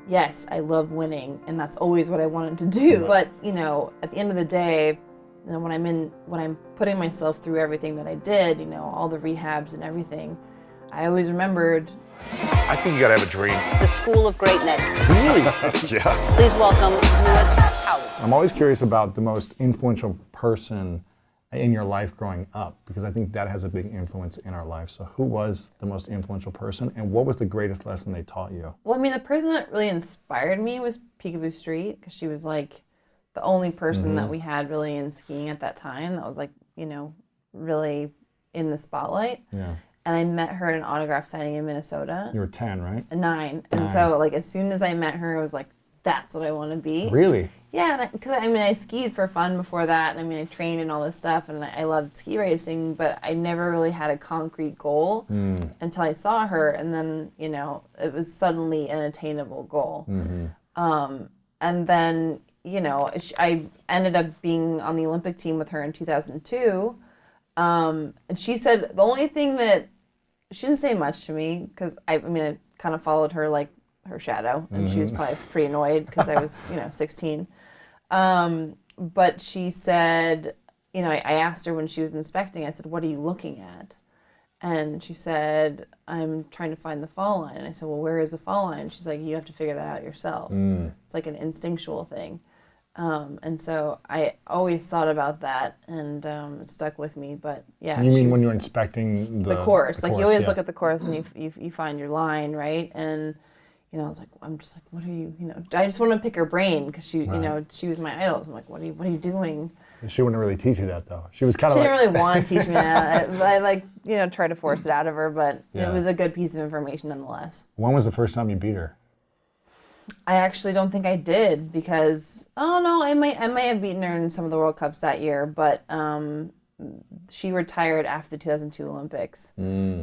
yes, I love winning, and that's always what I wanted to do. But, at the end of the day, when I'm putting myself through everything that I did, all the rehabs and everything, I always remembered. I think you gotta have a dream. The School of Greatness. Really? Yeah. Please welcome Lewis House. I'm always curious about the most influential person in your life growing up, because I think that has a big influence in our life. So who was the most influential person, and what was the greatest lesson they taught you? Well, the person that really inspired me was Peekaboo Street, because she was like the only person that we had really in skiing at that time that was like, really in the spotlight. Yeah. And I met her at an autograph signing in Minnesota. You were 10, right? 9. And so as soon as I met her, I was like, that's what I want to be. Really? Yeah, because I skied for fun before that, and I trained and all this stuff, and I loved ski racing, but I never really had a concrete goal until I saw her, and then, it was suddenly an attainable goal. And then, I ended up being on the Olympic team with her in 2002, and she said the only thing that, she didn't say much to me, because I kind of followed her like her shadow, and she was probably pretty annoyed because I was 16. But she said, I asked her when she was inspecting, I said, what are you looking at? And she said, I'm trying to find the fall line. And I said, well, where is the fall line? She's like, you have to figure that out yourself. It's like an instinctual thing. And so I always thought about that, and it stuck with me. But yeah. You mean when you're inspecting the course? The like course, you always yeah. look at the course and you find your line, right? And I was like, I'm just like, what are you? I just want to pick her brain because she, she was my idol. I'm like, what are you doing? She wouldn't really teach you that, though. She was kind of. She didn't really want to teach me that. I tried to force it out of her, but Yeah. it was a good piece of information nonetheless. When was the first time you beat her? I actually don't think I did because I might have beaten her in some of the World Cups that year, but she retired after the 2002 Olympics,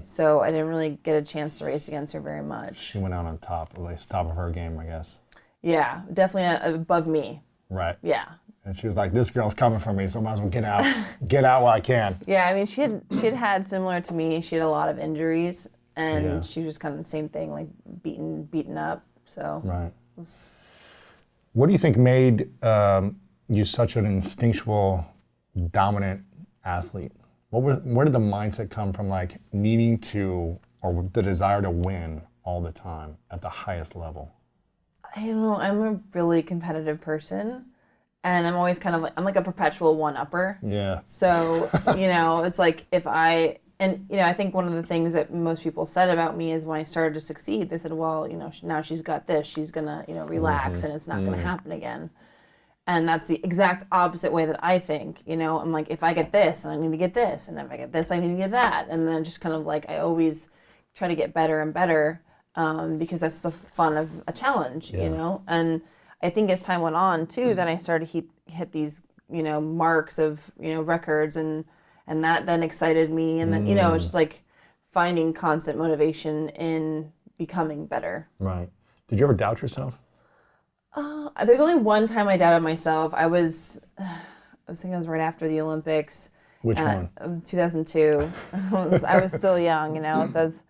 so I didn't really get a chance to race against her very much. She went out on top, at least top of her game, I guess. Yeah, definitely above me. Right. Yeah. And she was like, "This girl's coming for me, so I might as well get out while I can." Yeah, she had similar to me. She had a lot of injuries, and Yeah. she was just kind of the same thing, like beaten up. So. Right. What do you think made you such an instinctual, dominant athlete? Where did the mindset come from, like needing to, or the desire to win all the time at the highest level? I don't know. I'm a really competitive person, and I'm always kind of I'm like a perpetual one-upper. Yeah. So, it's like I think one of the things that most people said about me is when I started to succeed, they said, well, now she's got this, she's gonna, relax and it's not gonna happen again. And that's the exact opposite way that I think, I'm like, if I get this, and I need to get this, and if I get this, I need to get that. And then just kind of like, I always try to get better and better because that's the fun of a challenge, And I think as time went on, too, then I started to hit these, marks of, records, and that then excited me. And then, it's just like finding constant motivation in becoming better. Right. Did you ever doubt yourself? There's only one time I doubted myself. I think it was right after the Olympics. Which one? 2002. I was still young, so I was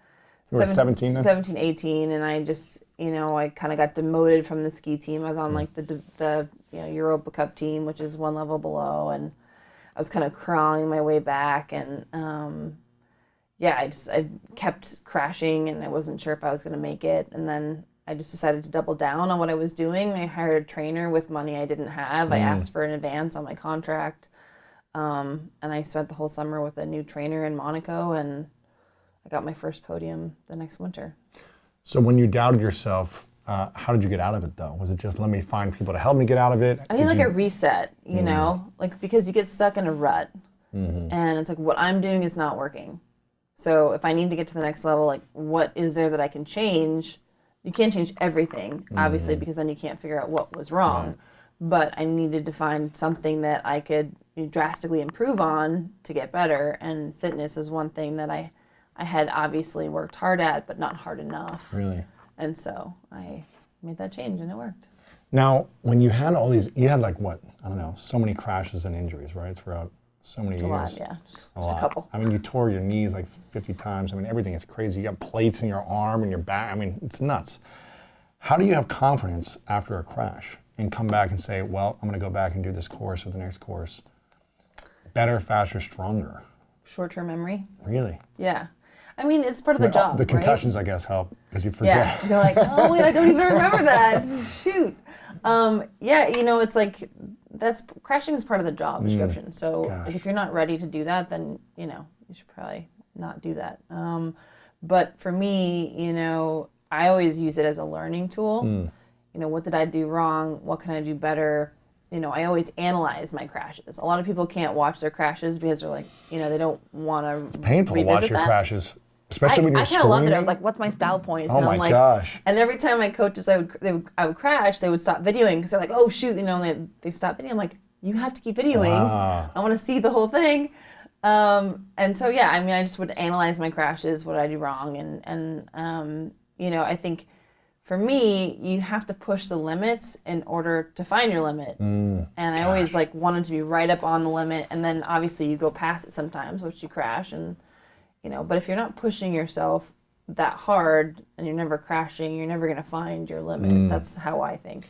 You were 17 then? 17, 18, and I just, I kind of got demoted from the ski team. I was on like the Europa Cup team, which is one level below, and I was kind of crawling my way back, and I kept crashing, and I wasn't sure if I was going to make it, and then I just decided to double down on what I was doing. I hired a trainer with money I didn't have. I asked for an advance on my contract, and I spent the whole summer with a new trainer in Monaco, and I got my first podium the next winter. So when you doubted yourself, how did you get out of it, though? Was it just, let me find people to help me get out of it? I need a reset, because you get stuck in a rut, and it's like, what I'm doing is not working. So if I need to get to the next level, like, what is there that I can change? You can't change everything, obviously, because then you can't figure out what was wrong. Right. But I needed to find something that I could drastically improve on to get better, and fitness is one thing that I had obviously worked hard at, but not hard enough. Really? And so I made that change, and it worked. Now, when you had all these, you had like what, I don't know, so many crashes and injuries, right, throughout so many years. A lot, yeah, just a couple. I mean, you tore your knees like 50 times. I mean, everything is crazy. You got plates in your arm and your back. I mean, it's nuts. How do you have confidence after a crash and come back and say, well, I'm going to go back and do this course or the next course? Better, faster, stronger. Short-term memory. Really? Yeah. I mean, it's part of the job, The concussions, right? I guess, help because you forget. Yeah. You're like, oh, wait, I don't even remember that. Shoot. Yeah, it's like crashing is part of the job description. So like, if you're not ready to do that, then, you should probably not do that. But for me, I always use it as a learning tool. What did I do wrong? What can I do better? I always analyze my crashes. A lot of people can't watch their crashes because they're like, they don't want to. It's painful to watch your crashes, especially when you're I kind of loved it. screaming. I was like, what's my style points? Oh and my I'm like, gosh. And every time my coaches, I would crash, they would stop videoing because they're like, oh shoot, they stop videoing. I'm like, you have to keep videoing. I want to see the whole thing. And so, yeah, I just would analyze my crashes, what I do wrong. And I think for me, you have to push the limits in order to find your limit. And I always wanted to be right up on the limit. And then obviously you go past it sometimes, which you crash. And, but if you're not pushing yourself that hard and you're never crashing, you're never going to find your limit. That's how I think.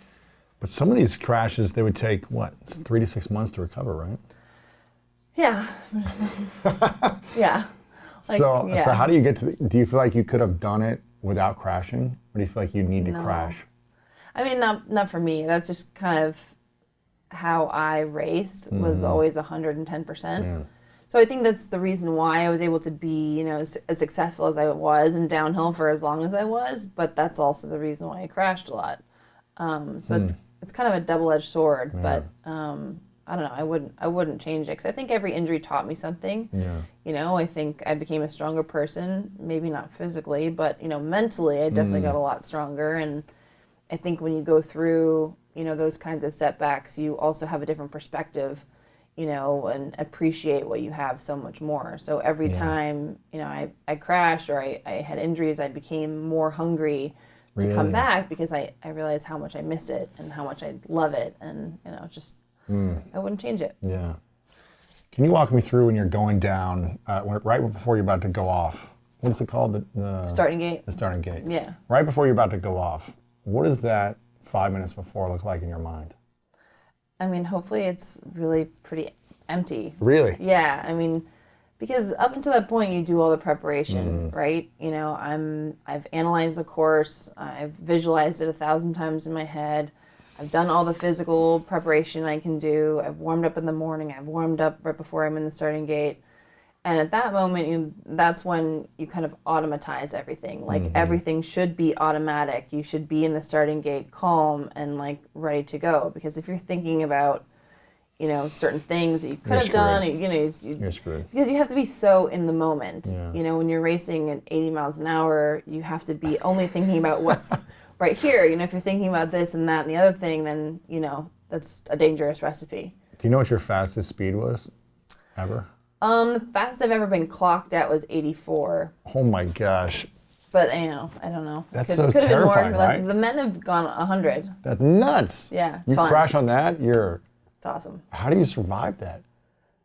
But some of these crashes, they would take, 3 to 6 months to recover, right? Yeah. Yeah. So how do you get to do you feel like you could have done it without crashing? Or do you feel like you need to crash? Not for me. That's just kind of how I raced, was always 110%. So I think that's the reason why I was able to be, as successful as I was in downhill for as long as I was. But that's also the reason why I crashed a lot. So it's kind of a double-edged sword. But I don't know. I wouldn't change it because I think every injury taught me something. Yeah. I think I became a stronger person. Maybe not physically, but mentally, I definitely got a lot stronger. And I think when you go through those kinds of setbacks, you also have a different perspective, and appreciate what you have so much more. So every time I crashed or I had injuries, I became more hungry to come back because I realized how much I miss it and how much I love it, and just. I wouldn't change it. Yeah. Can you walk me through when you're going down, right before you're about to go off? What is it called? The starting gate. The starting gate. Yeah. Right before you're about to go off, what does that 5 minutes before look like in your mind? Hopefully it's really pretty empty. Really? Yeah. Because up until that point, you do all the preparation, right? I've analyzed the course. I've visualized it 1,000 times in my head. I've done all the physical preparation I can do. I've warmed up in the morning. I've warmed up right before I'm in the starting gate. And at that moment, that's when you kind of automatize everything. Like everything should be automatic. You should be in the starting gate calm and ready to go. Because if you're thinking about, certain things that you could have done, you're screwed. Because you have to be so in the moment. Yeah. When you're racing at 80 miles an hour, you have to be only thinking about what's right here. If you're thinking about this and that and the other thing, then, that's a dangerous recipe. Do you know what your fastest speed was ever? The fastest I've ever been clocked at was 84. Oh my gosh. But I don't know. That's so terrifying, right? The men have gone 100. That's nuts. Yeah, it's you fun. Crash on that, It's awesome. How do you survive that?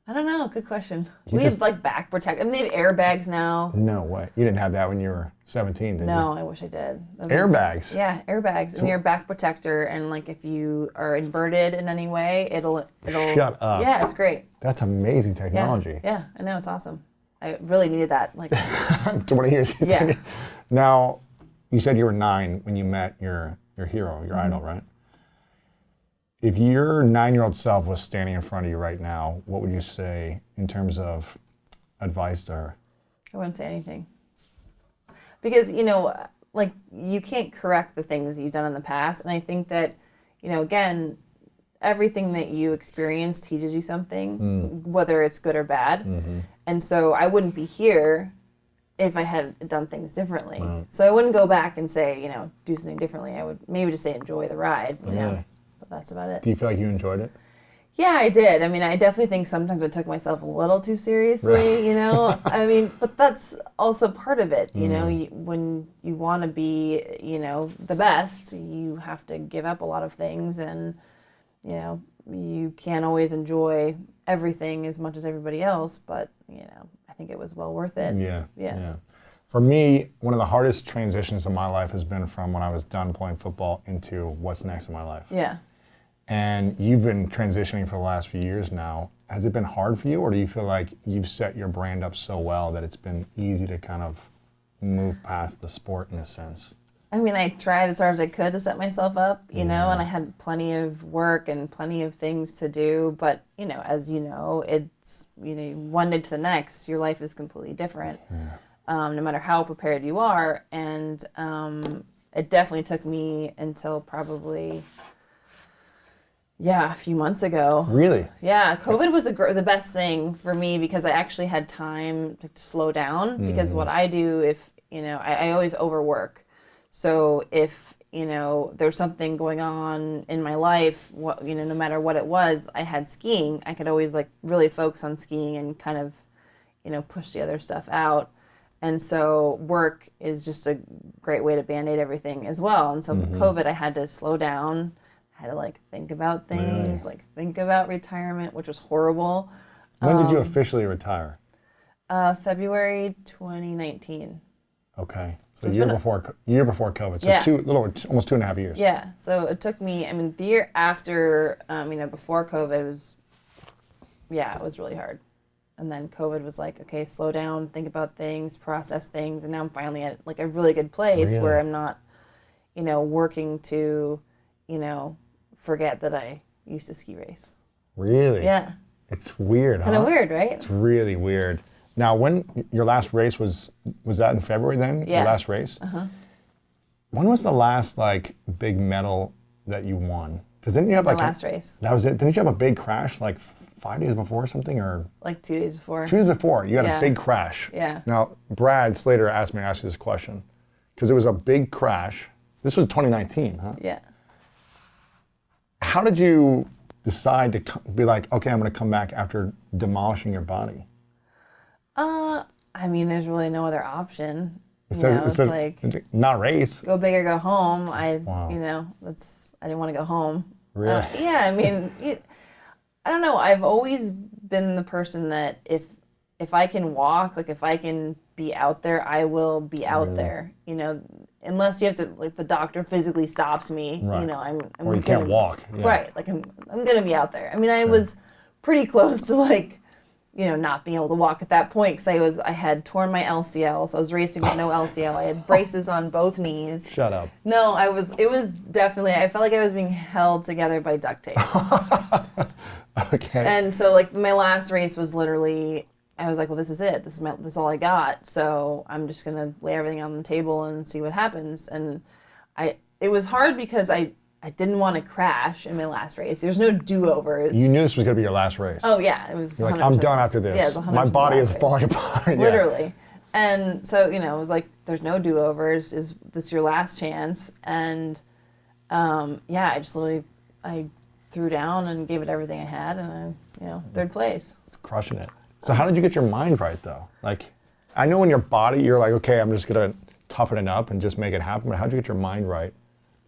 I don't know. Good question. We have back protect. They have airbags now. No way. You didn't have that when you were 17, did you? No, I wish I did. Airbags? Yeah, airbags. And your back protector, and if you are inverted in any way, it'll. Shut up. Yeah, it's great. That's amazing technology. Yeah, I know, it's awesome. I really needed that. 20 years. Yeah. Now, you said you were 9 when you met your hero, your idol, right? If your 9-year-old self was standing in front of you right now, what would you say in terms of advice to her? I wouldn't say anything. Because, you can't correct the things you've done in the past. And I think that, again, everything that you experience teaches you something, whether it's good or bad. And so I wouldn't be here if I had done things differently. Right. So I wouldn't go back and say, do something differently. I would maybe just say enjoy the ride, know. But that's about it. Do you feel like you enjoyed it? Yeah, I did. I definitely think sometimes I took myself a little too seriously, but that's also part of it, when you want to be, the best, you have to give up a lot of things, and, you can't always enjoy everything as much as everybody else, but, I think it was well worth it. Yeah. For me, one of the hardest transitions in my life has been from when I was done playing football into what's next in my life. Yeah. And you've been transitioning for the last few years now. Has it been hard for you, or do you feel like you've set your brand up so well that it's been easy to kind of move past the sport in a sense? I mean, I tried as hard as I could to set myself up, you know, and I had plenty of work and plenty of things to do. But, you know, as you know, it's, you know, one day to the next, your life is completely different, no matter how prepared you are. And it definitely took me until probably, a few months ago. Really? Yeah, COVID was the best thing for me because I actually had time to slow down. Because what I do, if, you know, I always overwork. So if, you know, there's something going on in my life, you know, no matter what it was, I had skiing. I could always like really focus on skiing and kind of, you know, push the other stuff out. And so work is just a great way to Band-Aid everything as well. And so with COVID, I had to slow down, I had to like think about things, like think about retirement, which was horrible. When did you officially retire? February 2019. Okay. So year before COVID, so Yeah. almost 2.5 years. Yeah, so it took me, I mean, the year after, you know, before COVID was, it was really hard. And then COVID was like, okay, slow down, think about things, process things, and now I'm finally at like a really good place where I'm not, you know, working to, you know, forget that I used to ski race. Really? Yeah. It's weird, Kind of weird, right? It's really weird. Now, when your last race was that in February then? Yeah. Your last race? Uh-huh. When was the last like big medal that you won? Because didn't you have like last race. That was it. Didn't you have a big crash like 5 days before or something, or Like 2 days before. 2 days before? You had a big crash. Yeah. Now, Brad Slater asked me to ask you this question because it was a big crash. This was 2019, huh? Yeah. How did you decide to be like, okay, I'm going to come back after demolishing your body? I mean, there's really no other option. It's like not race. Go big or go home. Wow. You know, I didn't want to go home. Really? Yeah, I mean, I don't know. I've always been the person that if I can walk, like if I can be out there, I will be out there. You know, unless you have to, like the doctor physically stops me. Right. You know, I'm or you can't walk. Yeah. Right. Like I'm gonna be out there. I mean, I was pretty close to like, you know, not being able to walk at that point because I had torn my LCL, so I was racing with no LCL. I had braces on both knees. Shut up. No, it was definitely, I felt like I was being held together by duct tape. Okay. And so like my last race was literally, I was like, well, this is it. This is all I got. So I'm just gonna lay everything on the table and see what happens. And it was hard because I didn't want to crash in my last race. There's no do-overs. You knew this was going to be your last race. Oh, yeah. It was. You're like, I'm done after this. Yeah, it was 100% my body is race. falling apart. Yeah. Literally. And so, you know, it was like, there's no do-overs. Is this your last chance? And, I just literally, I threw down and gave it everything I had, and third place. It's crushing it. So how did you get your mind right, though? Like, I know in your body, you're like, okay, I'm just going to toughen it up and just make it happen. But how'd you get your mind right?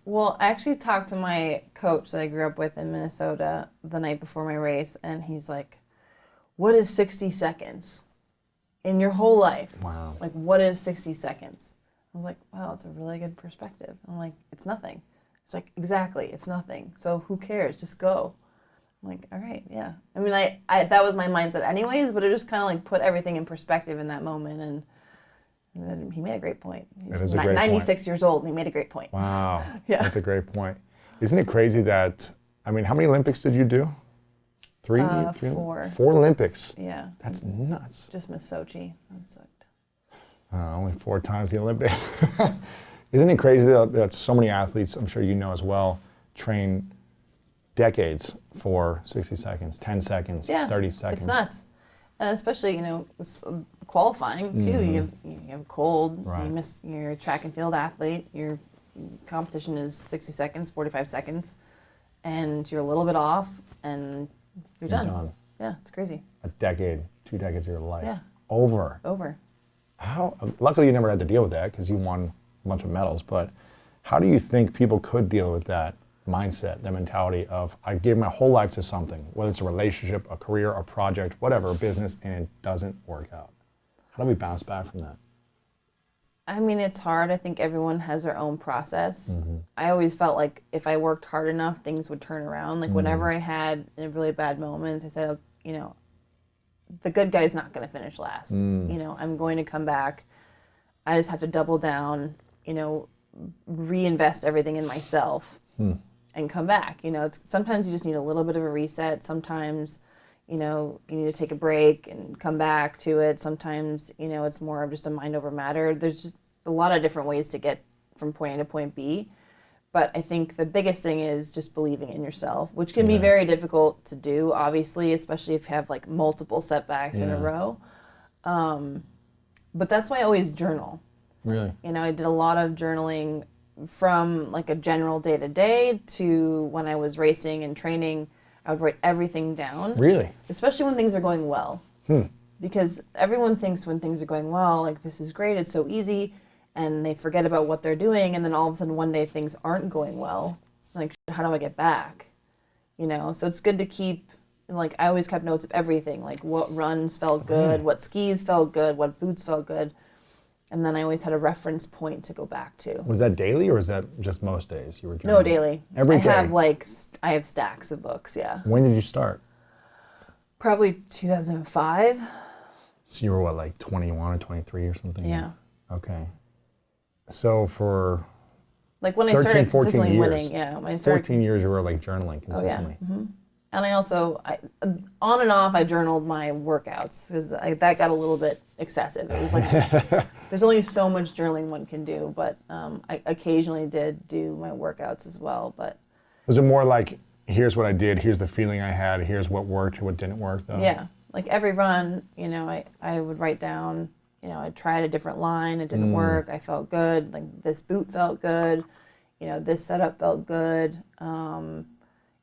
Well, I actually talked to my coach that I grew up with in Minnesota the night before my race, and he's like, what is 60 seconds in your whole life? Wow. Like, what is 60 seconds? I'm like, wow, it's a really good perspective. I'm like, it's nothing. It's like, exactly, it's nothing. So who cares? Just go. I'm like, all right, yeah. I mean, I that was my mindset anyways, but it just kind of like put everything in perspective in that moment, and then he made a great point. He's 96 years old, and he made a great point. Wow. Yeah. That's a great point. Isn't it crazy that, I mean, how many Olympics did you do? Three? 4. 4 Olympics. Yeah. That's nuts. Just missed Sochi. That sucked. Only 4 times the Olympics. Isn't it crazy that so many athletes, I'm sure you know as well, train decades for 60 seconds, 10 seconds, 30 seconds? It's nuts. And especially, qualifying too. Mm-hmm. You have cold. Right. You miss your track and field athlete. Your competition is 60 seconds, 45 seconds, and you're a little bit off, and you're done. Yeah, it's crazy. A decade, 2 decades of your life. Yeah. Over. How? Luckily, you never had to deal with that because you won a bunch of medals. But how do you think people could deal with that mindset, the mentality of, I gave my whole life to something, whether it's a relationship, a career, a project, whatever, a business, and it doesn't work out? How do we bounce back from that? I mean, it's hard. I think everyone has their own process. I always felt like if I worked hard enough, things would turn around. Like whenever I had a really bad moment, I said, oh, you know, the good guy's not going to finish last. You know, I'm going to come back. I just have to double down, you know, reinvest everything in myself and come back. You know, sometimes you just need a little bit of a reset. Sometimes, you know, you need to take a break and come back to it. Sometimes, you know, it's more of just a mind over matter. There's just a lot of different ways to get from point A to point B. But I think the biggest thing is just believing in yourself, which can be very difficult to do, obviously, especially if you have like multiple setbacks in a row. But that's why I always journal. Really? You know, I did a lot of journaling from like a general day-to-day to when I was racing and training. I would write everything down. Really? Especially when things are going well. Because everyone thinks when things are going well, like this is great, it's so easy, and they forget about what they're doing, and then all of a sudden one day things aren't going well. Like, how do I get back? You know, so it's good to keep, like, I always kept notes of everything, like what runs felt good, what skis felt good, what boots felt good. And then I always had a reference point to go back to. Was that daily or was that just most days you were journaling? No, daily. Every day? I have stacks of books, yeah. When did you start? Probably 2005. So you were what, like 21 or 23 or something? Yeah. Okay. So for like when 13, I started 14 consistently years, winning, yeah. When I started 14 years you were like journaling consistently. Oh, yeah. And I also, on and off, I journaled my workouts because that got a little bit excessive. It was like, there's only so much journaling one can do, but I occasionally did do my workouts as well. But was it more like, here's what I did, here's the feeling I had, here's what worked, what didn't work though? Yeah, like every run, you know, I would write down, you know, I tried a different line, it didn't work, I felt good, like this boot felt good, you know, this setup felt good,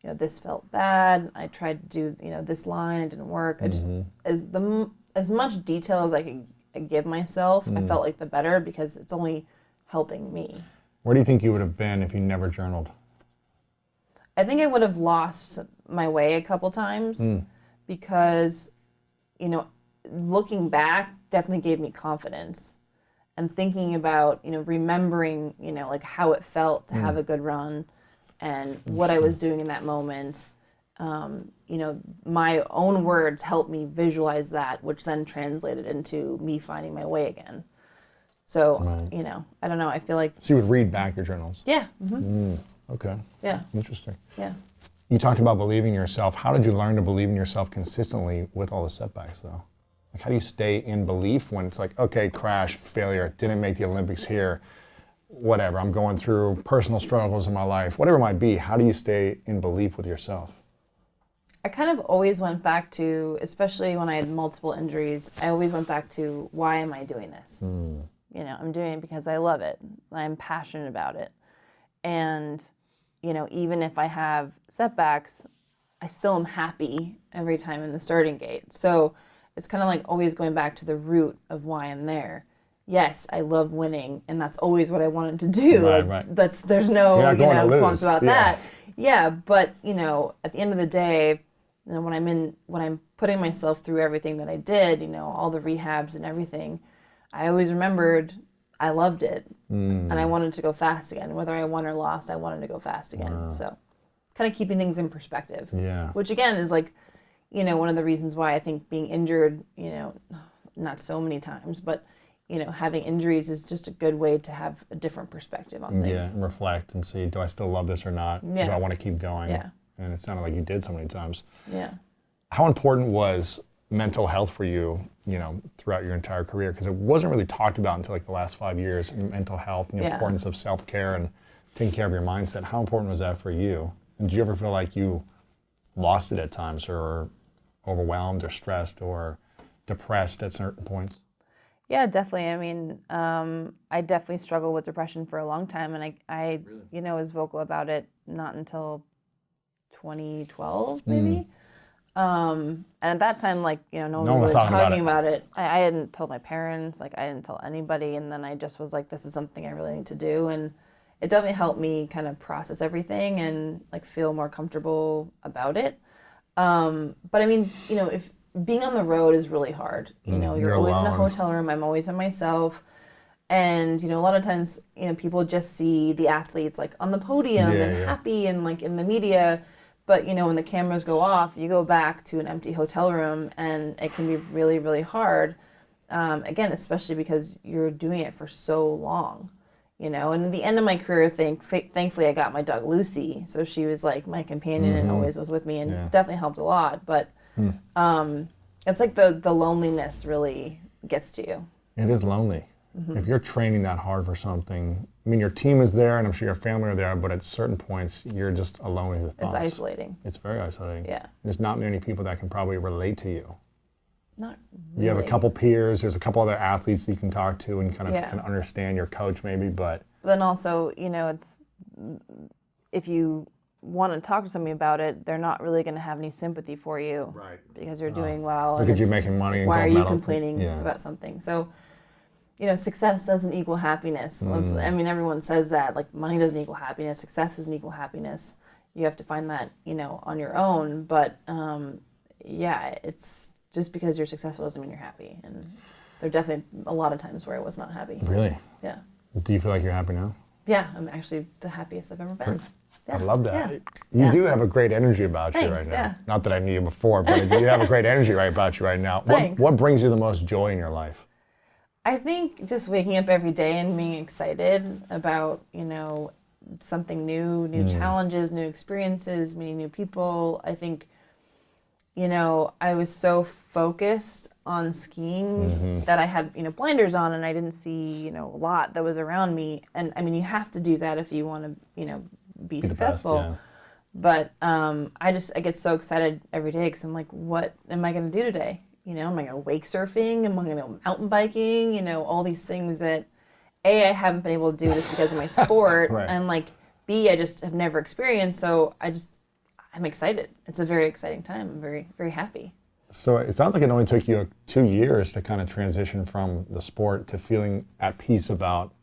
you know, this felt bad. I tried to do, you know, this line, it didn't work. I just, as much detail as I could give myself, I felt like the better because it's only helping me. Where do you think you would have been if you never journaled? I think I would have lost my way a couple times because, you know, looking back definitely gave me confidence. And thinking about, you know, remembering, you know, like how it felt to have a good run and what I was doing in that moment, you know, my own words helped me visualize that, which then translated into me finding my way again. So, you know, I don't know, I feel like... So you would read back your journals? Yeah. Okay. Yeah. Interesting. Yeah. You talked about believing in yourself. How did you learn to believe in yourself consistently with all the setbacks though? Like how do you stay in belief when it's like, okay, crash, failure, didn't make the Olympics here, whatever, I'm going through personal struggles in my life, whatever it might be, how do you stay in belief with yourself? I kind of always went back to, especially when I had multiple injuries, I always went back to, why am I doing this? You know, I'm doing it because I love it. I'm passionate about it. And, you know, even if I have setbacks, I still am happy every time in the starting gate. So it's kind of like always going back to the root of why I'm there. Yes, I love winning, and that's always what I wanted to do. Right. There's no, you know, qualms about Yeah. that. Yeah, but you know, at the end of the day, you know, when I'm putting myself through everything that I did, you know, all the rehabs and everything, I always remembered I loved it, and I wanted to go fast again. Whether I won or lost, I wanted to go fast again. So, kind of keeping things in perspective. Yeah. Which again is like, you know, one of the reasons why I think being injured, you know, not so many times, but you know, having injuries is just a good way to have a different perspective on things. Yeah, and reflect and see, do I still love this or not? Yeah. Do I want to keep going? Yeah. And it sounded like you did so many times. Yeah. How important was mental health for you, you know, throughout your entire career? Because it wasn't really talked about until like the last 5 years, mental health and the importance of self-care and taking care of your mindset. How important was that for you? And did you ever feel like you lost it at times or overwhelmed or stressed or depressed at certain points? Yeah, definitely. I mean, I definitely struggled with depression for a long time, and I really? You know, was vocal about it not until 2012, maybe. And at that time, like, you know, no one was really talking about it. I hadn't told my parents, like, I didn't tell anybody, and then I just was like, this is something I really need to do, and it definitely helped me kind of process everything and, like, feel more comfortable about it. But, I mean, you know, if being on the road is really hard. You know, you're always alone. in a hotel room. I'm always by myself. And, a lot of times, people just see the athletes like on the podium and happy and like in the media. But, when the cameras go off, you go back to an empty hotel room and it can be really, really hard. Again, especially because you're doing it for so long, and at the end of my career, thankfully I got my dog Lucy. So she was like my companion and always was with me and definitely helped a lot. But it's like the loneliness really gets to you. It is lonely. If you're training that hard for something, I mean, your team is there, and I'm sure your family are there, but at certain points, you're just alone with your thoughts. It's isolating. It's very isolating. Yeah. There's not many people that can probably relate to you. Not really. You have a couple peers, there's a couple other athletes you can talk to and kind of can understand your coach maybe, but then also, it's, if you want to talk to somebody about it, they're not really going to have any sympathy for you. Right. Because you're doing well. Because you're making money and why are you medal. complaining about something? So, success doesn't equal happiness. Everyone says that, like, money doesn't equal happiness, success doesn't equal happiness. You have to find that, on your own. But, it's just because you're successful doesn't mean you're happy. And there are definitely a lot of times where I was not happy. Really? Yeah. Do you feel like you're happy now? Yeah, I'm actually the happiest I've ever been. Yeah. I love that. Yeah. You do have a great energy about you right now. Yeah. Not that I knew you before, but you have a great energy about you right now. What brings you the most joy in your life? I think just waking up every day and being excited about, something new challenges, new experiences, meeting new people. I think, I was so focused on skiing that I had, blinders on and I didn't see, a lot that was around me. And you have to do that if you want to, be successful. Best, yeah. But I get so excited every day because I'm like, what am I going to do today? Am I going to wake surfing? Am I going to go mountain biking? All these things that, A, I haven't been able to do just because of my sport. Right. And like, B, I just have never experienced. So I'm excited. It's a very exciting time. I'm very, very happy. So it sounds like it only took you 2 years to kind of transition from the sport to feeling at peace about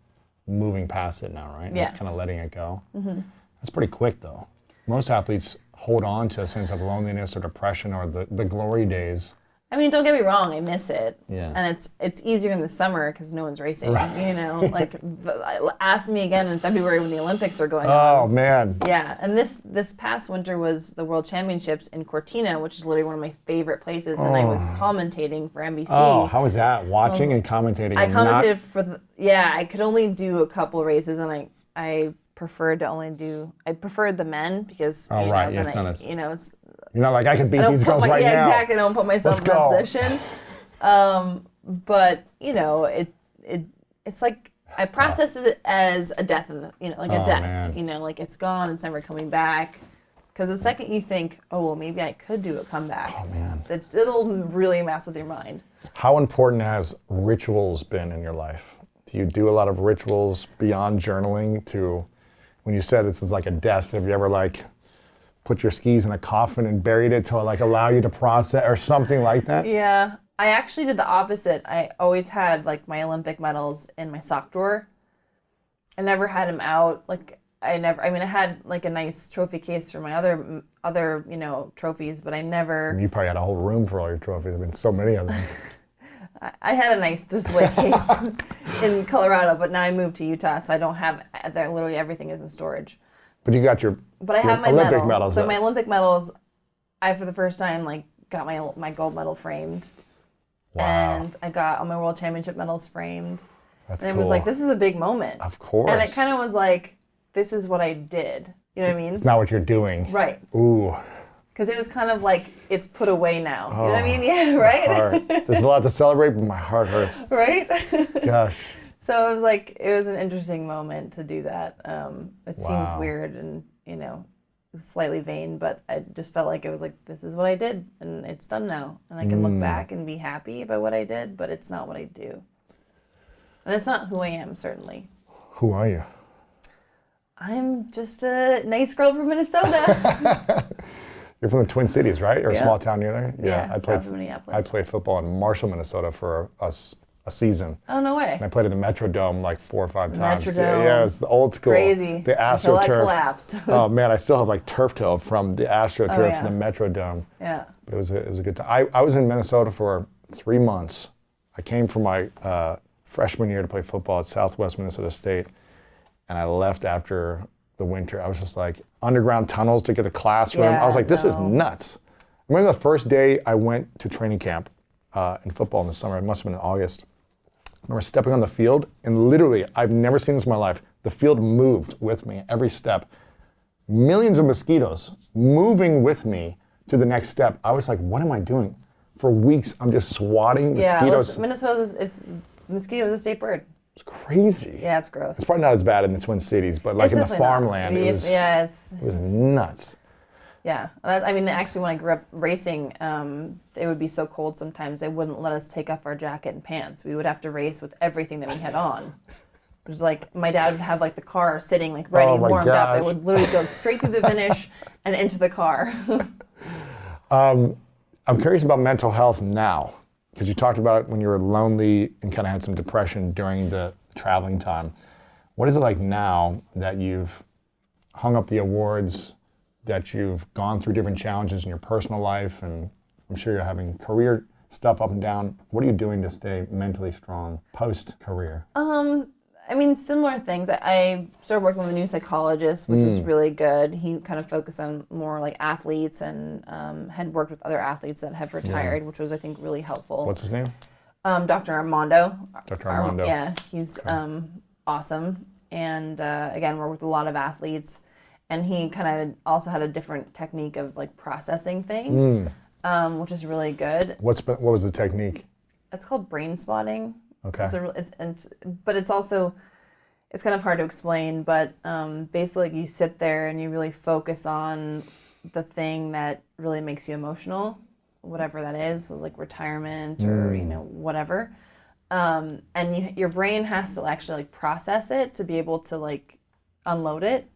moving past it now, right? Yeah. And kind of letting it go. That's pretty quick, though. Most athletes hold on to a sense of loneliness or depression or the glory days. Don't get me wrong, I miss it. Yeah. And it's easier in the summer because no one's racing, Right. Like, ask me again in February when the Olympics are going on. Oh, man. Yeah, and this past winter was the World Championships in Cortina, which is literally one of my favorite places, and I was commentating for NBC. Oh, how was that? Watching and commentating? I commentated I could only do a couple races, and I preferred the men because it's you're not like, I could beat these girls right now. Yeah, exactly. I don't put myself in that position. But it's like I process it as a death, a death. Man. Like it's gone. It's never coming back. Because the second you think, oh well, maybe I could do a comeback. Oh man, it'll really mess with your mind. How important has rituals been in your life? Do you do a lot of rituals beyond journaling? When you said this is like a death, have you ever put your skis in a coffin and buried it to allow you to process or something like that? Yeah, I actually did the opposite. I always had my Olympic medals in my sock drawer. I never had them out. I had a nice trophy case for my other trophies, but I never. You probably had a whole room for all your trophies. There've been so many of them. I had a nice display case in Colorado, but now I moved to Utah, so I don't have. Literally everything is in storage. But you got your. But I have my Olympic medals. So though. my Olympic medals, I for the first time got my gold medal framed. Wow. And I got all my World Championship medals framed. That's and cool. it was this is a big moment. Of course. And it kind of was this is what I did. You know what I mean? It's not what you're doing. Right. Ooh. Because it was kind of it's put away now. You know what I mean? Yeah, right? There's a lot to celebrate, but my heart hurts. Right? Gosh. So it was it was an interesting moment to do that. It seems weird and, slightly vain, but I just felt it was this is what I did and it's done now. And I can look back and be happy about what I did, but it's not what I do. And it's not who I am, certainly. Who are you? I'm just a nice girl from Minnesota. You're from the Twin Cities, right? Or a Yeah. small town near there? Yeah, I played south of Minneapolis. I played football in Marshall, Minnesota for a season. Oh, no way. And I played at the Metrodome 4 or 5 times. Metrodome. Yeah, it was the old school. Crazy. The Until I AstroTurf. collapsed. Oh man, I still have turf toe from the AstroTurf yeah. from the Metrodome. Yeah. But it was a good time. I was in Minnesota for 3 months. I came for my freshman year to play football at Southwest Minnesota State, and I left after the winter. I was just like, underground tunnels to get to the classroom. I was like, this is nuts. I remember the first day I went to training camp in football in the summer. It must have been in August. I remember stepping on the field, and literally, I've never seen this in my life. The field moved with me every step. Millions of mosquitoes moving with me to the next step. I was like, what am I doing? For weeks, I'm just swatting mosquitoes. Yeah, mosquito is a state bird. It's crazy. Yeah, it's gross. It's probably not as bad in the Twin Cities, but like in the farmland, it was nuts. Yeah, I mean, actually, when I grew up racing, it would be so cold sometimes they wouldn't let us take off our jacket and pants. We would have to race with everything that we had on. It was like my dad would have like the car sitting like ready, warmed up. It would literally go straight through the finish and into the car. I'm curious about mental health now, because you talked about it when you were lonely and kind of had some depression during the traveling time. What is it like now that you've hung up the awards, that you've gone through different challenges in your personal life, and I'm sure you're having career stuff up and down. What are you doing to stay mentally strong post-career? I mean, similar things. I started working with a new psychologist, which was really good. He kind of focused on more like athletes and had worked with other athletes that have retired, which was, I think, really helpful. What's his name? Dr. Armando. Dr. Armando. Yeah, he's awesome. And again, worked with a lot of athletes. And he kind of also had a different technique of like processing things, which is really good. What was the technique? It's called brain spotting. Okay. But it's also, it's kind of hard to explain, but basically you sit there and you really focus on the thing that really makes you emotional, whatever that is, so like retirement or, whatever. And your brain has to actually like process it to be able to like unload it.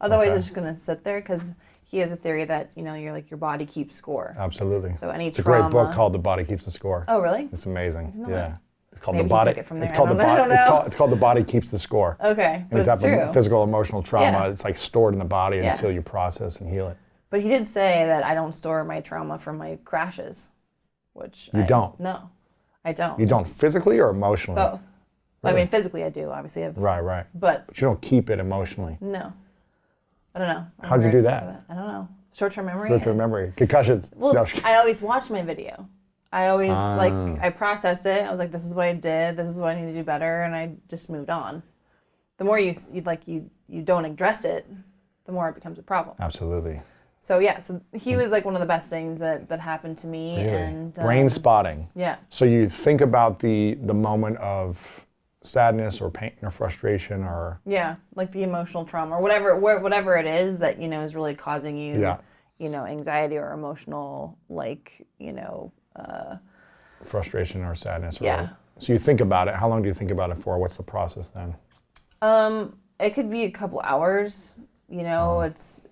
Otherwise it's just going to sit there, because he has a theory that, your body keeps score. Absolutely. So any it's trauma. a great book called The Body Keeps the Score. Oh, really? It's amazing. Yeah. It's called Maybe The Body. he took it from there. It's called it's called The Body Keeps the Score. Okay, but Any it's type true. of physical, emotional trauma, Yeah. it's like stored in the body until you process and heal it. But he did say that I don't store my trauma from my crashes, which You don't? No, I don't. You don't physically or emotionally? Both. Really? I mean, physically I do, obviously. Right. But you don't keep it emotionally. no. I don't know. How'd you do that? I don't know. Short-term memory? Short-term memory. Concussions. Well, No. I always watch my video. I always, I processed it. I was like, this is what I did. This is what I need to do better. And I just moved on. The more you don't address it, the more it becomes a problem. Absolutely. So, yeah. So he was like one of the best things that happened to me. Really? And brain spotting. Yeah. So you think about the moment of sadness or pain or frustration or... Yeah, like the emotional trauma or whatever it is that, is really causing you, anxiety or emotional, frustration or sadness. Yeah. So you think about it. How long do you think about it for? What's the process then? It could be a couple hours. It's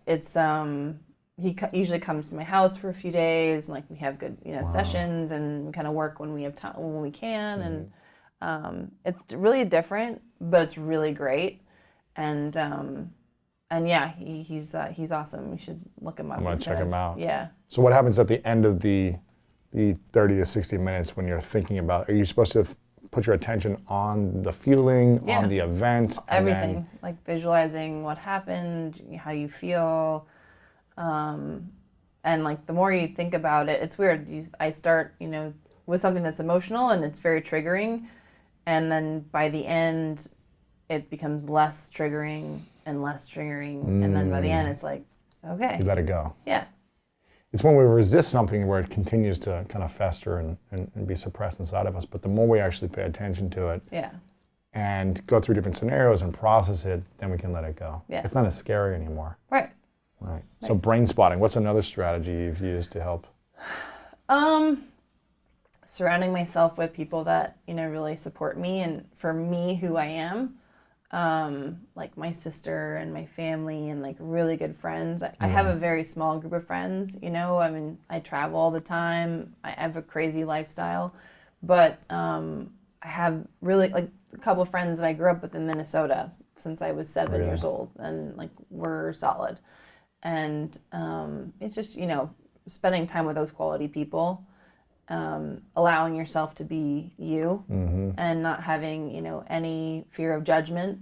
he usually comes to my house for a few days, and like we have good sessions, and we kind of work when we have time, when we can, and it's really different, but it's really great, and yeah, he's awesome. You should look him up. I'm gonna check him out. Yeah. So what happens at the end of the 30 to 60 minutes when you're thinking about? Are you supposed to put your attention on the feeling, on the event, everything, like visualizing what happened, how you feel, and like the more you think about it, it's weird. I start, with something that's emotional and it's very triggering, and then by the end, it becomes less triggering, and then by the end, it's like, okay, you let it go. Yeah. It's when we resist something where it continues to kind of fester and be suppressed inside of us. But the more we actually pay attention to it and go through different scenarios and process it, then we can let it go. Yeah. It's not as scary anymore. Right. So brain spotting, what's another strategy you've used to help? Surrounding myself with people that, really support me, and for me, who I am. Like my sister and my family and like really good friends. I have a very small group of friends, I travel all the time. I have a crazy lifestyle, but I have really like a couple of friends that I grew up with in Minnesota since I was 7 years old, and like we're solid. And it's just, spending time with those quality people. allowing yourself to be you and not having, any fear of judgment.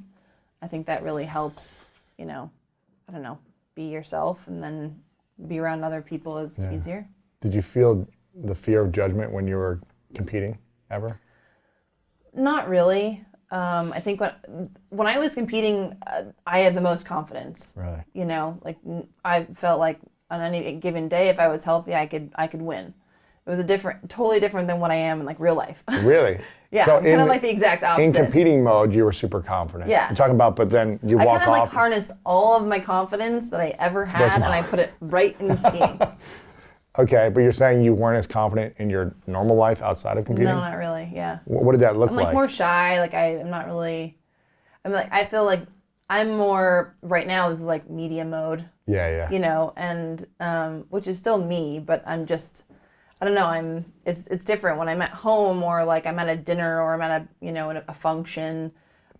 I think that really helps, I don't know, be yourself, and then be around other people is easier. Did you feel the fear of judgment when you were competing ever? Not really. I think when I was competing, I had the most confidence. Right. I felt like on any given day, if I was healthy, I could win. It was totally different than what I am in like real life. Really? Yeah, so I'm kind of like the exact opposite. In competing mode, you were super confident. Yeah. You're talking about, but then you walk off. I kind of like harnessed all of my confidence that I ever had, and I put it right in skiing. Okay, but you're saying you weren't as confident in your normal life outside of competing? No, not really. Yeah. What did that look like? I'm like more shy. Like I'm not really. I feel like I'm more right now. This is like media mode. Yeah. And which is still me, but I'm just. I don't know. It's different when I'm at home or like I'm at a dinner or I'm at a function.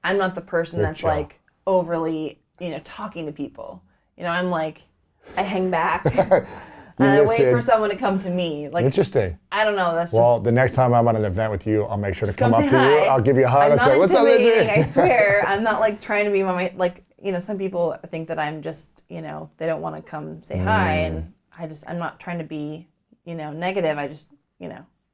I'm not the person that's chill. like overly talking to people. I'm like I hang back. And I wait for someone to come to me. Like, interesting. I don't know. That's well, just. the next time I'm at an event with you, I'll make sure to come up say to hi. you. I'll give you a hug. I'll say, "What's up, Lindsey?" I swear, I'm not like trying to be like some people think that I'm just they don't want to come say hi, and I'm not trying to be negative. I just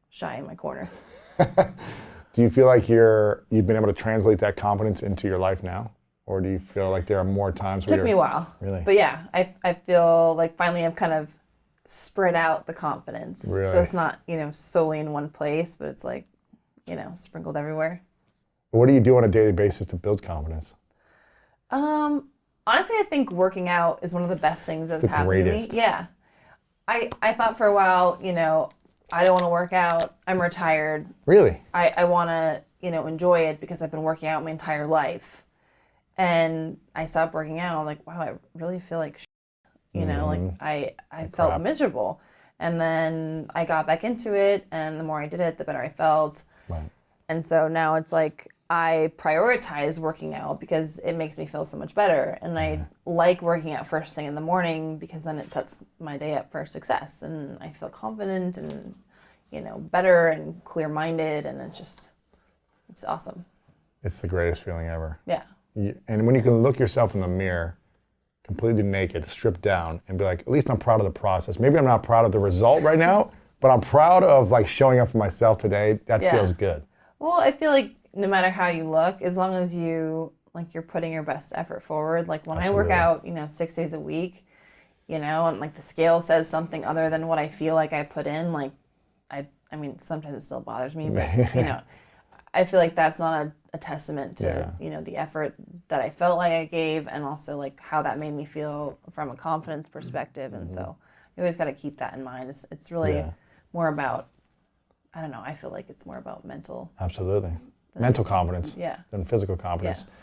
shy in my corner. Do you feel like you've been able to translate that confidence into your life now? Or do you feel like there are more times where Took me a while. Really? But yeah, I feel like finally I've kind of spread out the confidence. Really? So it's not, solely in one place, but it's like, sprinkled everywhere. What do you do on a daily basis to build confidence? Honestly, I think working out is one of the best things that's happened to me. Yeah. I thought for a while, I don't want to work out. I'm retired. Really? I want to, enjoy it because I've been working out my entire life. And I stopped working out. I'm like, wow, I really feel like I felt miserable. And then I got back into it, and the more I did it, the better I felt. Right. And so now it's like I prioritize working out because it makes me feel so much better. And I like working out first thing in the morning because then it sets my day up for success. And I feel confident and, better and clear-minded, and it's awesome. It's the greatest feeling ever. Yeah. And when you can look yourself in the mirror, completely naked, stripped down, and be like, at least I'm proud of the process. Maybe I'm not proud of the result right now, but I'm proud of like showing up for myself today. That feels good. Well, I feel like no matter how you look, as long as you're putting your best effort forward. Like when Absolutely. I work out, 6 days a week, and like the scale says something other than what I feel like I put in, like I mean, sometimes it still bothers me, but I feel like that's not a testament to, the effort that I felt like I gave, and also like how that made me feel from a confidence perspective. And so you always got to keep that in mind. It's really more about, I don't know, I feel like it's more about mental. Absolutely. Mental confidence than physical confidence. Yeah.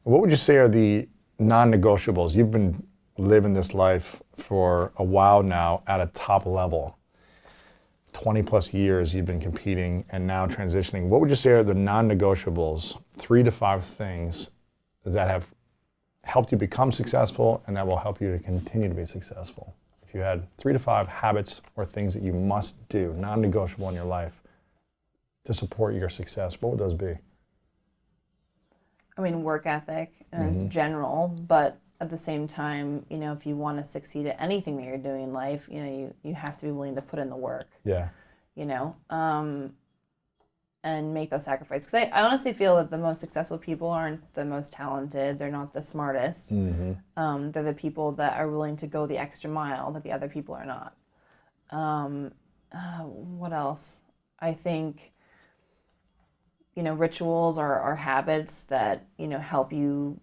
What would you say are the non-negotiables? You've been living this life for a while now at a top level. 20 plus years you've been competing and now transitioning. What would you say are the non-negotiables, 3 to 5 things that have helped you become successful and that will help you to continue to be successful? If you had 3 to 5 habits or things that you must do, non-negotiable in your life to support your success, what would those be? I mean, work ethic is general, but at the same time, if you want to succeed at anything that you're doing in life, you have to be willing to put in the work. Yeah. And make those sacrifices. Because I honestly feel that the most successful people aren't the most talented. They're not the smartest. They're the people that are willing to go the extra mile that the other people are not. What else? I think, rituals are habits that, help you,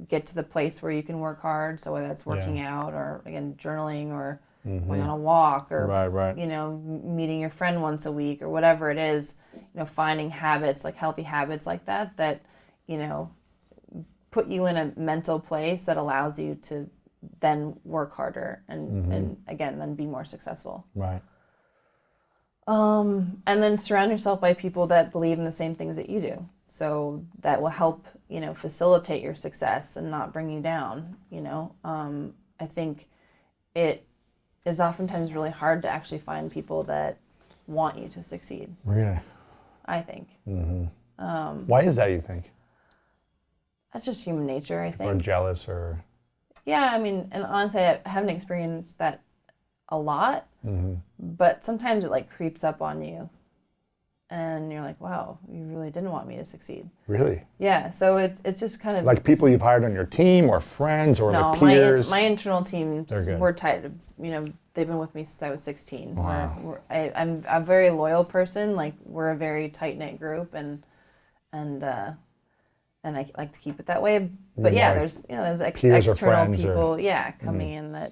get to the place where you can work hard. So whether that's working out or, again, journaling or going on a walk or, meeting your friend once a week or whatever it is, finding habits, like healthy habits like that, put you in a mental place that allows you to then work harder and again, then be more successful. Right. And then surround yourself by people that believe in the same things that you do. So that will help, facilitate your success and not bring you down, I think it is oftentimes really hard to actually find people that, want you to succeed. Really? I think. Why is that, you think? That's just human nature, I think. Or jealous or... Yeah, I mean, and honestly, I haven't experienced that a lot, but sometimes it like creeps up on you and you're like, wow, you really didn't want me to succeed. Really? Yeah, so it's just kind of... Like people you've hired on your team or friends or no, like peers? my internal teams good. were tight. You know, they've been with me since I was 16. Wow. I'm a very loyal person. Like, we're a very tight-knit group, and I like to keep it that way. But yeah, like there's peers or external friends people, coming in that,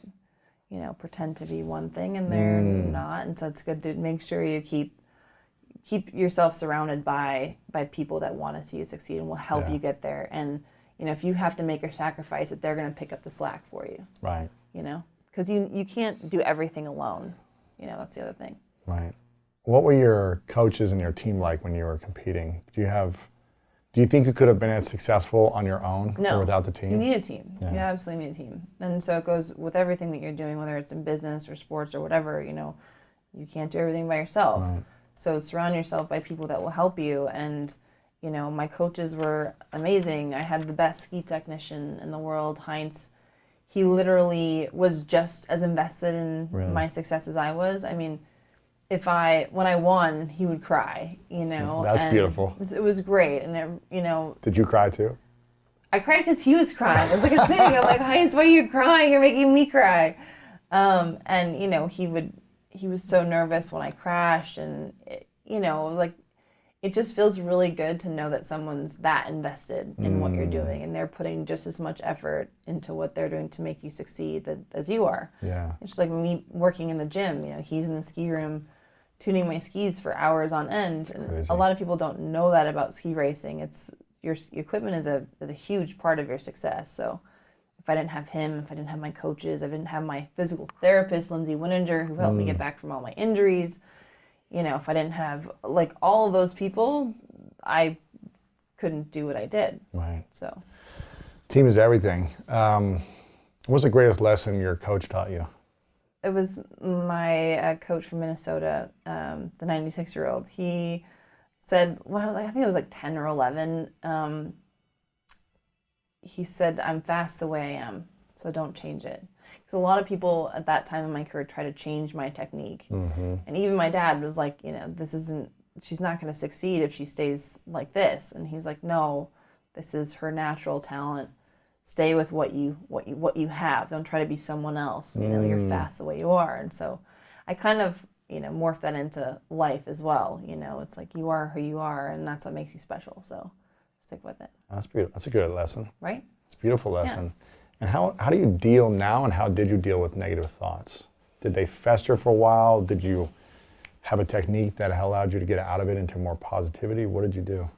pretend to be one thing and they're not. And so it's good to make sure you keep yourself surrounded by people that want to see you succeed and will help you get there. And, if you have to make a sacrifice, that they're going to pick up the slack for you. Right. Because you can't do everything alone. That's the other thing. Right. What were your coaches and your team like when you were competing? Do you think you could have been as successful on your own or without the team? You need a team. Yeah. You absolutely need a team. And so it goes with everything that you're doing, whether it's in business or sports or whatever, you can't do everything by yourself. Right. So surround yourself by people that will help you. And, my coaches were amazing. I had the best ski technician in the world, Heinz. He literally was just as invested in my success as I was. I mean, when I won, he would cry, That's beautiful. It was great. And, Did you cry too? I cried because he was crying. It was like a thing. I'm like, Heinz, why are you crying? You're making me cry. And, he was so nervous when I crashed. And, it just feels really good to know that someone's that invested in what you're doing. And they're putting just as much effort into what they're doing to make you succeed as you are. Yeah. It's just like me working in the gym. He's in the ski room tuning my skis for hours on end. And Crazy. a lot of people don't know that about ski racing. Your equipment is a huge part of your success. So if I didn't have him, if I didn't have my coaches, I didn't have my physical therapist, Lindsey Vonn, who helped me get back from all my injuries, if I didn't have like all of those people, I couldn't do what I did. Right. So team is everything. What's the greatest lesson your coach taught you? It was my coach from Minnesota, the 96-year-old. He said, I think it was like 10 or 11. He said, I'm fast the way I am, so don't change it. Because a lot of people at that time in my career try to change my technique. And even my dad was like, she's not going to succeed if she stays like this. And he's like, no, this is her natural talent. Stay with what you have. Don't try to be someone else. You're fast the way you are. And so I kind of, morphed that into life as well. It's like you are who you are, and that's what makes you special. So stick with it. That's beautiful. That's a good lesson. Right? It's a beautiful lesson. Yeah. And how do you deal now, and how did you deal with negative thoughts? Did they fester for a while? Did you have a technique that allowed you to get out of it into more positivity? What did you do?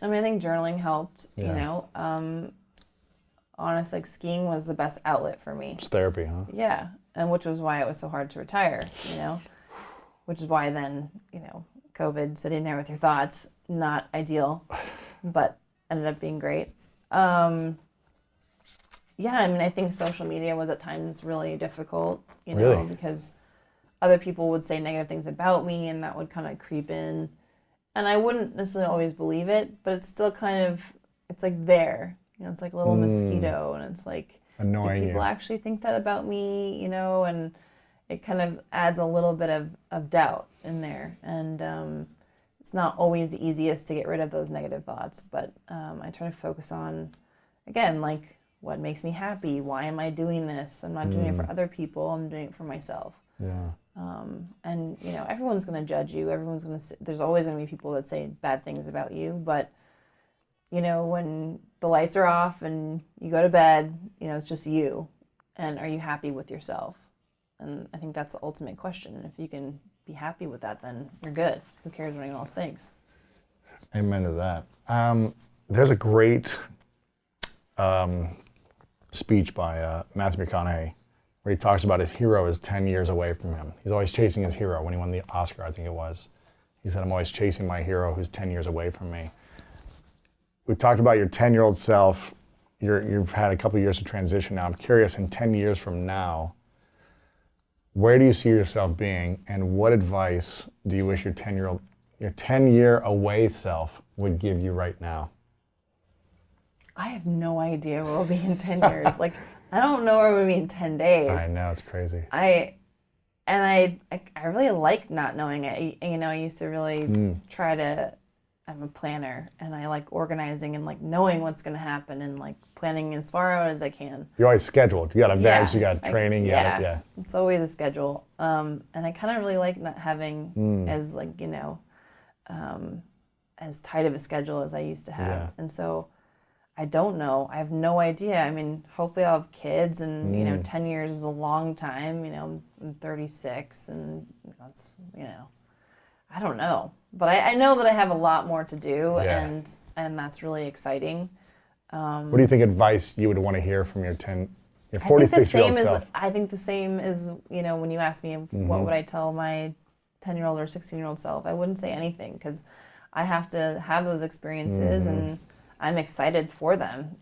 I think journaling helped, honestly, like skiing was the best outlet for me. It's therapy, huh? Yeah, and which was why it was so hard to retire, which is why then, COVID, sitting there with your thoughts, not ideal, but ended up being great. I think social media was at times really difficult, Really? Because other people would say negative things about me, and that would kind of creep in. And I wouldn't necessarily always believe it, but it's still kind of, it's like there. It's like a little mosquito, and it's like, annoying do people you. actually think that about me, and it kind of adds a little bit of doubt in there. And it's not always the easiest to get rid of those negative thoughts, but I try to focus on, again, like, what makes me happy? Why am I doing this? I'm not doing it for other people. I'm doing it for myself. Yeah. And, everyone's going to judge you. There's always going to be people that say bad things about you. But, when the lights are off and you go to bed, it's just you. And are you happy with yourself? And I think that's the ultimate question. If you can be happy with that, then you're good. Who cares what anyone else thinks? Amen to that. There's a great speech by Matthew McConaughey where he talks about his hero is 10 years away from him. He's always chasing his hero. When he won the Oscar, I think it was, he said, I'm always chasing my hero who's 10 years away from me. We talked about your 10-year-old self. You've had a couple of years to transition now. I'm curious, in 10 years from now, Where do you see yourself being, and what advice do you wish your 10-year away self would give you right now? I have no idea where we'll be in 10 years. Like, I don't know where we'll be in 10 days. I know, it's crazy. I really like not knowing it. I used to really try to, I'm a planner, and I like organizing and like knowing what's going to happen and like planning as far out as I can. You're always scheduled. You got events, you got training, yeah. It's always a schedule. And I kind of really like not having as like, as tight of a schedule as I used to have. Yeah. And so I don't know. I have no idea. I mean, hopefully I'll have kids, and 10 years is a long time. I'm 36, and that's, I don't know. But I know that I have a lot more to do, and that's really exciting. What do you think advice you would want to hear from your 46-year-old self? I think the same as, when you ask me what would I tell my 10-year-old or 16-year-old self, I wouldn't say anything, because I have to have those experiences, and I'm excited for them,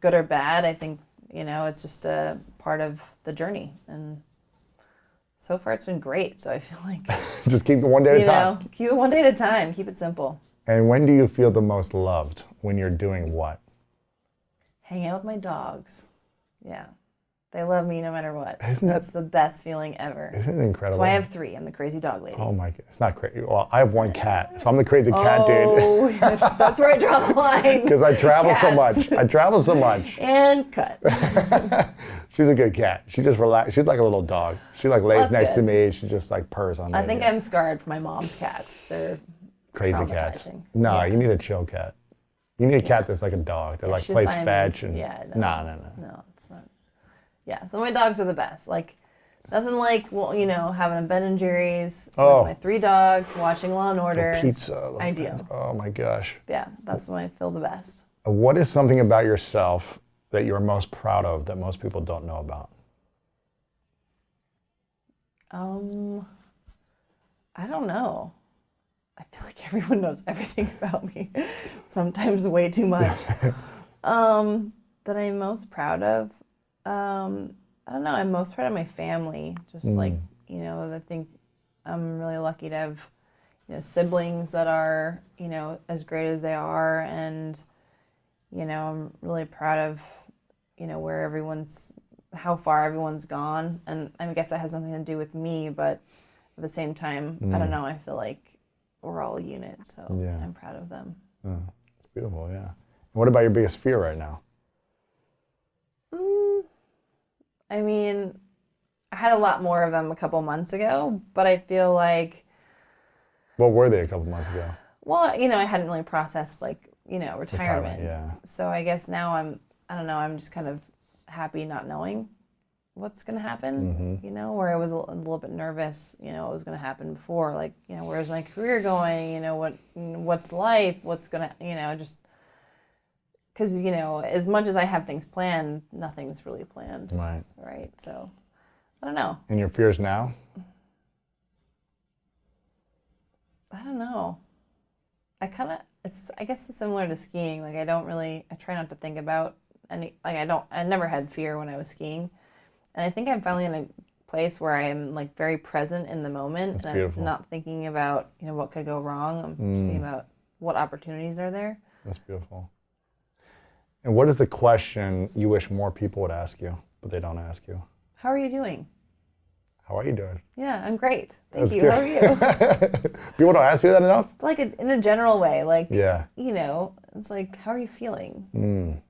good or bad. I think, it's just a part of the journey. And so far it's been great. So I feel like just keep it one day at a time. Keep it one day at a time. Keep it simple. And when do you feel the most loved? When you're doing what? Hang out with my dogs. Yeah. They love me no matter what. Isn't That's the best feeling ever. Isn't it incredible? That's why I have 3. I'm the crazy dog lady. Oh my God, it's not crazy. Well, I have 1 cat, so I'm the crazy cat dude. Oh, that's where I draw the line. Because I travel so much. And cut. She's a good cat. She just relax. She's like a little dog. She like lays next to me. She just like purrs on me. I think I'm scarred for my mom's cats. They're crazy cats. No, you need a chill cat. You need a cat that's like a dog that like plays fetch and No, it's not. Yeah, so my dogs are the best. Like, nothing like, having a Ben and Jerry's with my 3 dogs, watching Law and Order. Pizza. Ideal. Oh my gosh. Yeah, that's when I feel the best. What is something about yourself that you're most proud of that most people don't know about? I don't know. I feel like everyone knows everything about me. Sometimes way too much. That I'm most proud of. I don't know. I'm most proud of my family. Just like, I think I'm really lucky to have, siblings that are, as great as they are. And, I'm really proud of, how far everyone's gone. And I guess that has nothing to do with me, but at the same time, I don't know. I feel like we're all a unit. So I'm proud of them. Oh, it's beautiful, yeah. And what about your biggest fear right now? I mean, I had a lot more of them a couple months ago, but I feel like... What were they a couple months ago? Well, I hadn't really processed, retirement. Yeah. So I guess now I'm just kind of happy not knowing what's going to happen, where I was a little bit nervous, what was going to happen before, where's my career going, what's life, what's going to, just... Because, as much as I have things planned, nothing's really planned. Right? So, I don't know. And your fears now? I don't know. I guess it's similar to skiing. Like, I try not to think about I never had fear when I was skiing. And I think I'm finally in a place where I am, very present in the moment. That's and beautiful. I'm not thinking about, what could go wrong. I'm thinking about what opportunities are there. That's beautiful. And what is the question you wish more people would ask you, but they don't ask you? How are you doing? How are you doing? Yeah, I'm great. Thank That's you. good. How are you? People don't ask you that enough? In a general way, it's like, how are you feeling?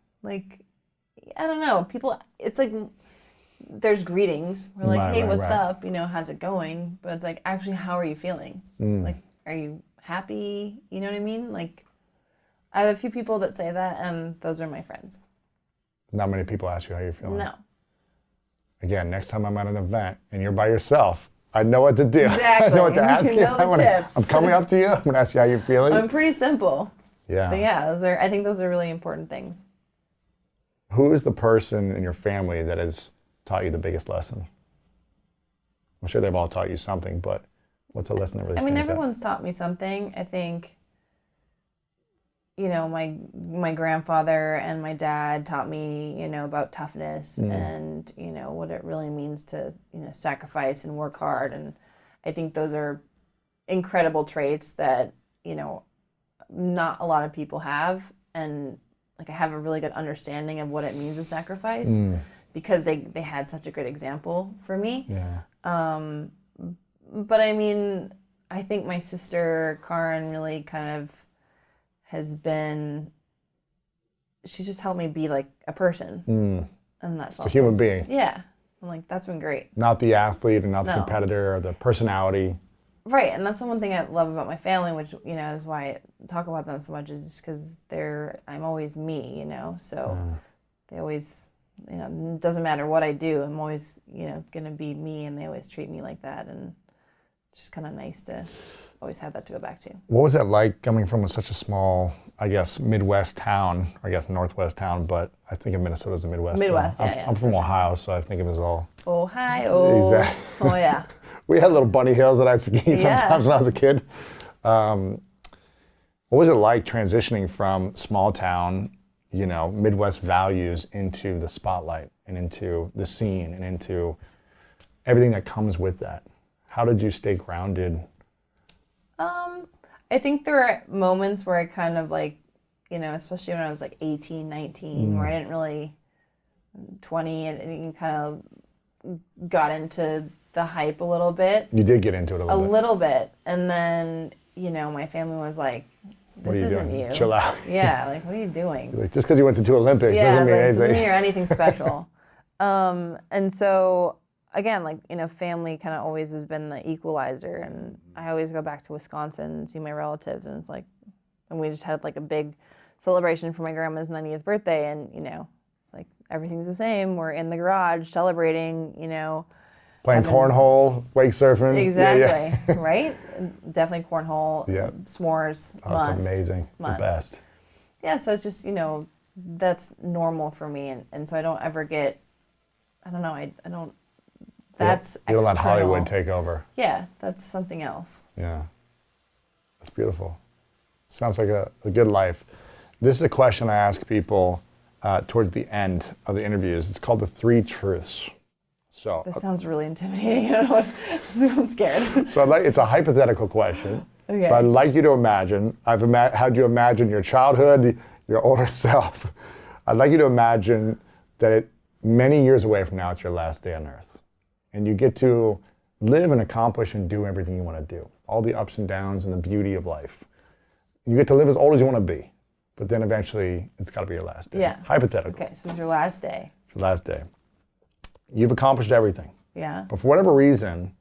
I don't know. People, it's like, there's greetings. We're like, hey, what's up? How's it going? But it's like, actually, how are you feeling? Are you happy? You know what I mean? I have a few people that say that, and those are my friends. Not many people ask you how you're feeling. No. Again, next time I'm at an event and you're by yourself, I know what to do. Exactly. I know what to ask you. Tips. I'm coming up to you. I'm going to ask you how you're feeling. I'm pretty simple. Yeah. But yeah, I think those are really important things. Who is the person in your family that has taught you the biggest lesson? I'm sure they've all taught you something, but what's a lesson that really stands out? Everyone's taught me something. I think you know, my grandfather and my dad taught me, you know, about toughness and, you know, what it really means to, you know, sacrifice and work hard. And I think those are incredible traits that, you know, not a lot of people have. And like I have a really good understanding of what it means to sacrifice because they had such a good example for me. Yeah. But I mean, I think my sister Karen really kind of she's just helped me be like a person. And that's A human being. Yeah. I'm like, that's been great. Not the athlete and not the No. competitor or the personality. Right. And that's the one thing I love about my family, which, you know, is why I talk about them so much, is just because I'm always me, you know? So they always, you know, it doesn't matter what I do. I'm always, you know, going to be me, and they always treat me like that. And it's just kind of nice to always have that to go back to. What was that like coming from such a small, I guess, Midwest town, or I guess Northwest town, but I think of Minnesota as a Midwest town. Midwest, yeah. I'm from Ohio, so I think of it as all. Ohio. Exactly. Oh, yeah. We had little bunny hills that I skied sometimes when I was a kid. What was it like transitioning from small town, you know, Midwest values into the spotlight and into the scene and into everything that comes with that? How did you stay grounded? I think there are moments where I kind of like, you know, especially when I was like 18, 19, where I didn't really, 20, and kind of got into the hype a little bit. You did get into it a little bit. And then, you know, my family was like, this isn't you. Chill out. Yeah, like, what are you doing? Like, just because you went to 2 Olympics doesn't mean anything. Doesn't mean you're anything special. And so, again, like, you know, family kind of always has been the equalizer. And I always go back to Wisconsin and see my relatives. And it's like, and we just had like a big celebration for my grandma's 90th birthday. And, you know, it's like everything's the same. We're in the garage celebrating, you know. Playing cornhole, wake surfing. Exactly, Yeah. right? Definitely cornhole, Yeah. s'mores, Oh, must. it's amazing. It's Must. the best. Yeah, so it's just, you know, that's normal for me. And so I don't ever get, I don't know, I don't, that's You don't let external. Hollywood take over. Yeah, that's something else. Yeah. That's beautiful. Sounds like a good life. This is a question I ask people towards the end of the interviews. It's called the 3 truths. So This sounds really intimidating. I'm scared. So it's a hypothetical question. Okay. So I'd like you to imagine, had you imagine your childhood, your older self. I'd like you to imagine that many years away from now, it's your last day on earth. And you get to live and accomplish and do everything you want to do. All the ups and downs and the beauty of life. You get to live as old as you want to be. But then eventually, it's got to be your last day. Yeah. Hypothetical. Okay, so this is your last day. It's your last day. You've accomplished everything. Yeah. But for whatever reason,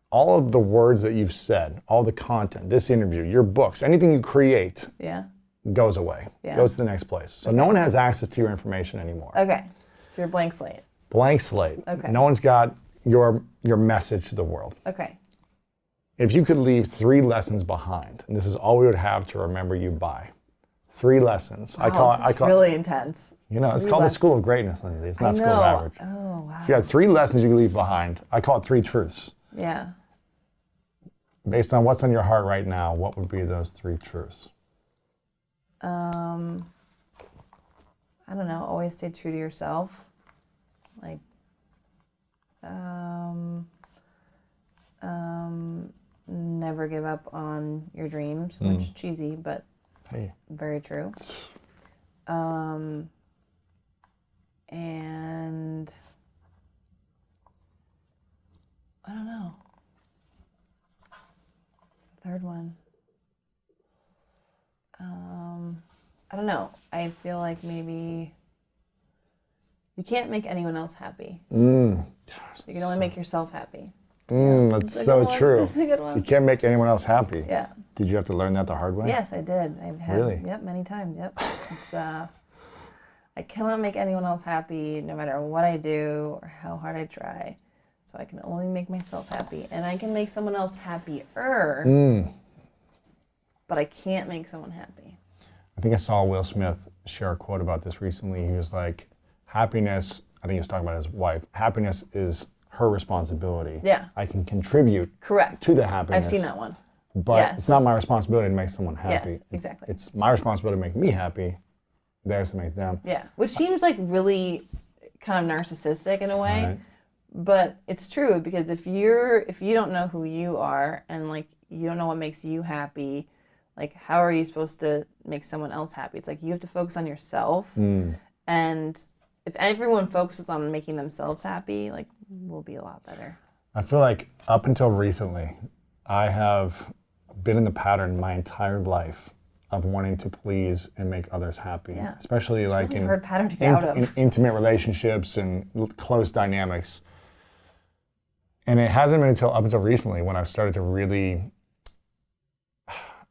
all of the words that you've said, all the content, this interview, your books, anything you create Yeah. goes away, Yeah. goes to the next place. So no one has access to your information anymore. Okay, so you're blank slate. Blank slate. Okay. No one's got your message to the world. Okay. If you could leave 3 lessons behind, and this is all we would have to remember you by, 3 lessons. This is really intense. You know, it's 3 called the lessons. School of Greatness, Lindsay. It's not I School of know. Average. Oh, wow. If you had 3 lessons you could leave behind, I call it 3 truths. Yeah. Based on what's on your heart right now, what would be those 3 truths? I don't know. Always stay true to yourself. Like, never give up on your dreams, which is cheesy, but Hey. very true. And I don't know. The third one. I don't know. I feel like maybe you can't make anyone else happy. You can only make yourself happy. That's a so good one. true. That's a good one. You can't make anyone else happy. Yeah. Did you have to learn that the hard way? Yes, I did. I've had, Really? Yep, many times. Yep. It's I cannot make anyone else happy, no matter what I do or how hard I try. So I can only make myself happy, and I can make someone else happier. But I can't make someone happy. I think I saw Will Smith share a quote about this recently. He was like, happiness, I think he was talking about his wife, happiness is her responsibility. Yeah. I can contribute Correct. to the happiness. I've seen that one. but Yeah, it's so not my responsibility to make someone happy. Yes, exactly. It's my responsibility to make me happy. Theirs to make them. Yeah, which seems like really kind of narcissistic in a way, Right. but it's true because if you don't know who you are and like you don't know what makes you happy, like how are you supposed to make someone else happy? It's like you have to focus on yourself, and if everyone focuses on making themselves happy, like we'll be a lot better. I feel like up until recently, I have been in the pattern my entire life of wanting to please and make others happy, Yeah. especially It's like really in, hard pattern to get out of. in intimate relationships and close dynamics. And it hasn't been up until recently when I started to really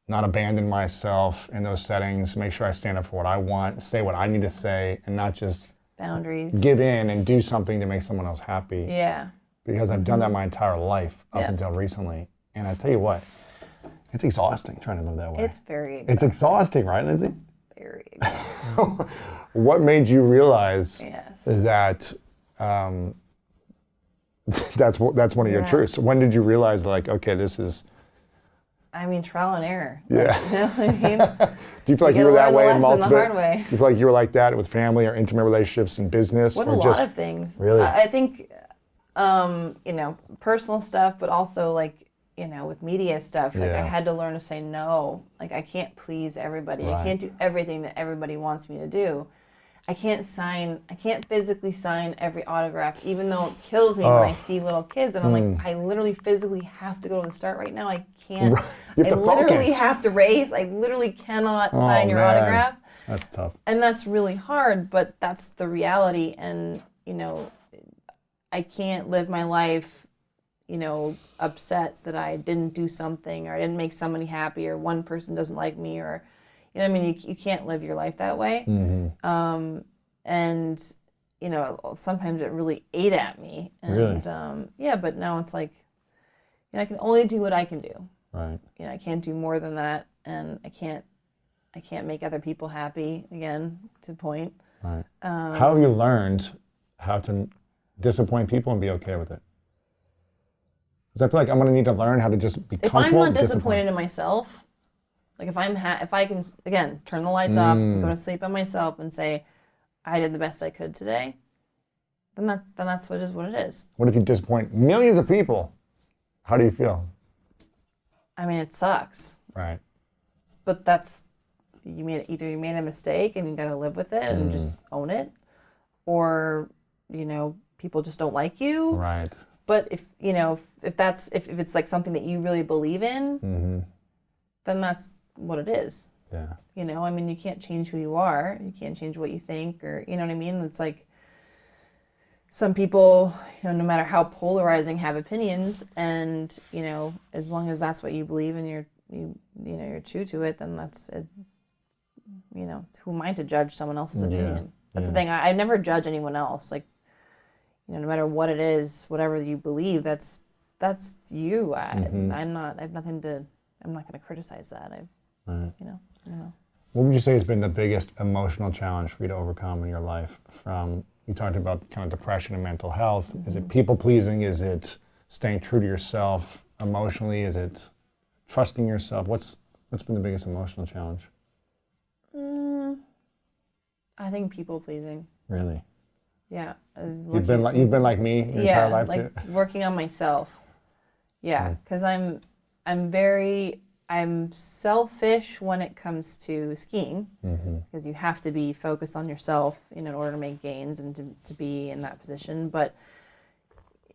not abandon myself in those settings, make sure I stand up for what I want, say what I need to say, and not just Boundaries. give in and do something to make someone else happy. Yeah. Because I've done that my entire life up Yeah. until recently. And I tell you what, it's exhausting trying to live that way. It's very It's exhausting, right, Lindsay? very exhausting. What made you realize Yes. that that's one of your Yeah. truths? When did you realize, like, okay, this is... I mean, trial and error. Yeah. Like, you know what I mean? Do you feel like You you were gotta that learn the way in lesson the multiple... hard way. Do you feel like you were like that with family or intimate relationships and business? With or a just, lot of things. Really? I think, personal stuff, but also like, with media stuff. Like Yeah. I had to learn to say no. Like I can't please everybody. Right. I can't do everything that everybody wants me to do. I can't physically sign every autograph, even though it kills me when I see little kids. And I'm like, I literally physically have to go to the start right now. I can't. Right. You have I to literally focus. have to race. I literally cannot Oh, sign your man. autograph. That's tough. And that's really hard, but that's the reality. And, I can't live my life, upset that I didn't do something or I didn't make somebody happy or one person doesn't like me or, you can't live your life that way. Mm-hmm. And, sometimes it really ate at me. And, Really? but now it's like, I can only do what I can do. Right. I can't do more than that. And I can't make other people happy, again, to point. Right. How have you learned how to disappoint people and be okay with it? Because I feel like I'm going to need to learn how to just be If I'm comfortable. not disappointed in myself, like if I can, again, turn the lights off, go to sleep on myself and say, I did the best I could today, then that's what it is. What if you disappoint millions of people? How do you feel? I mean, it sucks, Right. but you made a mistake and you got to live with it and just own it, or people just don't like you. Right. But if it's like something that you really believe in, then that's what it is. Yeah. You can't change who you are. You can't change what you think, or you know what I mean. It's like some people, no matter how polarizing, have opinions, and as long as that's what you believe and you're true to it, then that's who am I to judge someone else's opinion? That's the thing. I never judge anyone else. Like, no matter what it is, whatever you believe, that's you. I'm not going to criticize that. I don't know. What would you say has been the biggest emotional challenge for you to overcome in your life? You talked about kind of depression and mental health. Is it people pleasing? Is it staying true to yourself emotionally? Is it trusting yourself? What's been the biggest emotional challenge? I think people pleasing. Really? Yeah. You've been like me your entire life too? Working on myself. Yeah, because I'm selfish when it comes to skiing, because you have to be focused on yourself in order to make gains and to be in that position. But,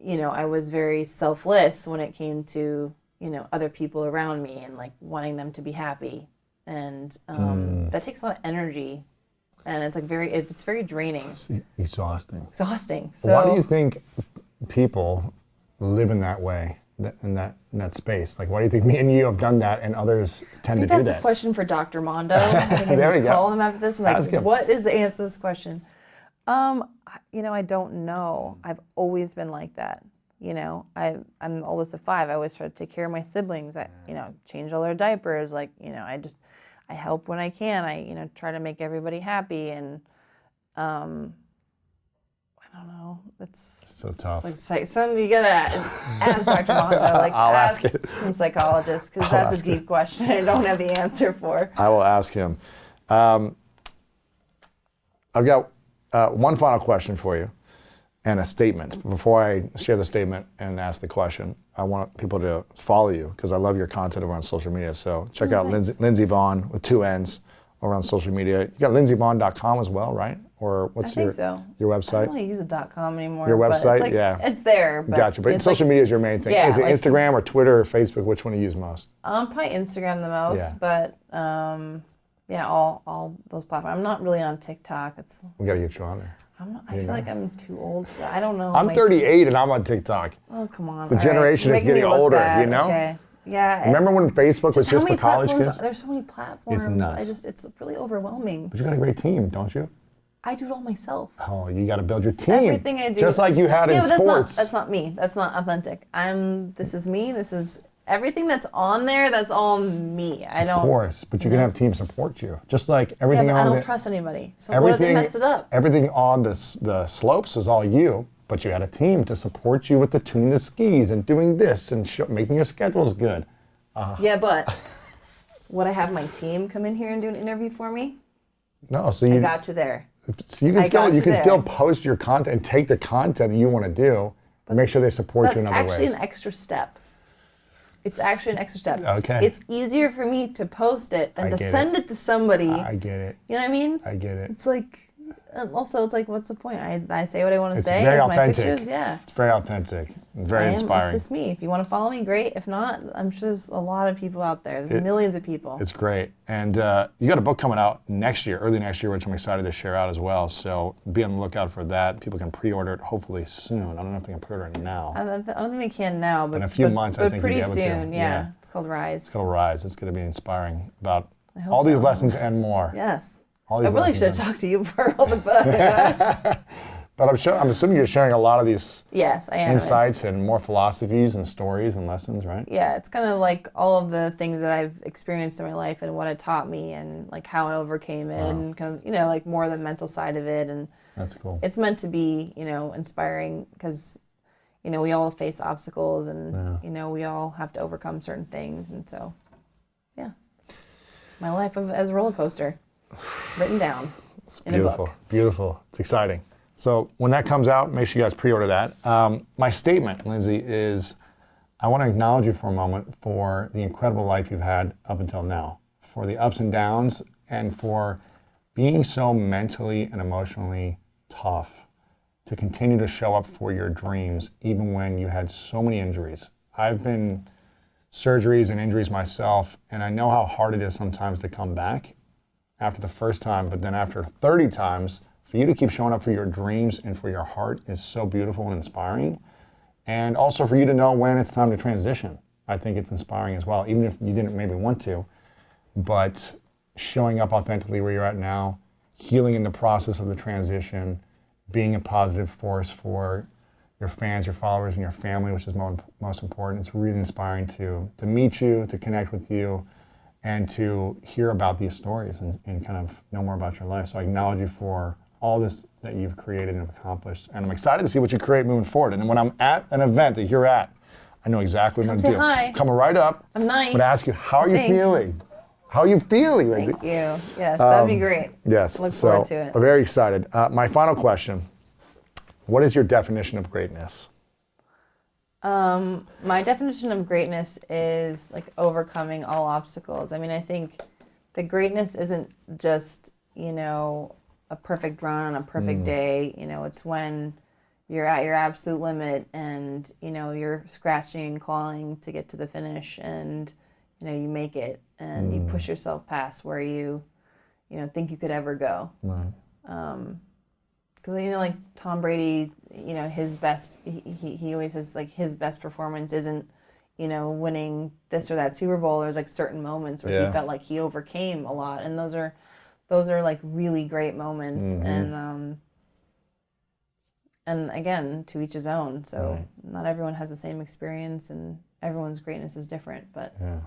I was very selfless when it came to, other people around me and like wanting them to be happy. And that takes a lot of energy. And it's like it's very draining. It's exhausting. So why do you think people live in that way, in that space? Like, why do you think me and you have done that and others tend to do that? I think that's a question for Dr. Mondo. There we go. Call him after this. I'm Ask him. what is the answer to this question? I don't know. I've always been like that. I'm the oldest of 5. I always try to take care of my siblings. I change all their diapers. Like, I help when I can. I try to make everybody happy. And I don't know. It's So tough. It's like some you gotta ask Dr. Mondo, like I'll ask ask it. some psychologists because I'll that's a ask deep question I don't have the answer for. I will ask him. I've got one final question for you and a statement. Before I share the statement and ask the question, I want people to follow you because I love your content over on social media. So check out Lindsey Vonn with 2 N's over on social media. You got lindseyvonn.com as well, right? Or what's I think so. your I website? don't really use a .com anymore. Your but website? it's like, Yeah. It's there. But Gotcha. But it's social like, media is your main thing. Yeah, Is it like- Instagram or Twitter or Facebook? Which one do you use most? Probably Instagram the most, Yeah. but yeah, all those platforms. I'm not really on TikTok. We got to get you on there. I feel like I'm too old for that. I don't know. I'm my- 38 and I'm on TikTok. Oh, come on. The all right. generation You're is making me getting look older, bad. you know? Okay. Yeah. Remember when Facebook was how just many for college platforms- kids? There's so many platforms. nuts. It's really overwhelming. But you got a great team, don't you? I do it all myself. Oh, you got to build your team. Everything I do. Just like you had in but sports. That's not me. That's not authentic. This is me. This is everything that's on there. That's all me. I don't. Of course, but you can have team support you. Just like Yeah, everything but I on don't the, trust anybody. So what if they messed it up? Everything on the slopes is all you, but you had a team to support you with the tuning the skis and doing this and making your schedules good. Yeah, but would I have my team come in here and do an interview for me? No, so I you got you there. so you can I still got you you can there. still post your content and take the content that you want to do, but make sure they support That's you in other actually ways. an extra step. It's actually an extra step. Okay. It's easier for me to post it than I to get send it to somebody. I get it. You know what I mean? I get it. It's like, and also it's like, what's the point? I say what I want to It's say. very It's my authentic. pictures. Yeah. It's very authentic. It's very It's inspiring. just me. If you want to follow me, great. If not, I'm sure there's a lot of people out there. There's millions of people. It's great. And you got a book coming out next year, early next year, which I'm excited to share out as well. So be on the lookout for that. People can pre-order it hopefully soon. I don't know if they can pre-order it now. I don't think they can now, but In a few months, I but think pretty you'll be able to. soon. Yeah. Yeah. It's called Rise. It'll rise. It's going to be inspiring about hope all these so. lessons and more. Yes. All I these really lessons should have and- talked to you for all the book. But I'm assuming you're sharing a lot of these Yes, I am. insights and more philosophies and stories and lessons, right? Yeah, it's kind of like all of the things that I've experienced in my life and what it taught me and like how I overcame it and kind of, like more the mental side of it. And That's cool. it's meant to be, inspiring because, we all face obstacles and, we all have to overcome certain things. And so, yeah, it's my life as a roller coaster written down in Beautiful, a book. beautiful. It's exciting. So when that comes out, make sure you guys pre-order that. My statement, Lindsey, is I want to acknowledge you for a moment for the incredible life you've had up until now, for the ups and downs, and for being so mentally and emotionally tough to continue to show up for your dreams, even when you had so many injuries. I've been surgeries and injuries myself, and I know how hard it is sometimes to come back after the first time, but then after 30 times, for you to keep showing up for your dreams and for your heart is so beautiful and inspiring. And also for you to know when it's time to transition. I think it's inspiring as well, even if you didn't maybe want to. But showing up authentically where you're at now, healing in the process of the transition, being a positive force for your fans, your followers, and your family, which is most important. It's really inspiring to meet you, to connect with you, and to hear about these stories and kind of know more about your life. So I acknowledge you for all this that you've created and accomplished. And I'm excited to see what you create moving forward. And when I'm at an event that you're at, I know exactly what I'm going to do. Hi. Coming right up. I'm nice. I'm going to ask you, how are you Thanks. feeling? How are you feeling, Lindsey? Thank you. Yes, that'd be great. Yes. Look forward to it. We're very excited. My final question, what is your definition of greatness? My definition of greatness is like overcoming all obstacles. I mean, I think the greatness isn't just, a perfect run on a perfect day. It's when you're at your absolute limit and, you're scratching and clawing to get to the finish and, you make it and you push yourself past where you, think you could ever go. Right. Because, like Tom Brady, his best, he always says like his best performance isn't, winning this or that Super Bowl. There's like certain moments where he felt like he overcame a lot. And those are like really great moments. And again, to each his own. So not everyone has the same experience and everyone's greatness is different, but. Yeah.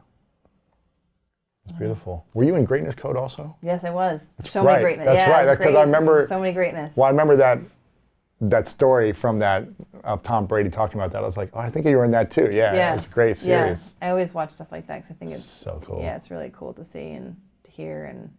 It's beautiful. Were you in Greatness Code also? Yes, I was. That's so right. many greatness. That's yeah, right. it was That's because great. I remember. So many greatness. Well, I remember that that story from that of Tom Brady talking about that, I was like, oh, I think you were in that too. Yeah, it's a great series. Yeah. I always watch stuff like that because I think it's So cool. Yeah, it's really cool to see and to hear, and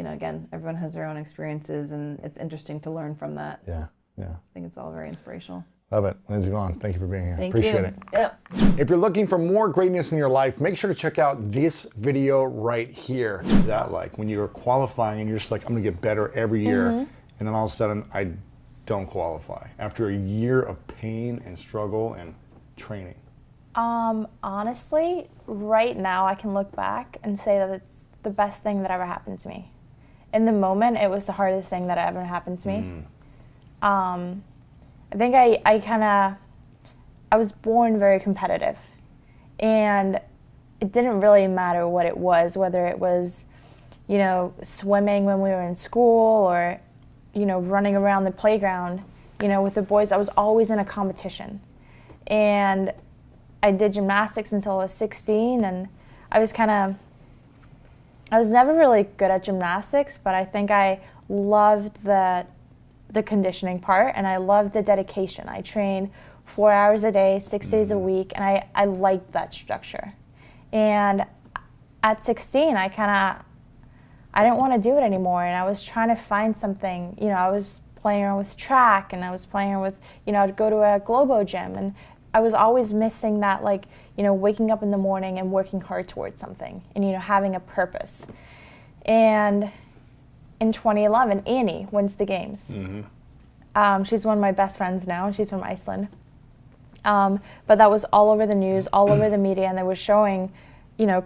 again, everyone has their own experiences, and it's interesting to learn from that. Yeah. I think it's all very inspirational. Love it. Lindsey Vonn, thank you for being here. Thank Appreciate you. it. Yep. If you're looking for more greatness in your life, make sure to check out this video right here. What's that like when you're qualifying and you're just like, I'm gonna get better every year, and then all of a sudden I don't qualify after a year of pain and struggle and training? Honestly, right now I can look back and say that it's the best thing that ever happened to me. In the moment, it was the hardest thing that ever happened to me. I think I was born very competitive, and it didn't really matter what it was, whether it was, swimming when we were in school or, running around the playground, with the boys. I was always in a competition. And I did gymnastics until I was 16, and I was never really good at gymnastics, but I think I loved the conditioning part, and I loved the dedication. I trained 4 hours a day, 6 days a week, and I liked that structure. And at 16, I didn't want to do it anymore, and I was trying to find something. I was playing around with track, and I was playing around with, I'd go to a Globo gym, and I was always missing that, waking up in the morning and working hard towards something, and, having a purpose. And in 2011, Annie wins the games. She's one of my best friends now. She's from Iceland. But that was all over the news, all over the media, and they were showing,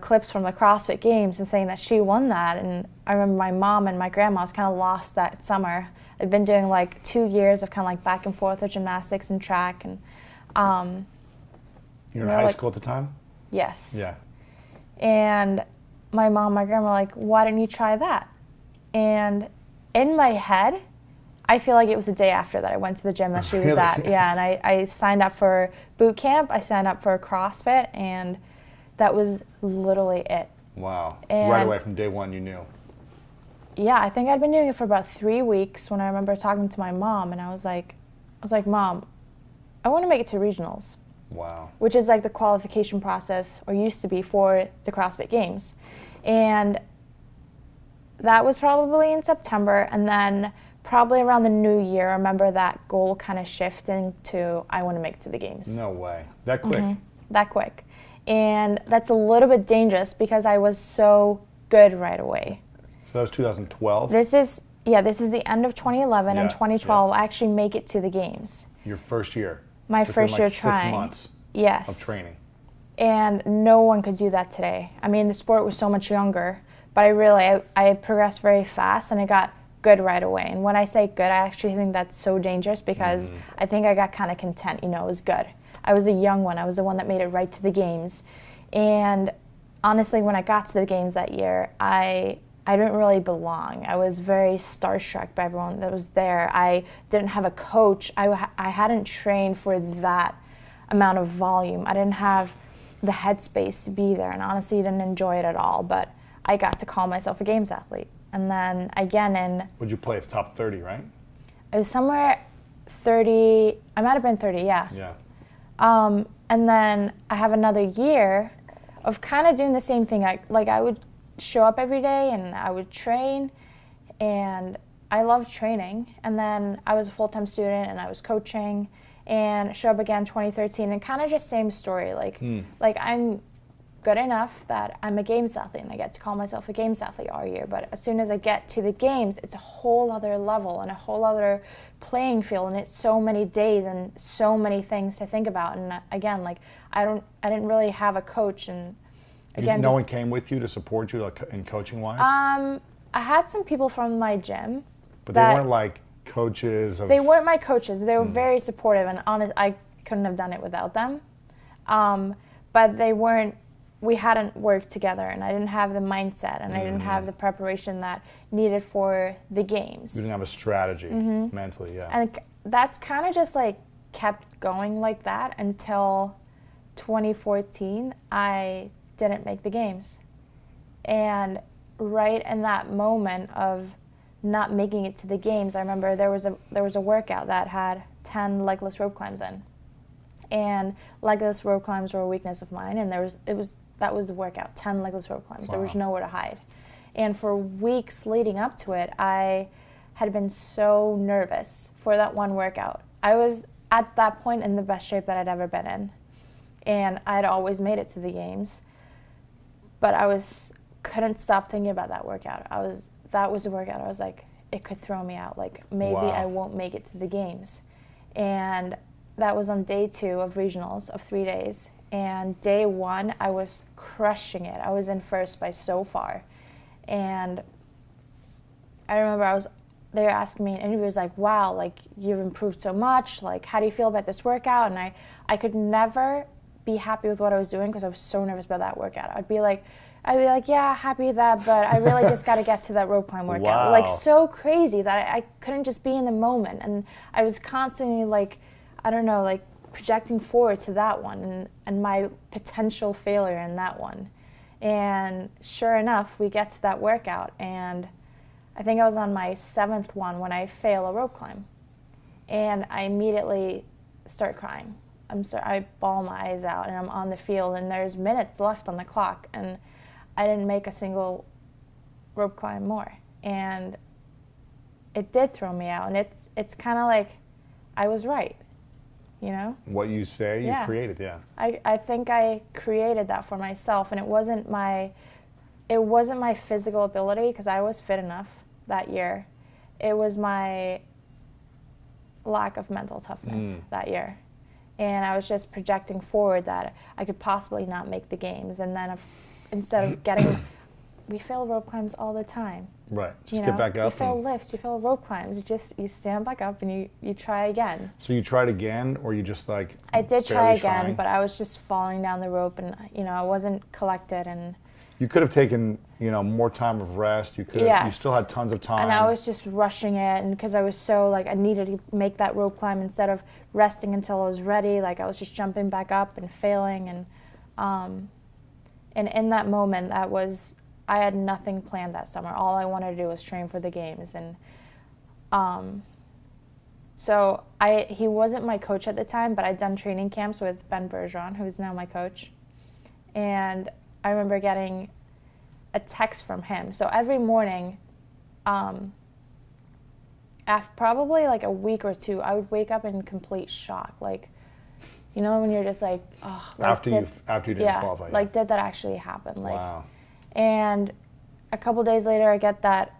clips from the CrossFit Games and saying that she won that. And I remember my mom and my grandma was kind of lost that summer. I'd been doing 2 years of kind of back and forth with gymnastics and track. And you were in high school at the time? Yes. Yeah. And my mom, my grandma were like, why didn't you try that? And in my head, I feel like it was the day after that I went to the gym that she was at. Yeah, and I signed up for boot camp. I signed up for CrossFit, and that was literally it. Wow. And right away from day one, you knew. Yeah, I think I'd been doing it for about 3 weeks when I remember talking to my mom, and I was like, Mom, I want to make it to regionals. Wow. Which is the qualification process, or used to be, for the CrossFit Games. And that was probably in September, and then probably around the new year, I remember that goal kind of shifting to, I want to make it to the games. No way. That quick? That quick. And that's a little bit dangerous because I was so good right away. So that was 2012? This is the end of 2011, and 2012 I actually make it to the games. Your first year? My first year trying. 6 months yes. of training. And no one could do that today. I mean, the sport was so much younger, but I progressed very fast, and I got good right away. And when I say good, I actually think that's so dangerous because I think I got kind of content, it was good. I was the young one. I was the one that made it right to the games. And honestly, when I got to the games that year, I didn't really belong. I was very starstruck by everyone that was there. I didn't have a coach. I hadn't trained for that amount of volume. I didn't have the headspace to be there, and honestly didn't enjoy it at all. But I got to call myself a games athlete. And then again What'd you place? Top 30, right? I was somewhere 30, I might have been 30, yeah. Yeah. And then I have another year of kind of doing the same thing. I would show up every day and I would train, and I loved training. And then I was a full-time student and I was coaching, and show up again 2013, and kind of just same story. I'm good enough that I'm a games athlete, and I get to call myself a games athlete all year. But as soon as I get to the games, it's a whole other level and a whole other playing field, and it's so many days and so many things to think about. And again, I didn't really have a coach, and again, no one came with you to support you in coaching wise? I had some people from my gym, but they weren't coaches. They weren't my coaches. They were very supportive, and honest, I couldn't have done it without them. But they weren't. We hadn't worked together, and I didn't have the mindset, and I didn't have the preparation that needed for the games. You didn't have a strategy mentally, yeah. And that's kind of just kept going like that until 2014. I didn't make the games. And right in that moment of not making it to the games, I remember there was a workout that had 10 legless rope climbs in. And legless rope climbs were a weakness of mine, and that was the workout, 10 legless rope climbs. Wow. There was nowhere to hide. And for weeks leading up to it, I had been so nervous for that one workout. I was at that point in the best shape that I'd ever been in. And I'd always made it to the games. But couldn't stop thinking about that workout. That was the workout. I was like, it could throw me out. Like, maybe I won't make it to the games. And that was on day 2 of regionals of 3 days. And day 1, I was crushing it. I was in first by so far. And I remember they were asking me in interviews, like, wow, like, you've improved so much. Like, how do you feel about this workout? And I could never be happy with what I was doing because I was so nervous about that workout. I'd be like, yeah, happy with that, but I really just got to get to that rope climb workout. Wow. Like, so crazy that I couldn't just be in the moment. And I was constantly, like, I don't know, like, projecting forward to that one and my potential failure in that one. And sure enough, we get to that workout, and I think I was on my 7th one when I fail a rope climb. And I immediately start crying. I bawl my eyes out, and I'm on the field, and there's minutes left on the clock, and I didn't make a single rope climb more. And it did throw me out, and it's kind of like I was right, you know? What you say, you created, yeah. I think I created that for myself, and it wasn't my physical ability, because I was fit enough that year. It was my lack of mental toughness that year. And I was just projecting forward that I could possibly not make the games. And then instead of we fail rope climbs all the time. Right, just get back up. You fail lifts, you fail rope climbs. You stand back up and you try again. So you tried again, or you just like I did try again, trying? but I was just falling down the rope, and I wasn't collected. And you could have taken more time of rest. You could have, you still had tons of time. And I was just rushing it, and because I was so like I needed to make that rope climb instead of resting until I was ready. Like I was just jumping back up and failing, and in that moment, I had nothing planned that summer. All I wanted to do was train for the games, and so he wasn't my coach at the time, but I'd done training camps with Ben Bergeron, who's now my coach, and I remember getting a text from him. So every morning, after probably like a week or 2, I would wake up in complete shock, like, when you're just like, oh. Like, after you didn't qualify. Like, did that actually happen? Like, wow. And a couple days later, I get that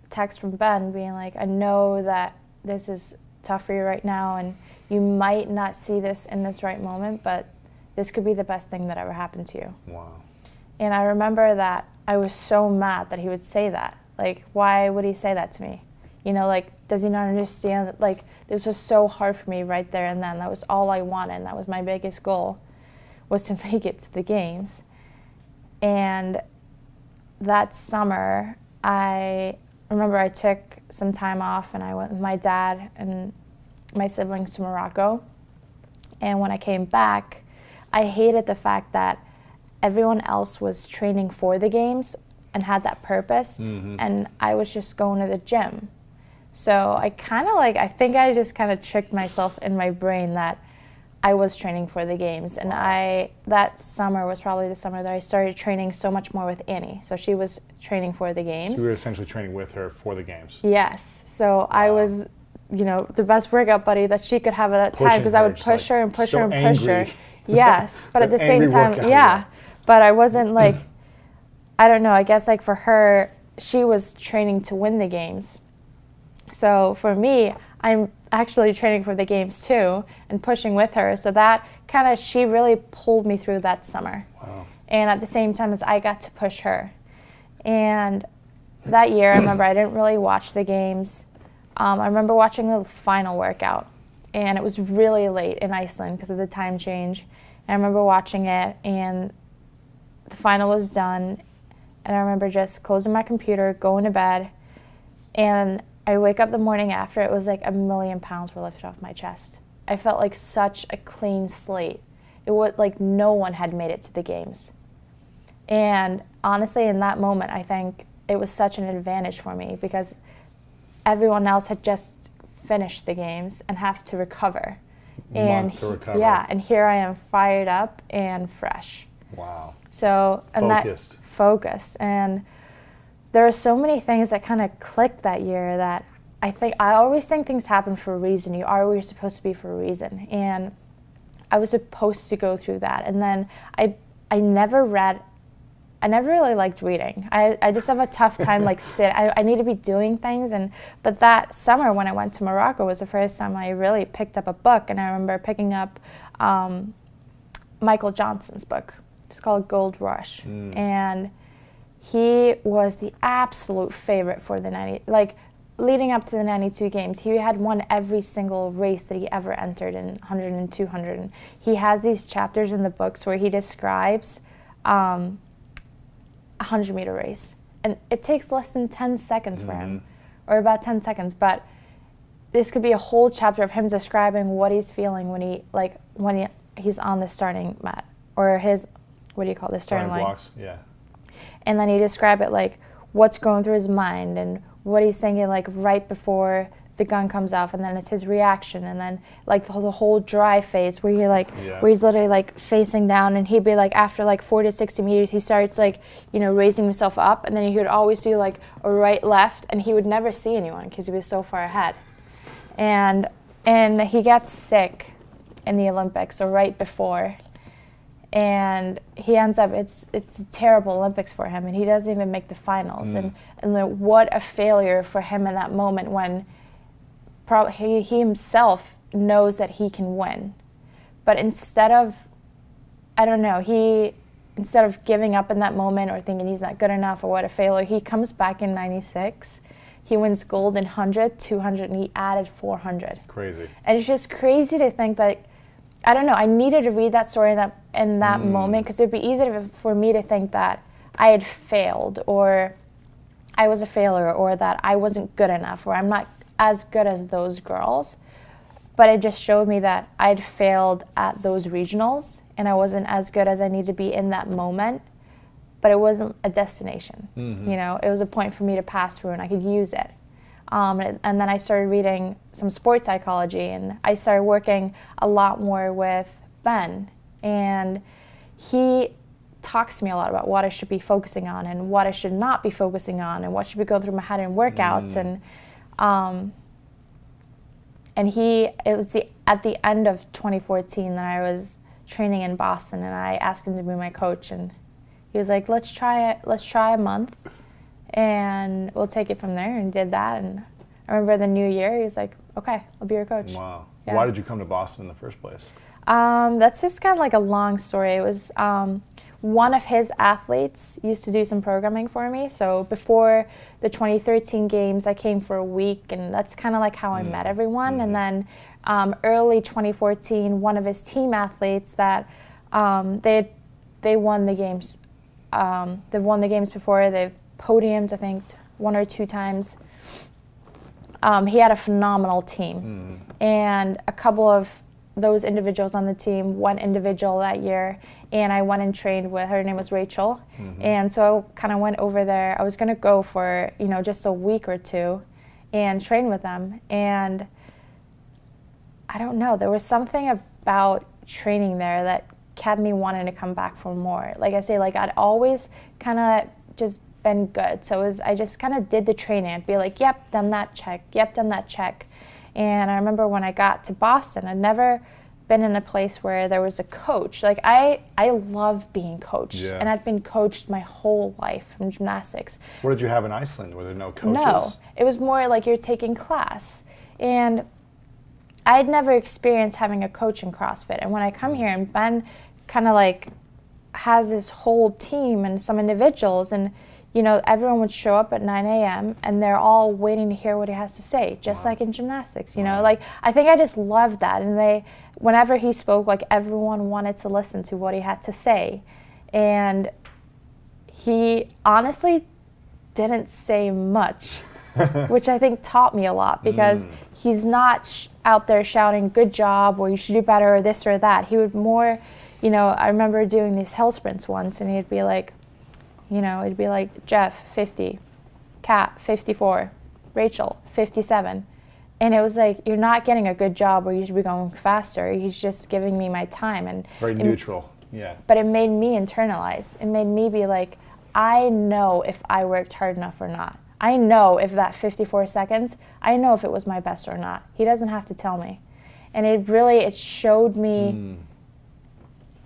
text from Ben being like, I know that this is tough for you right now, and you might not see this in this right moment, but this could be the best thing that ever happened to you. Wow. And I remember that I was so mad that he would say that. Like, why would he say that to me? Does he not understand that, like, this was so hard for me right there and then. That was all I wanted, and that was my biggest goal, was to make it to the games. And that summer, I remember I took some time off, and I went with my dad and my siblings to Morocco. And when I came back, I hated the fact that everyone else was training for the games and had that purpose, and I was just going to the gym. So I think I just kind of tricked myself in my brain that I was training for the games. And that summer was probably the summer that I started training so much more with Annie. So she was training for the games. So you were essentially training with her for the games. Yes. So I was, the best workout buddy that she could have at that time, because I would push her and push her and push her. Yes, but at the same time, but I wasn't like, I don't know, I guess like for her, she was training to win the games. So for me, I'm actually training for the games too and pushing with her. So that she really pulled me through that summer. Wow. And at the same time as I got to push her. And that year, I remember I didn't really watch the games. I remember watching the final workout, and it was really late in Iceland because of the time change. And I remember watching it, and the final was done, and I remember just closing my computer, going to bed, and I wake up the morning after, it was like 1,000,000 pounds were lifted off my chest. I felt like such a clean slate. It was like no one had made it to the games. And honestly, in that moment, I think it was such an advantage for me, because everyone else had just finished the games and have to recover. Month to recover. Yeah, and here I am fired up and fresh. Wow. So, and Focused. that focused. And there are so many things that kind of clicked that year that I always think things happen for a reason. You are where you're supposed to be for a reason. And I was supposed to go through that. And then I never really liked reading. I just have a tough time I need to be doing things. But that summer when I went to Morocco was the first time I really picked up a book. And I remember picking up Michael Johnson's book. It's called Gold Rush. And he was the absolute favorite for the leading up to the 92 games. He had won every single race that he ever entered in 100 and 200. And he has these chapters in the books where he describes 100-meter race, and it takes less than 10 seconds for him, or about 10 seconds. But this could be a whole chapter of him describing what he's feeling when he's on the starting mat, or his the starting line. Blocks. Yeah. And then he described it like what's going through his mind and what he's thinking right before the gun comes off, and then it's his reaction, and then the whole dry phase where where he's literally facing down, and he'd be after 40 to 60 meters he starts raising himself up, and then he would always do a right left, and he would never see anyone because he was so far ahead. And he gets sick in the Olympics, or right before, and he ends up it's a terrible Olympics for him, and he doesn't even make the finals. And what a failure for him in that moment when he himself knows that he can win. But instead of giving up in that moment or thinking he's not good enough or what a failure, he comes back in 96. He wins gold in 100, 200, and he added 400. Crazy. And it's just crazy to think that, I needed to read that story in that moment, because it would be easy for me to think that I had failed, or I was a failure, or that I wasn't good enough, or I'm not as good as those girls. But it just showed me that I'd failed at those regionals, and I wasn't as good as I needed to be in that moment. But it wasn't a destination. It was a point for me to pass through, and I could use it. And then I started reading some sports psychology, and I started working a lot more with Ben. And he talks to me a lot about what I should be focusing on and what I should not be focusing on, and what should be going through my head in workouts. It was at the end of 2014 that I was training in Boston, and I asked him to be my coach, and he was like, let's try a month, and we'll take it from there. And did that. And I remember the new year, he was like, okay, I'll be your coach. Wow. Yeah. Why did you come to Boston in the first place? That's just kind of a long story. It was one of his athletes used to do some programming for me. So before the 2013 games, I came for a week, and that's kind of how I met everyone. And then early 2014, one of his team athletes that they won the games. They've won the games before. They've podiumed, I think, 1 or 2 times. He had a phenomenal team, and a couple of those individuals on the team went individual that year, and I went and trained with her. Her name was Rachel. And so I kind of went over there. I was going to go for just a week or 2 and train with them, and I don't know, there was something about training there that kept me wanting to come back for more. Like I say, I'd always kind of just been good, so I just kind of did the training. I'd be like, yep, done that, check, yep, done that, check. And I remember when I got to Boston, I'd never been in a place where there was a coach. I love being coached, and I've been coached my whole life from gymnastics. What did you have in Iceland? Were there no coaches? No, it was more you're taking class. And I'd never experienced having a coach in CrossFit. And when I come here, and Ben kind of has his whole team and some individuals, and everyone would show up at 9 a.m. and they're all waiting to hear what he has to say, just like in gymnastics, I think I just loved that. And whenever he spoke, everyone wanted to listen to what he had to say. And he honestly didn't say much, which I think taught me a lot, because he's not out there shouting, good job, or you should do better, or this or that. He would more, I remember doing these hill sprints once, and he'd be like, it'd be like, Jeff, 50, Kat, 54, Rachel, 57. And it was like, you're not getting a good job where you should be going faster. He's just giving me my time. And Very neutral. Yeah. But it made me internalize. It made me be like, I know if I worked hard enough or not. I know if that 54 seconds, I know if it was my best or not. He doesn't have to tell me. And it showed me,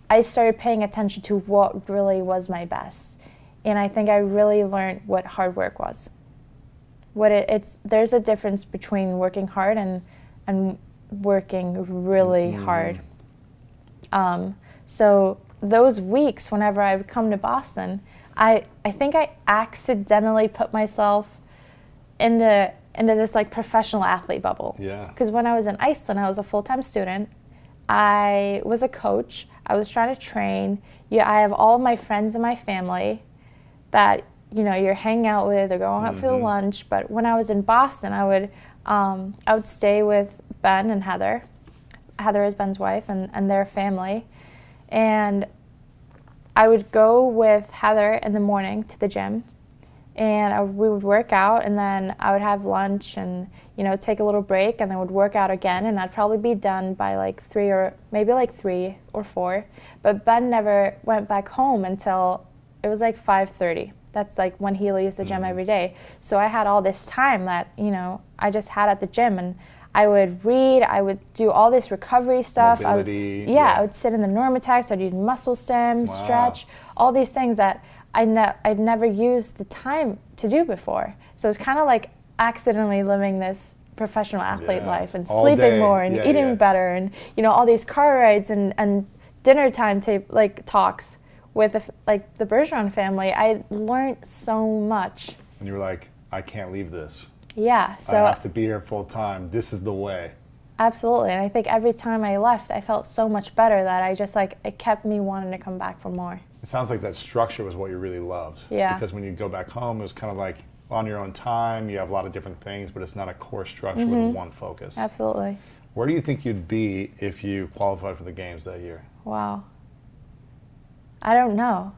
I started paying attention to what really was my best. And I think I really learned what hard work was. There's a difference between working hard and working really hard. So those weeks, whenever I would come to Boston, I think I accidentally put myself into this like professional athlete bubble. Yeah. Because when I was in Iceland, I was a full-time student. I was a coach. I was trying to train. Yeah, I have all of my friends and my family that you're hanging out with or going out for lunch. But when I was in Boston, I would stay with Ben and Heather. Heather is Ben's wife and their family. And I would go with Heather in the morning to the gym, and we would work out, and then I would have lunch and take a little break, and then would work out again, and I'd probably be done by like 3 or 4. But Ben never went back home until it was like 5:30. That's like when he leaves the gym every day. So I had all this time that I just had at the gym, and I would read, I would do all this recovery stuff. Mobility, I would sit in the Normatex, I'd do muscle stim, stretch, all these things that I'd never used the time to do before. So it's kind of like accidentally living this professional athlete life and all sleeping day. more and eating better and all these car rides and dinner time talks with the Bergeron family. I learned so much. And you were like, I can't leave this. Yeah, so I have to be here full time. This is the way. Absolutely, and I think every time I left, I felt so much better that it kept me wanting to come back for more. It sounds like that structure was what you really loved. Yeah. Because when you go back home, it was kind of like on your own time. You have a lot of different things, but it's not a core structure with one focus. Absolutely. Where do you think you'd be if you qualified for the games that year? Wow. I don't know.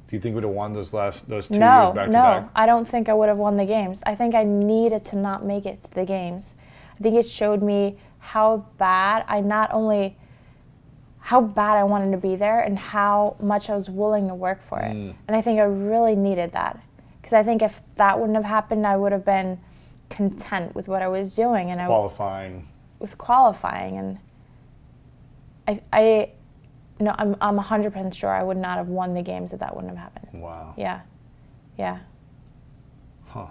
Do you think we'd have won those 2 years back to back? No, I don't think I would have won the games. I think I needed to not make it to the games. I think it showed me how bad I wanted to be there and how much I was willing to work for it. And I think I really needed that. Because I think if that wouldn't have happened, I would have been content with what I was doing. And Qualifying. With qualifying. And I'm 100% sure I would not have won the games if that wouldn't have happened. Wow. Yeah. Yeah. Huh.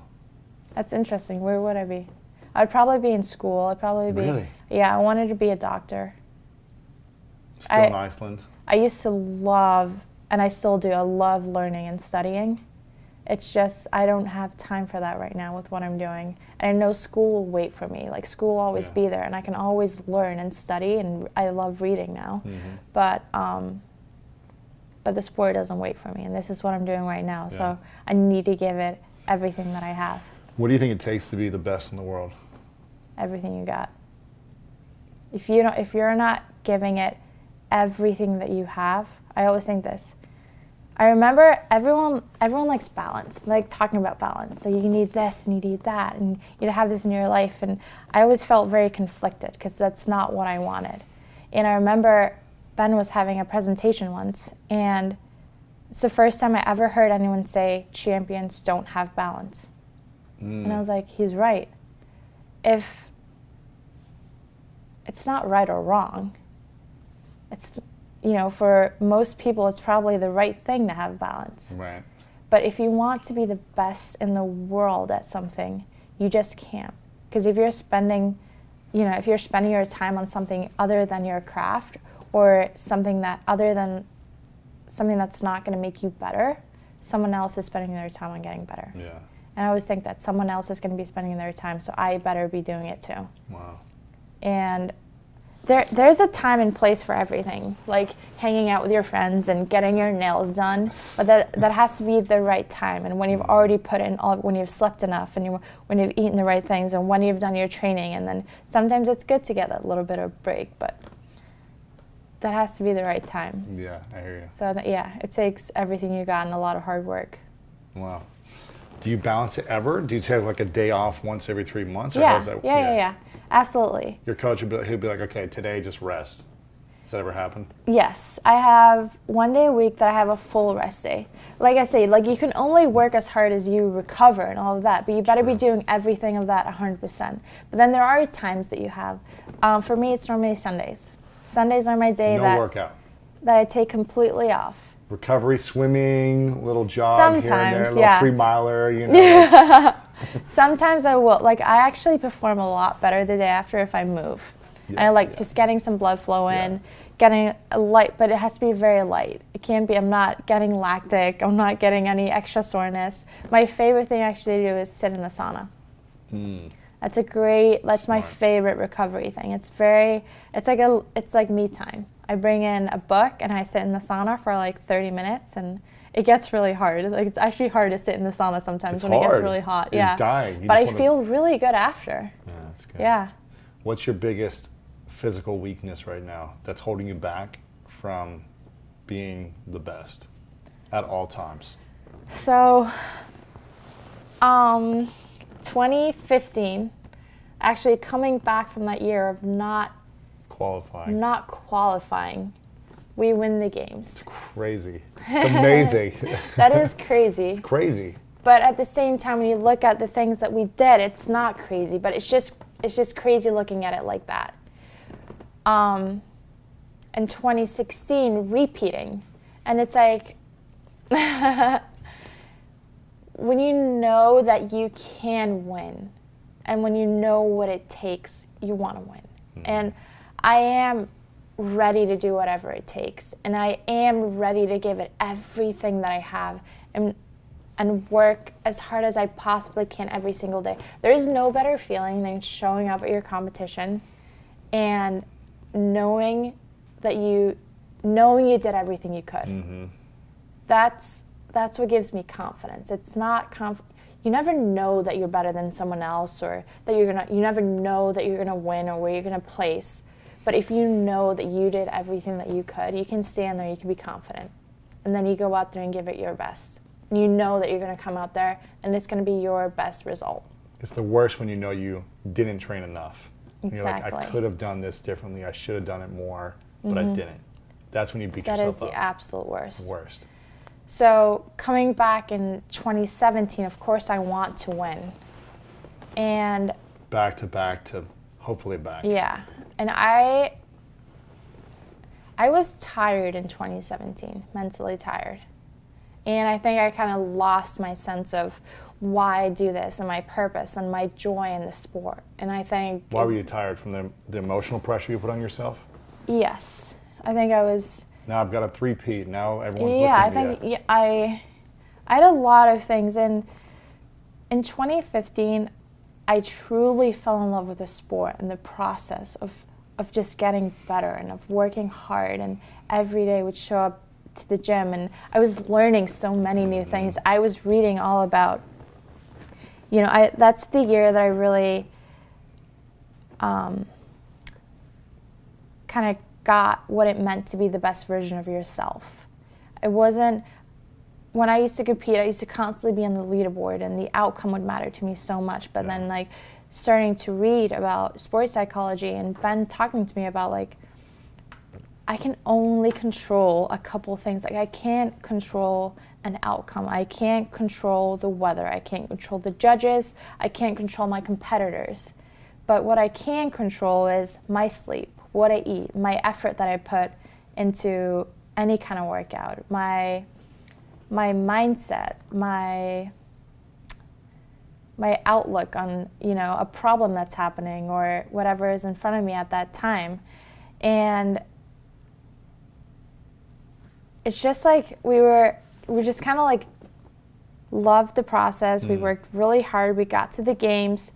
That's interesting. Where would I be? I'd probably be in school. I'd probably be. Really? Yeah, I wanted to be a doctor. Still in Iceland? I used to love, and I still do, I love learning and studying. It's just, I don't have time for that right now with what I'm doing. And I know school will wait for me. Like, school will always be there, and I can always learn and study, and I love reading now. But the sport doesn't wait for me, and this is what I'm doing right now. So I need to give it everything that I have. What do you think it takes to be the best in the world? Everything you got. If you're not giving it everything that you have, I always think this. I remember everyone likes balance, like talking about balance. So you need this and you need that and you have this in your life. And I always felt very conflicted because that's not what I wanted. And I remember Ben was having a presentation once, and it's the first time I ever heard anyone say champions don't have balance. And I was like, he's right. If it's not right or wrong, it's, for most people, it's probably the right thing to have balance. Right. But if you want to be the best in the world at something, you just can't. Because if you're spending your time on something other than your craft, or something that's not going to make you better, someone else is spending their time on getting better. Yeah. And I always think that someone else is going to be spending their time, so I better be doing it too. Wow. And there's a time and place for everything, like hanging out with your friends and getting your nails done, but that has to be the right time, and when you've already put in when you've slept enough, and when you've eaten the right things, and when you've done your training. And then sometimes it's good to get that little bit of break, but that has to be the right time. Yeah, I hear you. So it takes everything you got and a lot of hard work. Wow. Do you balance it ever? Do you take like a day off once every 3 months? Or how's that? Yeah. Absolutely. Your coach he'll be like, okay, today just rest. Does that ever happen? Yes, I have 1 day a week that I have a full rest day. Like I say, like you can only work as hard as you recover and all of that, but you better be doing everything of that 100%. But then there are times that you have. For me, it's normally Sundays. Sundays are my day No that workout. that I take completely off. Recovery, swimming, little jog here and there, Sometimes, little yeah. 3-miler, you know. Sometimes I will. Like I actually perform a lot better the day after if I move. And I like just getting some blood flow in, getting a light, but it has to be very light. It can't be, I'm not getting lactic, I'm not getting any extra soreness. My favorite thing actually to do is sit in the sauna. That's my favorite recovery thing. It's like me time. I bring in a book and I sit in the sauna for like 30 minutes and it gets really hard. Like it's actually hard to sit in the sauna sometimes It's when it hard. gets really hot. You're dying. But I feel really good after. Yeah, that's good. Yeah. What's your biggest physical weakness right now that's holding you back from being the best at all times? So, 2015, actually coming back from that year of not qualifying, we win the games. It's crazy. It's amazing. That is crazy. It's crazy. But at the same time, when you look at the things that we did, it's not crazy, but it's just crazy looking at it like that. In 2016, repeating. And it's like, when you know that you can win, and when you know what it takes, you want to win. And I am ready to do whatever it takes. And I am ready to give it everything that I have and work as hard as I possibly can every single day. There is no better feeling than showing up at your competition and knowing you did everything you could. That's what gives me confidence. It's not you never know that you're better than someone else, or that you never know that you're gonna win or where you're gonna place. But if you know that you did everything that you could, you can stand there, you can be confident. And then you go out there and give it your best. And you know that you're gonna come out there and it's gonna be your best result. It's the worst when you know you didn't train enough. Exactly. You're like, I could have done this differently. I should have done it more, but I didn't. That's when you beat That yourself is up. the absolute worst. The worst. So coming back in 2017, of course I want to win. And Back to hopefully back. yeah, and I was tired in 2017, mentally tired. And I think I kind of lost my sense of why I do this and my purpose and my joy in the sport. And I think... Why were you tired? From the emotional pressure you put on yourself? Yes. I think I was... Now I've got a 3-peat. Now everyone's Yeah, I looking at think me. I had a lot of things. And in 2015, I truly fell in love with the sport and the process of just getting better and of working hard, and every day would show up to the gym, and I was learning so many new things. I was reading all about, that's the year that I really kind of got what it meant to be the best version of yourself. It wasn't, when I used to compete, I used to constantly be on the leaderboard and the outcome would matter to me so much. But then like starting to read about sports psychology and Ben talking to me about like, I can only control a couple things. Like I can't control an outcome. I can't control the weather. I can't control the judges. I can't control my competitors. But what I can control is my sleep, what I eat, my effort that I put into any kind of workout, my mindset, my outlook on, a problem that's happening or whatever is in front of me at that time. And it's just like we just kind of like loved the process. We worked really hard. We got to the games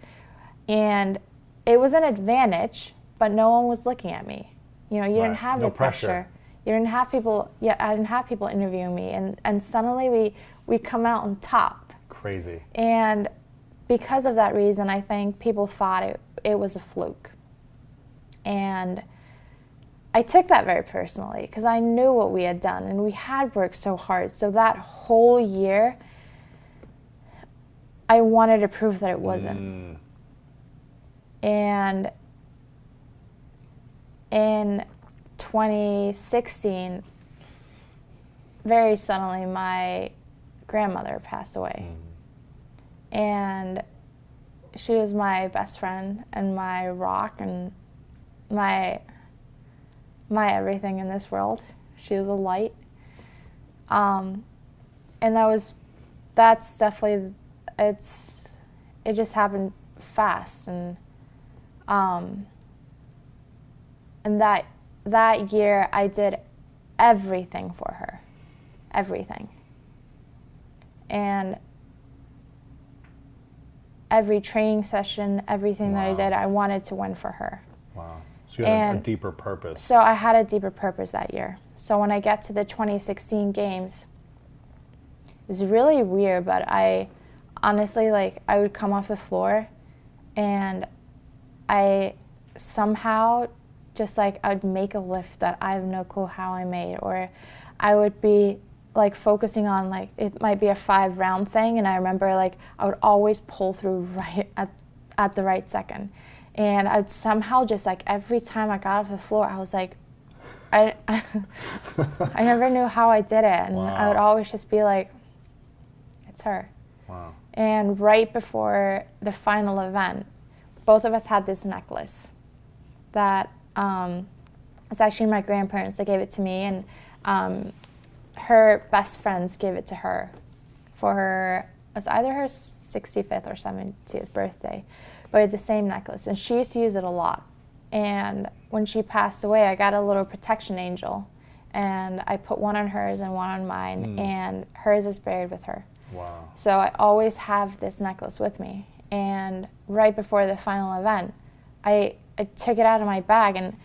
and it was an advantage, but no one was looking at me. You didn't have the pressure. You didn't have people, I didn't have people interviewing me, and suddenly we come out on top. Crazy. And because of that reason, I think people thought it was a fluke. And I took that very personally because I knew what we had done and we had worked so hard. So that whole year, I wanted to prove that it wasn't. And in 2016, very suddenly, my grandmother passed away. And she was my best friend and my rock and my everything in this world. She was a light. And that's definitely, it just happened fast. And that year I did everything for her, everything. And every training session, everything that I did, I wanted to win for her. Wow. So you had a deeper purpose. So I had a deeper purpose that year. So when I get to the 2016 games, it was really weird, but I honestly, like, I would come off the floor and I somehow just, like, I would make a lift that I have no clue how I made, or I would be like focusing on, like, it might be a 5-round thing, and I remember, like, I would always pull through right at the right second. And I'd somehow just, like, every time I got off the floor, I was like, I never knew how I did it. And I would always just be like, it's her. Wow. And right before the final event, both of us had this necklace that it's actually my grandparents that gave it to me, and her best friends gave it to her for her, it was either her 65th or 70th birthday, but we had the same necklace, and she used to use it a lot. And when she passed away, I got a little protection angel, and I put one on hers and one on mine, and hers is buried with her. Wow. So I always have this necklace with me. And right before the final event, I took it out of my bag, and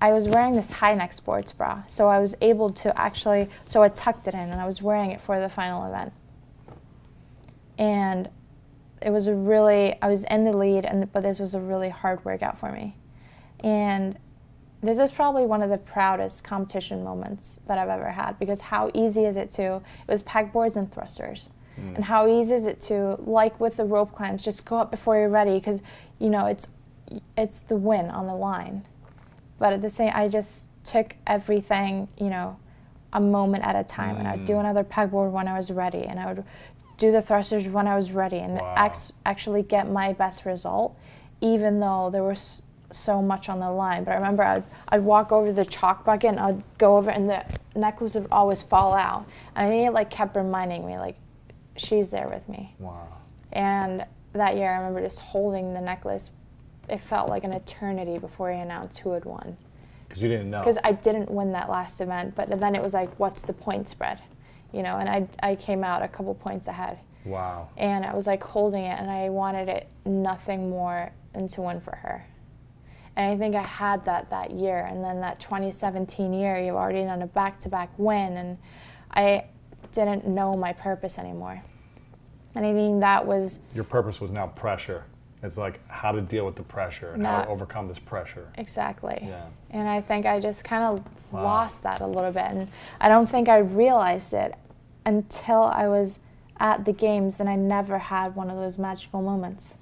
I was wearing this high neck sports bra. So I was able to actually, so I tucked it in, and I was wearing it for the final event. And it was I was in the lead, but this was a really hard workout for me. And this is probably one of the proudest competition moments that I've ever had, because how easy is it it was pegboards and thrusters. And how easy is it to, like with the rope climbs, just go up before you're ready, because, you know, it's the win on the line. But at the same, I just took everything, you know, a moment at a time, and I'd do another pegboard when I was ready, and I would do the thrusters when I was ready, and actually get my best result, even though there was so much on the line. But I remember I'd walk over to the chalk bucket, and I'd go over, and the necklace would always fall out. And I think it, like, kept reminding me, like, she's there with me. Wow. And that year I remember just holding the necklace. It felt like an eternity before he announced who had won. Because you didn't know. Because I didn't win that last event, but then it was like, what's the point spread? You know, and I came out a couple points ahead. Wow. And I was like holding it, and I wanted it nothing more than to win for her. And I think I had that year. And then that 2017 year, you've already done a back-to-back win, and I didn't know my purpose anymore. And I think that was... Your purpose was now pressure. It's like how to deal with the pressure and how to overcome this pressure. Exactly. Yeah. And I think I just kind of lost that a little bit. And I don't think I realized it until I was at the games, and I never had one of those magical moments.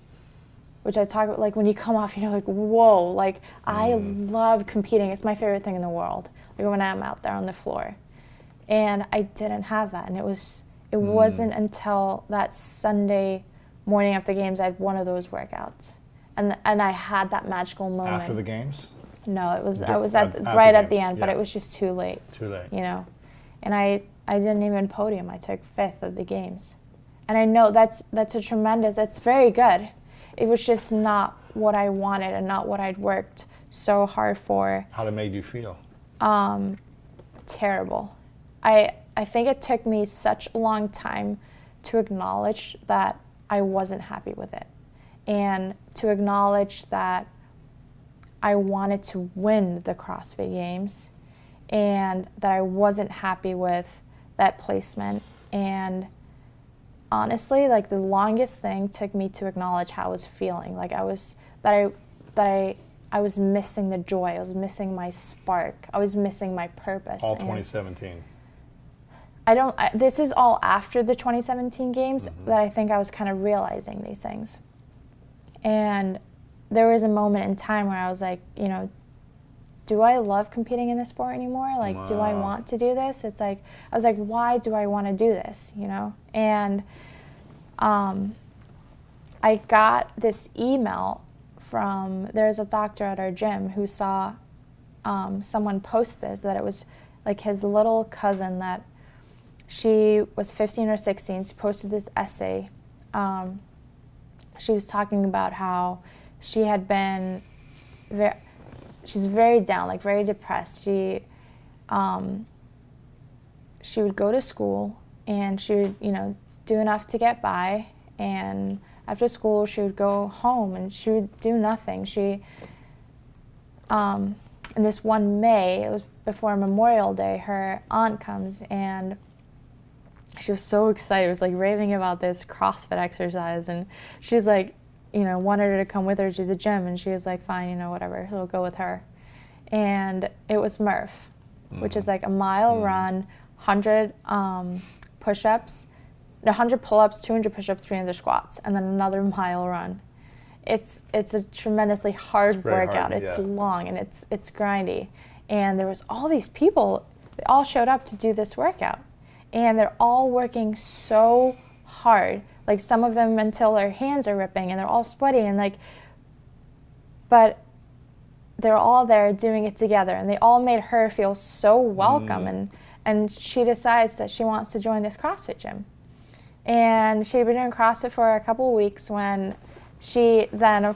Which I talk about, like, when you come off, you're like, whoa, like, I love competing. It's my favorite thing in the world, like when I'm out there on the floor. And I didn't have that. And it wasn't until that Sunday morning after the games I had one of those workouts. And I had that magical moment. After the games? No, I was right at the end, but it was just too late. Too late. You know. And I didn't even podium. I took 5th of the games. And I know that's very good. It was just not what I wanted and not what I'd worked so hard for. How did it make you feel? Terrible. I think it took me such a long time to acknowledge that I wasn't happy with it, and to acknowledge that I wanted to win the CrossFit Games, and that I wasn't happy with that placement. And honestly, like, the longest thing took me to acknowledge how I was feeling. Like, I was missing the joy. I was missing my spark. I was missing my purpose. All 2017. this is all after the 2017 games that I think I was kind of realizing these things. And there was a moment in time where I was like, you know, do I love competing in this sport anymore? Like, do I want to do this? It's like, I was like, why do I want to do this, you know? And I got this email from, there's a doctor at our gym who saw someone post this, that it was like his little cousin that she was 15 or 16. She posted this essay. She was talking about how she had been she's very down, like very depressed. She would go to school and she would, you know, do enough to get by, and after school she would go home and she would do nothing. She and this one May, it was before Memorial Day, her aunt comes and she was so excited. It was like raving about this CrossFit exercise, and she's like, you know, wanted her to come with her to the gym, and she was like, fine, you know, whatever, he'll go with her. And it was Murph, which is like a mile run, 100 push-ups, 100 pull-ups, 200 push-ups, 300 squats, and then another mile run. It's a tremendously hard workout. It's long and it's grindy. And there was all these people, they all showed up to do this workout. And they're all working so hard. Like some of them until their hands are ripping and they're all sweaty and like, but they're all there doing it together, and they all made her feel so welcome. And she decides that she wants to join this CrossFit gym. And she'd been doing CrossFit for a couple of weeks when she then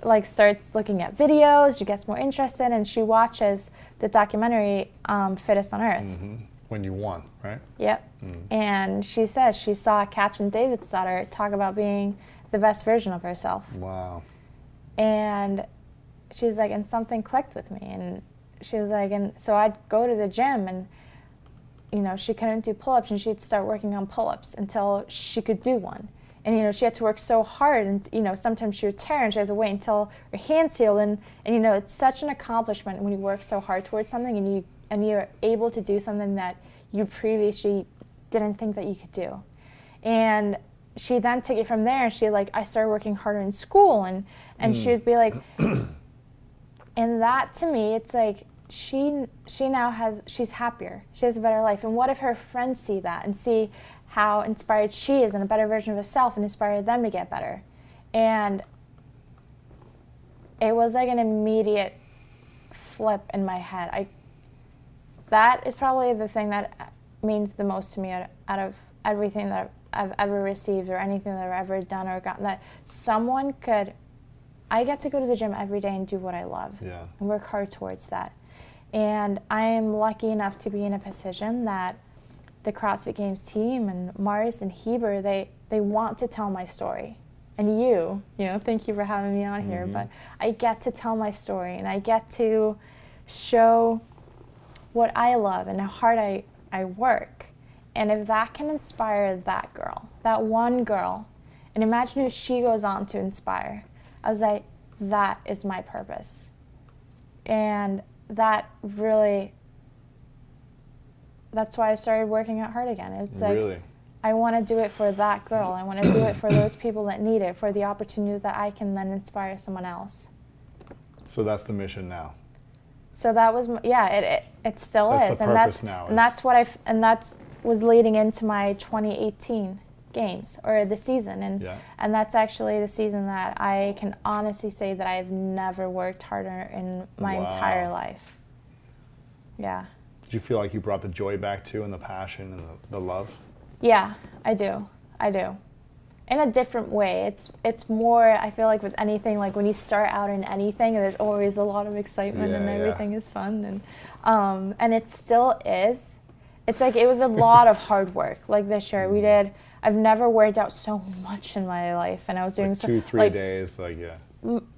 like starts looking at videos, she gets more interested, and she watches the documentary Fittest on Earth. When you won, right? Yep. And she says she saw Captain David's daughter talk about being the best version of herself. Wow. And she was like, and something clicked with me. And she was like, and so I'd go to the gym and, you know, she couldn't do pull-ups, and she'd start working on pull-ups until she could do one. And, you know, she had to work so hard, and, you know, sometimes she would tear and she had to wait until her hands healed. And you know, it's such an accomplishment when you work so hard towards something and you're able to do something that you previously didn't think that you could do. And she then took it from there, and I started working harder in school, and she would be like, and that to me, it's like, she's happier, she has a better life. And what if her friends see that and see how inspired she is and a better version of herself and inspire them to get better? And it was like an immediate flip in my head. That is probably the thing that means the most to me out of everything that I've ever received or anything that I've ever done or gotten, that I get to go to the gym every day and do what I love and work hard towards that. And I am lucky enough to be in a position that the CrossFit Games team and Mars and Heber, they want to tell my story. And you know, thank you for having me on here, but I get to tell my story, and I get to show what I love and how hard I work. And if that can inspire that girl, that one girl, and imagine who she goes on to inspire, I was like, that is my purpose. And that really, that's why I started working out hard again. It's like, I want to do it for that girl. I want to do it for those people that need it, for the opportunity that I can then inspire someone else. So that's the mission now. So that was, it still that's is. The purpose now. And that's was leading into my 2018 games, or the season. And that's actually the season that I can honestly say that I've never worked harder in my entire life. Yeah. Did you feel like you brought the joy back too, and the passion and the love? Yeah, I do. In a different way. It's more, I feel like with anything, like when you start out in anything, there's always a lot of excitement and everything is fun. And it still is. It's like, it was a lot of hard work. Like this year I've never worked out so much in my life, and I was doing like 2-3 days,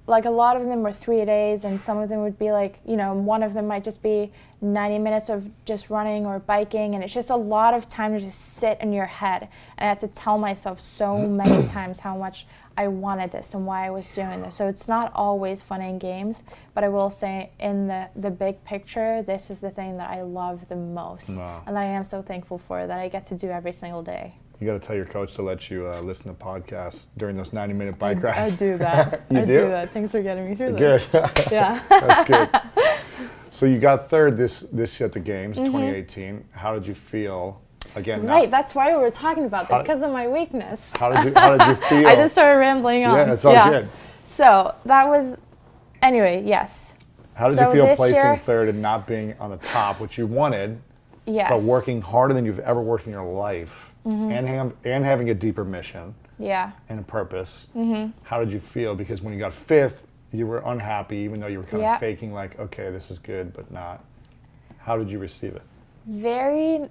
like a lot of them were 3 days, and some of them would be like, you know, one of them might just be 90 minutes of just running or biking, and it's just a lot of time to just sit in your head. And I had to tell myself so many times how much I wanted this and why I was doing this. So it's not always fun and games, but I will say in the big picture, this is the thing that I love the most. Wow. And that I am so thankful for, that I get to do every single day. You got to tell your coach to let you listen to podcasts during those 90-minute bike rides. I do that. You I do? that. Thanks for getting me through this. Good. Yeah. That's good. So you got third this year at the Games, 2018. How did you feel? Again, Right, that's why we were talking about this, because of my weakness. How did you feel? I just started rambling on. Yeah, it's all good. So that was, anyway, yes. How did you feel placing third and not being on the top, which you wanted, but working harder than you've ever worked in your life, and having a deeper mission and a purpose? How did you feel? Because when you got fifth, you were unhappy, even though you were kind of faking like, okay, this is good, but not. How did you receive it? Very,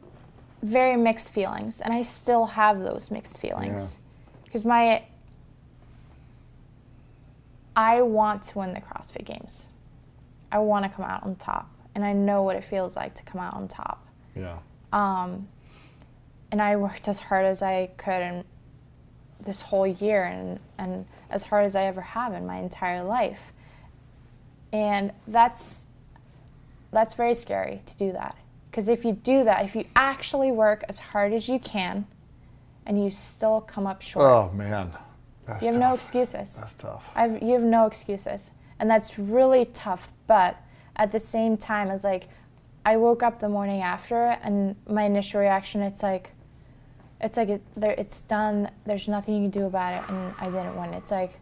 very mixed feelings, and I still have those mixed feelings. Because I want to win the CrossFit Games. I want to come out on top, and I know what it feels like to come out on top. Yeah. And I worked as hard as I could in this whole year, and as hard as I ever have in my entire life. And that's very scary to do that. Because if you do that, if you actually work as hard as you can, and you still come up short. Oh man, that's you have tough. No excuses. That's tough. You have no excuses, and that's really tough. But at the same time, it's like I woke up the morning after, and my initial reaction, it's like it's done. There's nothing you can do about it, and I didn't win. It's like,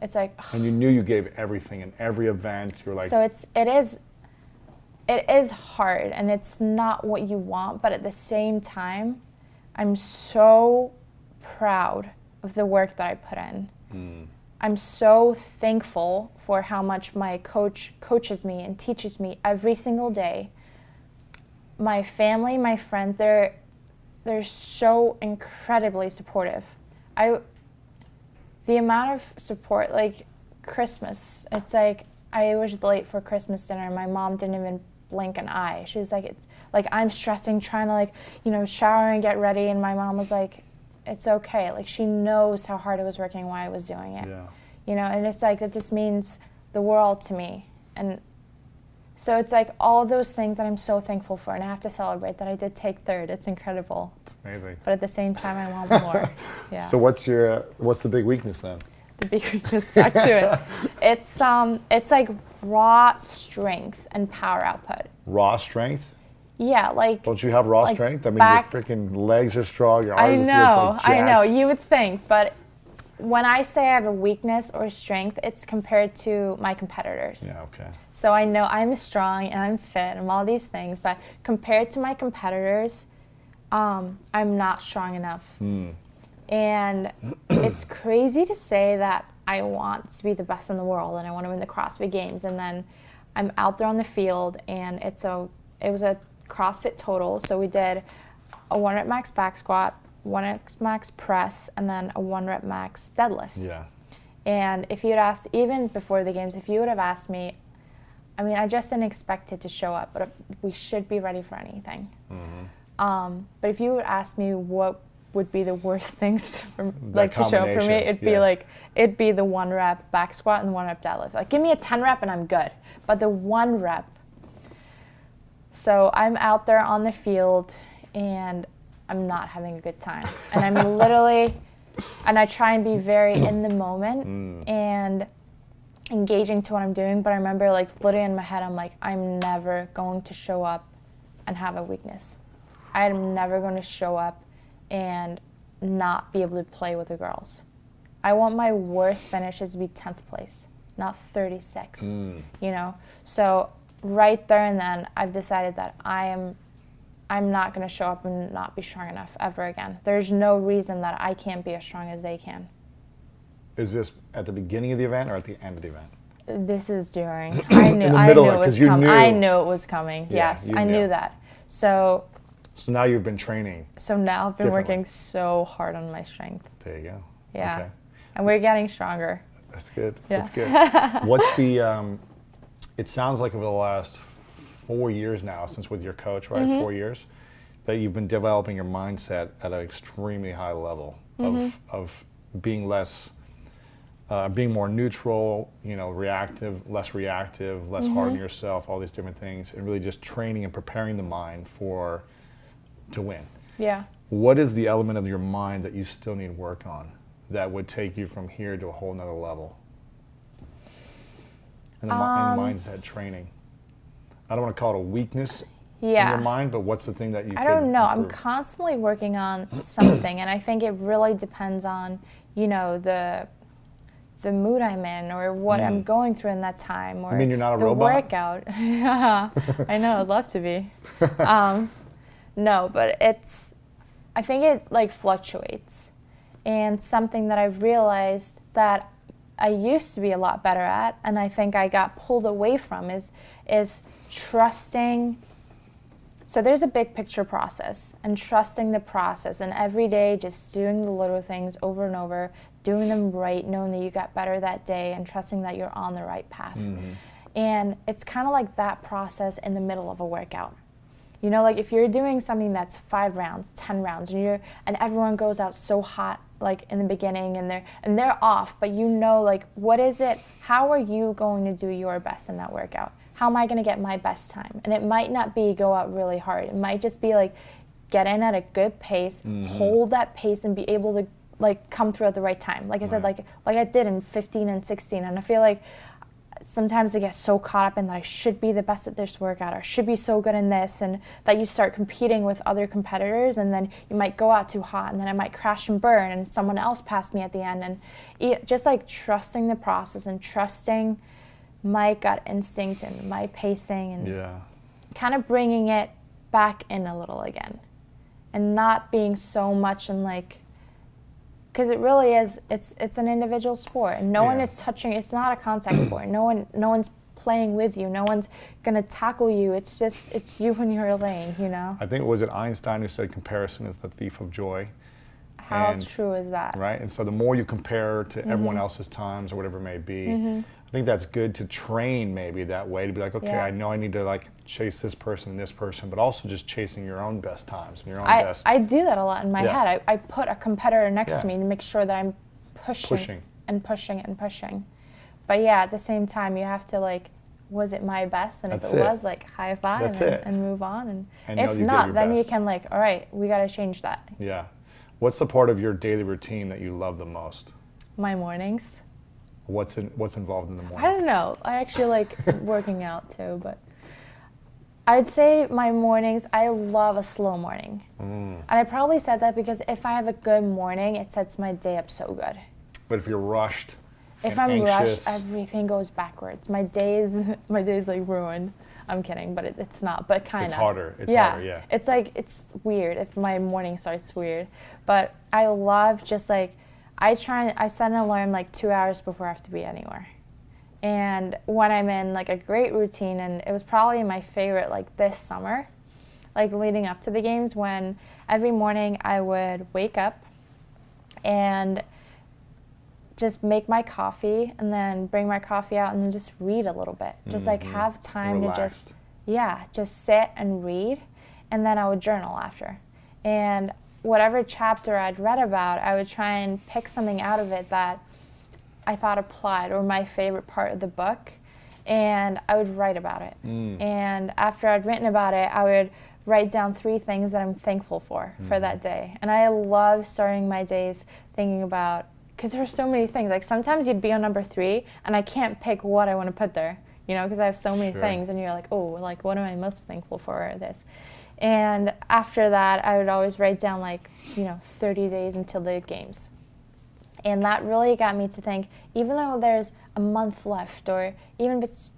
it's like. And you knew you gave everything in every event. You were like. So it is hard, and it's not what you want, but at the same time, I'm so proud of the work that I put in. I'm so thankful for how much my coach coaches me and teaches me every single day. My family, my friends, they're so incredibly supportive. The amount of support, like Christmas, it's like I was late for Christmas dinner. My mom didn't even blink an eye. She was like, it's like I'm stressing, trying to shower and get ready, and my mom was like, it's okay. Like she knows how hard I was working, why I was doing it. Yeah. And it's like it just means the world to me. And so it's like all those things that I'm so thankful for, and I have to celebrate that I did take third. It's incredible. It's amazing. But at the same time, I want more. Yeah. So what's the big weakness then? The big weakness, back to it. It's like raw strength and power output. Raw strength? Yeah, like. Don't you have raw like strength? I mean, back, your freaking legs are strong. Your I arms know, look like I know. jacked. You would think, but when I say I have a weakness or strength, it's compared to my competitors. Yeah. Okay. So I know I'm strong and I'm fit and all these things, but compared to my competitors, I'm not strong enough. And it's crazy to say that I want to be the best in the world and I want to win the CrossFit Games, and then I'm out there on the field, and it was a CrossFit total. So we did a 1 rep max back squat, 1 rep max press, and then a 1 rep max deadlift. Yeah. And if you'd asked, even before the games, if you would have asked me, I mean, I just didn't expect it to show up, but we should be ready for anything. But if you would ask me what would be the worst things to show up for me, it'd be the 1 rep back squat and the 1 rep deadlift. Like, give me a 10 rep and I'm good. But the 1 rep. So I'm out there on the field and I'm not having a good time. And I'm literally, and I try and be very in the moment and engaging to what I'm doing. But I remember, like, literally in my head, I'm like, I'm never going to show up and have a weakness. I am never going to show up and not be able to play with the girls. I want my worst finishes to be 10th place, not 36th, So right there and then, I've decided that I'm not going to show up and not be strong enough ever again. There's no reason that I can't be as strong as they can. Is this at the beginning of the event or at the end of the event? This is during. I knew it was coming. I knew it was coming. Yeah, yes, I knew that. So now you've been training. So now I've been working so hard on my strength. There you go. Yeah. Okay. And we're getting stronger. That's good. Yeah. That's good. What's the? It sounds like over the last 4 years now, since with your coach, right? 4 years, that you've been developing your mindset at an extremely high level of being less, being more neutral, reactive, less hard on yourself, all these different things, and really just training and preparing the mind to win. Yeah. What is the element of your mind that you still need work on that would take you from here to a whole nother level? And the mindset training. I don't want to call it a weakness in your mind, but what's the thing that you I don't know. I'm improve? constantly working on something, and I think it really depends on, the mood I'm in or what I'm going through in that time, or You mean you're not a the robot? workout. Yeah, I know. I'd love to be. No, but I think it like fluctuates, and something that I've realized that I used to be a lot better at, and I think I got pulled away from is trusting. So there's a big picture process, and trusting the process, and every day just doing the little things over and over, doing them right, knowing that you got better that day, and trusting that you're on the right path. And it's kind of like that process in the middle of a workout. Like if you're doing something that's 5 rounds, 10 rounds, and everyone goes out so hot, like in the beginning, and they're off, but like, what is it? How are you going to do your best in that workout? How am I going to get my best time? And it might not be go out really hard. It might just be like get in at a good pace, hold that pace, and be able to like come through at the right time. Like I said, like I did in 15 and 16, and I feel like sometimes I get so caught up in that I should be the best at this workout, or I should be so good in this, and that you start competing with other competitors, and then you might go out too hot, and then I might crash and burn, and someone else passed me at the end, and just like trusting the process and trusting my gut instinct and my pacing, and kind of bringing it back in a little again, and not being so much in like, because it really is, it's an individual sport, and no one is touching. It's not a contact sport. No one's playing with you. No one's gonna tackle you. It's you in your lane. I think was it Einstein who said comparison is the thief of joy. How true is that? Right, and so the more you compare to everyone else's times or whatever it may be, I think that's good to train maybe that way, to be like, okay, I know I need to like chase this person and this person, but also just chasing your own best times and your own best. I do that a lot in my head. I put a competitor next to me to make sure that I'm pushing and pushing and pushing. But yeah, at the same time, you have to like, was it my best? And if it was, like high five and move on. And if not, then you can like, all right, we got to change that. Yeah. What's the part of your daily routine that you love the most? My mornings. What's involved in the mornings? I don't know. I actually like working out too, but I'd say my mornings, I love a slow morning. And I probably said that because if I have a good morning, it sets my day up so good. But if you're rushed, if I'm rushed, everything goes backwards. My day's like ruined. I'm kidding, but it's not, but kind of. It's harder. It's harder, yeah. It's like, it's weird if my morning starts weird. But I love just like, I set an alarm like 2 hours before I have to be anywhere. And when I'm in like a great routine, and it was probably my favorite like this summer, like leading up to the games, when every morning I would wake up and just make my coffee, and then bring my coffee out and then just read a little bit. Just like have time Relaxed. to just sit and read, and then I would journal after. And whatever chapter I'd read about, I would try and pick something out of it that I thought applied, or my favorite part of the book, and I would write about it. And after I'd written about it, I would write down 3 things that I'm thankful for that day. And I love starting my days thinking about, because there's so many things. Like sometimes you'd be on number 3, and I can't pick what I want to put there, because I have so many things, and you're like, oh, like what am I most thankful for this? And after that, I would always write down like, 30 days until the games. And that really got me to think, even though there's a month left, or even if it's,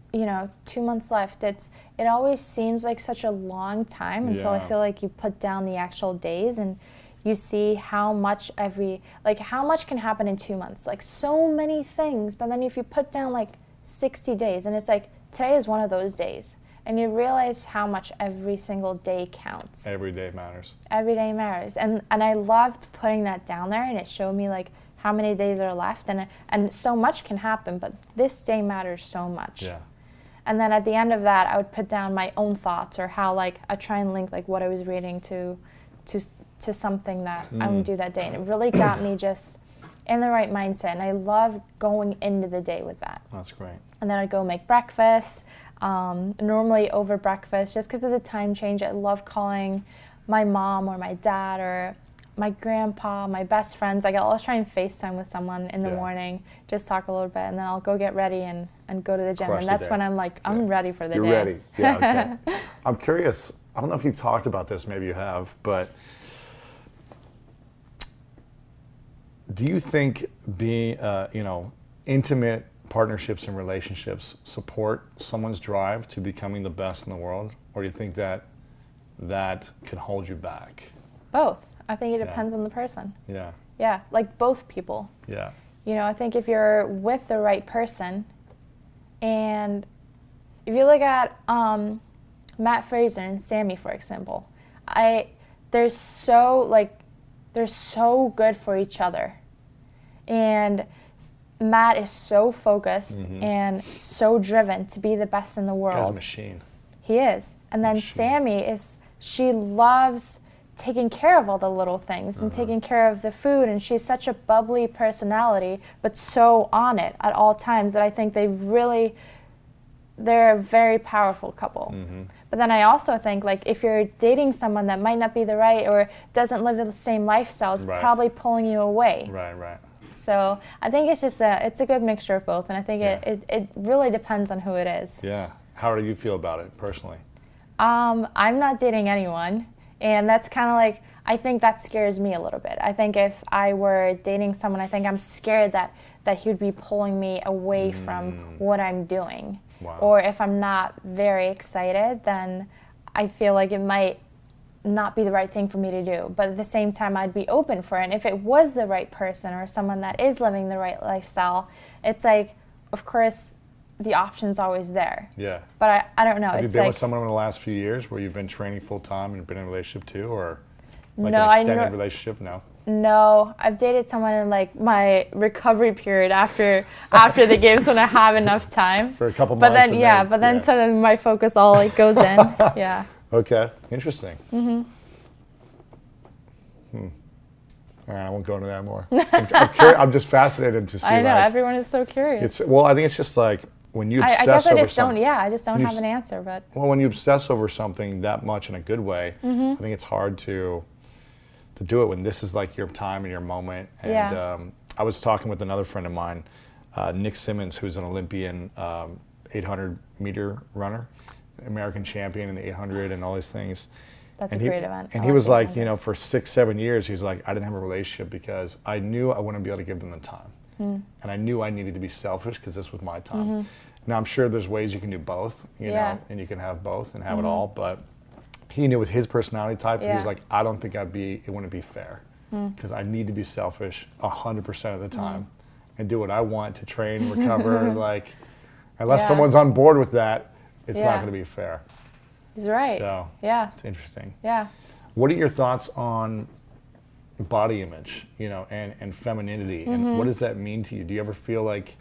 2 months left, it always seems like such a long time until I feel like you put down the actual days, and you see how much how much can happen in 2 months. Like so many things, but then if you put down like 60 days, and it's like, today is one of those days. And you realize how much every single day counts. Every day matters. Every day matters. And I loved putting that down there, and it showed me like how many days are left, and so much can happen, but this day matters so much. Yeah. And then at the end of that, I would put down my own thoughts, or how like I try and link like what I was reading to something that I would do that day, and it really got me just in the right mindset. And I love going into the day with that. That's great. And then I'd go make breakfast. Normally over breakfast, just because of the time change, I love calling my mom or my dad or my grandpa, my best friends. Like I'll always try and FaceTime with someone in the morning, just talk a little bit, and then I'll go get ready and go to the gym. Crush and the that's day. when I'm like, I'm ready for the You're day. ready. Yeah, okay. I'm curious, I don't know if you've talked about this, maybe you have, but do you think being, intimate partnerships and relationships support someone's drive to becoming the best in the world? Or do you think that can hold you back? Both. I think it depends on the person. Yeah. Yeah, like both people. Yeah. You know, I think if you're with the right person, and if you look at Matt Fraser and Sammy, for example, they're so good for each other. And Matt is so focused and so driven to be the best in the world. Guy's a machine. He is. And then Sammy she loves taking care of all the little things and taking care of the food, and she's such a bubbly personality, but so on it at all times that I think they're a very powerful couple. But then I also think, like, if you're dating someone that might not be the right or doesn't live the same lifestyle, it's probably pulling you away. Right. So I think it's just it's a good mixture of both, and I think it really depends on who it is. Yeah. How do you feel about it personally? I'm not dating anyone, and that's kind of like, I think that scares me a little bit. I think if I were dating someone, I think I'm scared that he would be pulling me away from what I'm doing. Wow. Or if I'm not very excited, then I feel like it might not be the right thing for me to do. But at the same time, I'd be open for it. And if it was the right person or someone that is living the right lifestyle, it's like, of course, the option's always there. Yeah. But I don't know. Have you It's been like, with someone in the last few years where you've been training full time and been in a relationship too, or like No, an extended relationship? No, I've dated someone in like my recovery period after the games when I have enough time. For a couple but months. then then suddenly my focus all like goes in. Yeah. Okay, interesting. All right, I won't go into that more. I'm just fascinated to see. I know, like, everyone is so curious. I think it's just like when you obsess I guess I over just don't. something. Yeah, I just don't have an answer. But When you obsess over something that much in a good way, I think it's hard to do it when this is like your time and your moment. And I was talking with another friend of mine, Nick Simmons, who's an Olympian 800-meter runner, American champion in the 800 and all these things. that's a great event. And I he was the like, 800. for 6-7 years, he's like, I didn't have a relationship because I knew I wouldn't be able to give them the time. And I knew I needed to be selfish because this was my time. Now, I'm sure there's ways you can do both, you know, and you can have both and have it all. But he knew with his personality type, he was like, I don't think it wouldn't be fair because I need to be selfish 100% of the time and do what I want to train, recover. Like, unless someone's on board with that, it's not going to be fair. He's right. So, yeah. it's interesting. Yeah. What are your thoughts on body image, and femininity, and what does that mean to you? Do you ever feel like,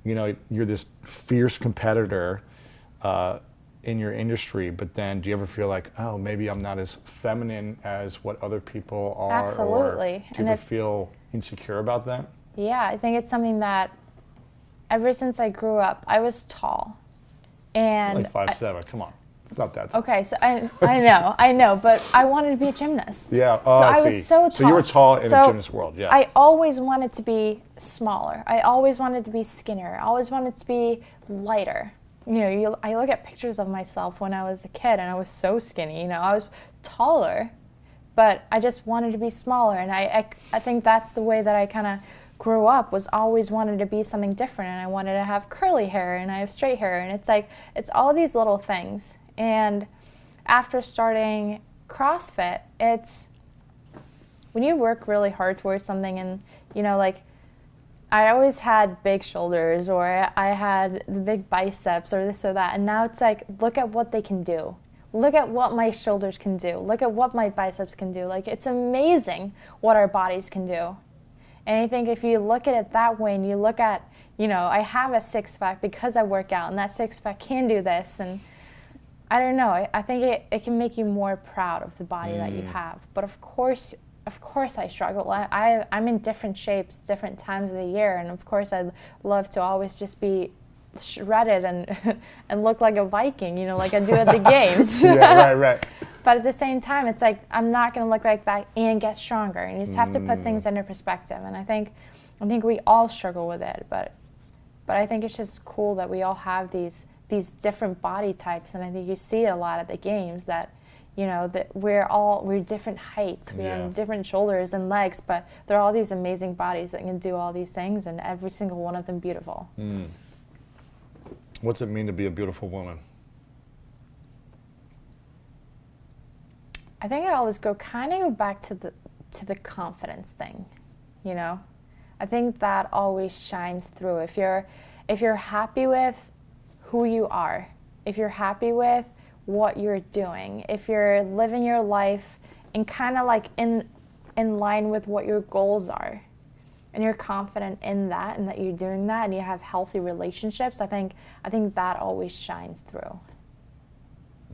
you're this fierce competitor in your industry, but then do you ever feel like, oh, maybe I'm not as feminine as what other people are? Absolutely. Or do you ever feel insecure about that? Yeah, I think it's something that ever since I grew up, I was tall. And Like 5'7", come on. It's not that tall. Okay, so I know, but I wanted to be a gymnast. Yeah, so I see. was so tall. So you were tall in the gymnast world, yeah. I always wanted to be smaller. I always wanted to be skinnier. I always wanted to be lighter. I look at pictures of myself when I was a kid, and I was so skinny. I was taller, but I just wanted to be smaller. And I think that's the way that I kind of grew up, was always wanted to be something different. And I wanted to have curly hair, and I have straight hair. And it's like, it's all these little things. And after starting CrossFit, it's when you work really hard towards something, and like I always had big shoulders, or I had the big biceps, or this or that, and now it's like, look at what they can do. Look at what my shoulders can do. Look at what my biceps can do. Like, it's amazing what our bodies can do. And I think if you look at it that way and you look at, I have a six-pack because I work out, and that six-pack can do this, and I don't know, I think it can make you more proud of the body that you have. But of course I struggle. I'm in different shapes, different times of the year, and of course I'd love to always just be shredded and look like a Viking, like I do at the games. Yeah, right. But at the same time, it's like I'm not going to look like that and get stronger. And you just have to put things into perspective. And I think we all struggle with it. But I think it's just cool that we all have these different body types. And I think you see it a lot at the games that, that we're different heights. We have different shoulders and legs, but there are all these amazing bodies that can do all these things, and every single one of them beautiful. What's it mean to be a beautiful woman? I think I always go back to the confidence thing, I think that always shines through. If you're happy with who you are, if you're happy with what you're doing, if you're living your life and kind of like in line with what your goals are, and you're confident in that and that you're doing that, and you have healthy relationships, I think that always shines through.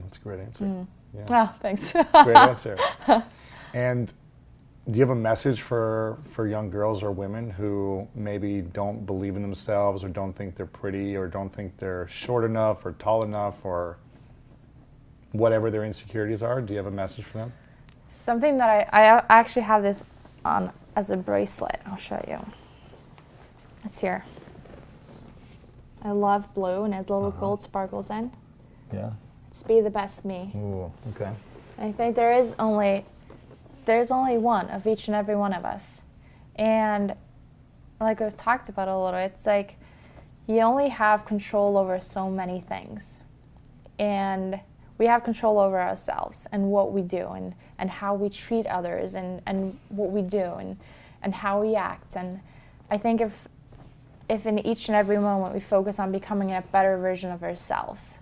That's a great answer. Yeah. Oh, thanks. Great answer. And do you have a message for young girls or women who maybe don't believe in themselves, or don't think they're pretty, or don't think they're short enough or tall enough, or whatever their insecurities are? Do you have a message for them? Something that I actually have this on as a bracelet. I'll show you. It's here. I love blue, and it has little gold sparkles in. Yeah. It's be the best me. Ooh, okay. I think there's only one of each and every one of us. And like we've talked about a little, it's like you only have control over so many things. And we have control over ourselves and what we do, and how we treat others, and what we do, and how we act. And I think if in each and every moment we focus on becoming a better version of ourselves,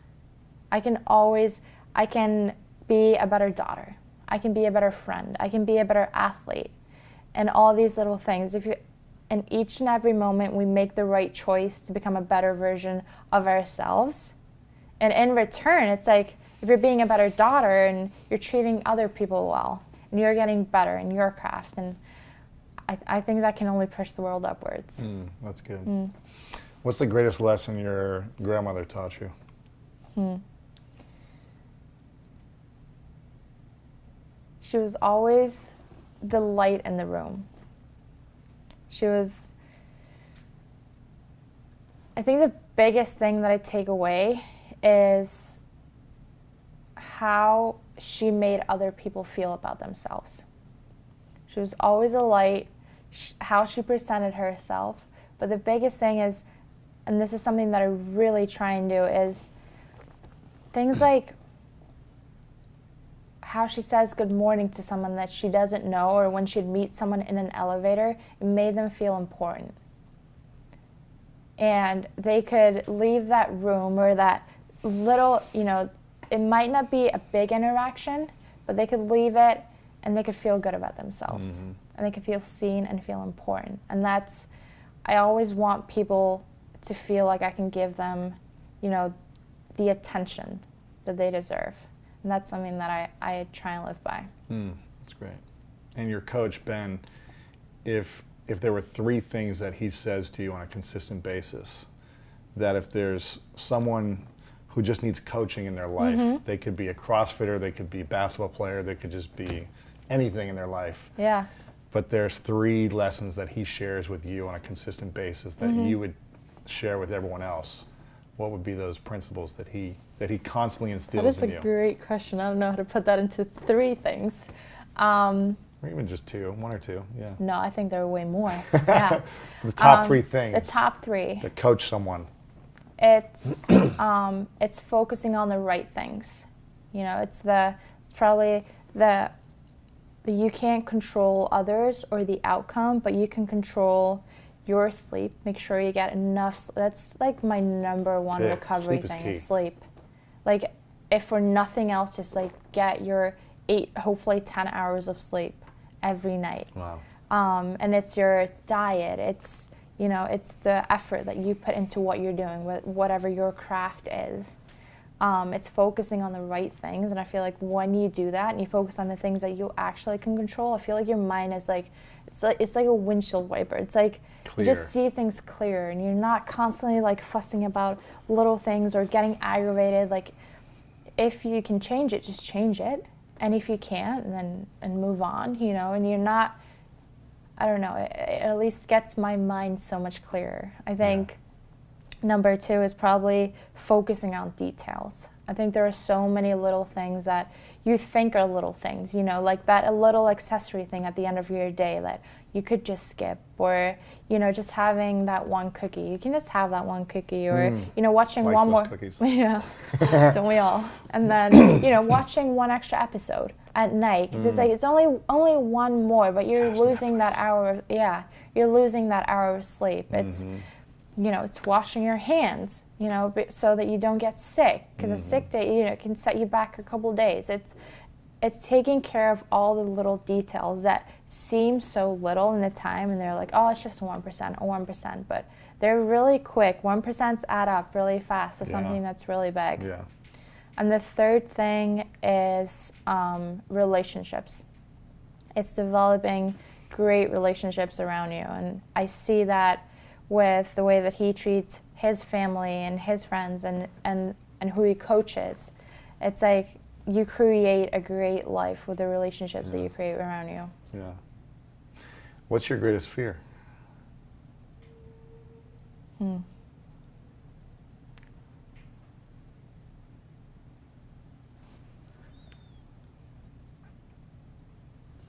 I can be a better daughter. I can be a better friend. I can be a better athlete. And all these little things. In each and every moment we make the right choice to become a better version of ourselves. And in return, it's like if you're being a better daughter and you're treating other people well, and you're getting better in your craft, and I think that can only push the world upwards. That's good. What's the greatest lesson your grandmother taught you? She was always the light in the room. I think the biggest thing that I take away is how she made other people feel about themselves. She was always a light, how she presented herself. But the biggest thing is, and this is something that I really try and do, is things like how she says good morning to someone that she doesn't know, or when she'd meet someone in an elevator, it made them feel important. And they could leave that room, or that little, it might not be a big interaction, but they could leave it and they could feel good about themselves. And they could feel seen and feel important. And I always want people to feel like I can give them, the attention that they deserve. And that's something that I try and live by. That's great. And your coach, Ben, if there were 3 things that he says to you on a consistent basis, that if there's someone who just needs coaching in their life, they could be a CrossFitter, they could be a basketball player, they could just be anything in their life. Yeah. But there's 3 lessons that he shares with you on a consistent basis that you would share with everyone else. What would be those principles that he constantly instills in you? That is a great question. I don't know how to put that into 3 things. Or even just 2, 1 or 2, yeah. No, I think there are way more. Yeah. The top 3 things. The top 3. That coach someone. It's focusing on the right things. It's probably the you can't control others or the outcome, but you can control your sleep. Make sure you get enough. That's like my number 1 recovery thing is sleep. Like, if for nothing else, just like get your 8, hopefully 10 hours of sleep every night. Wow. And it's your diet. It's, you know, it's the effort that you put into what you're doing, whatever your craft is. It's focusing on the right things, and I feel like when you do that and you focus on the things that you actually can control, I feel like your mind is like, it's like a windshield wiper. It's like Clear. you just see things clear, and you're not constantly like fussing about little things or getting aggravated. Like, if you can change it, just change it, and if you can't, then move on. You know, and you're not. I don't know. It at least gets my mind so much clearer. I think. Number 2 is probably focusing on details. I think there are so many little things that you think are little things, you know, like that a little accessory thing at the end of your day that you could just skip, or, you know, just having that one cookie. You can just have that one cookie, or, you know, watching Like one those more. cookies. Yeah, don't we all? And then, you know, watching one extra episode at night, because it's like, it's only one more, but you're losing that hour of, you're losing that hour of sleep. It's, you know, it's washing your hands, you know, so that you don't get sick, because a sick day, you know, can set you back a couple days. It's taking care of all the little details that seem so little in the time, and they're like, oh, it's just 1% or 1%, but they're really quick. 1% add up really fast to something that's really big. Yeah. And the third thing is relationships. It's developing great relationships around you, and I see that with the way that he treats his family and his friends and who he coaches. It's like you create a great life with the relationships that you create around you. Yeah. What's your greatest fear?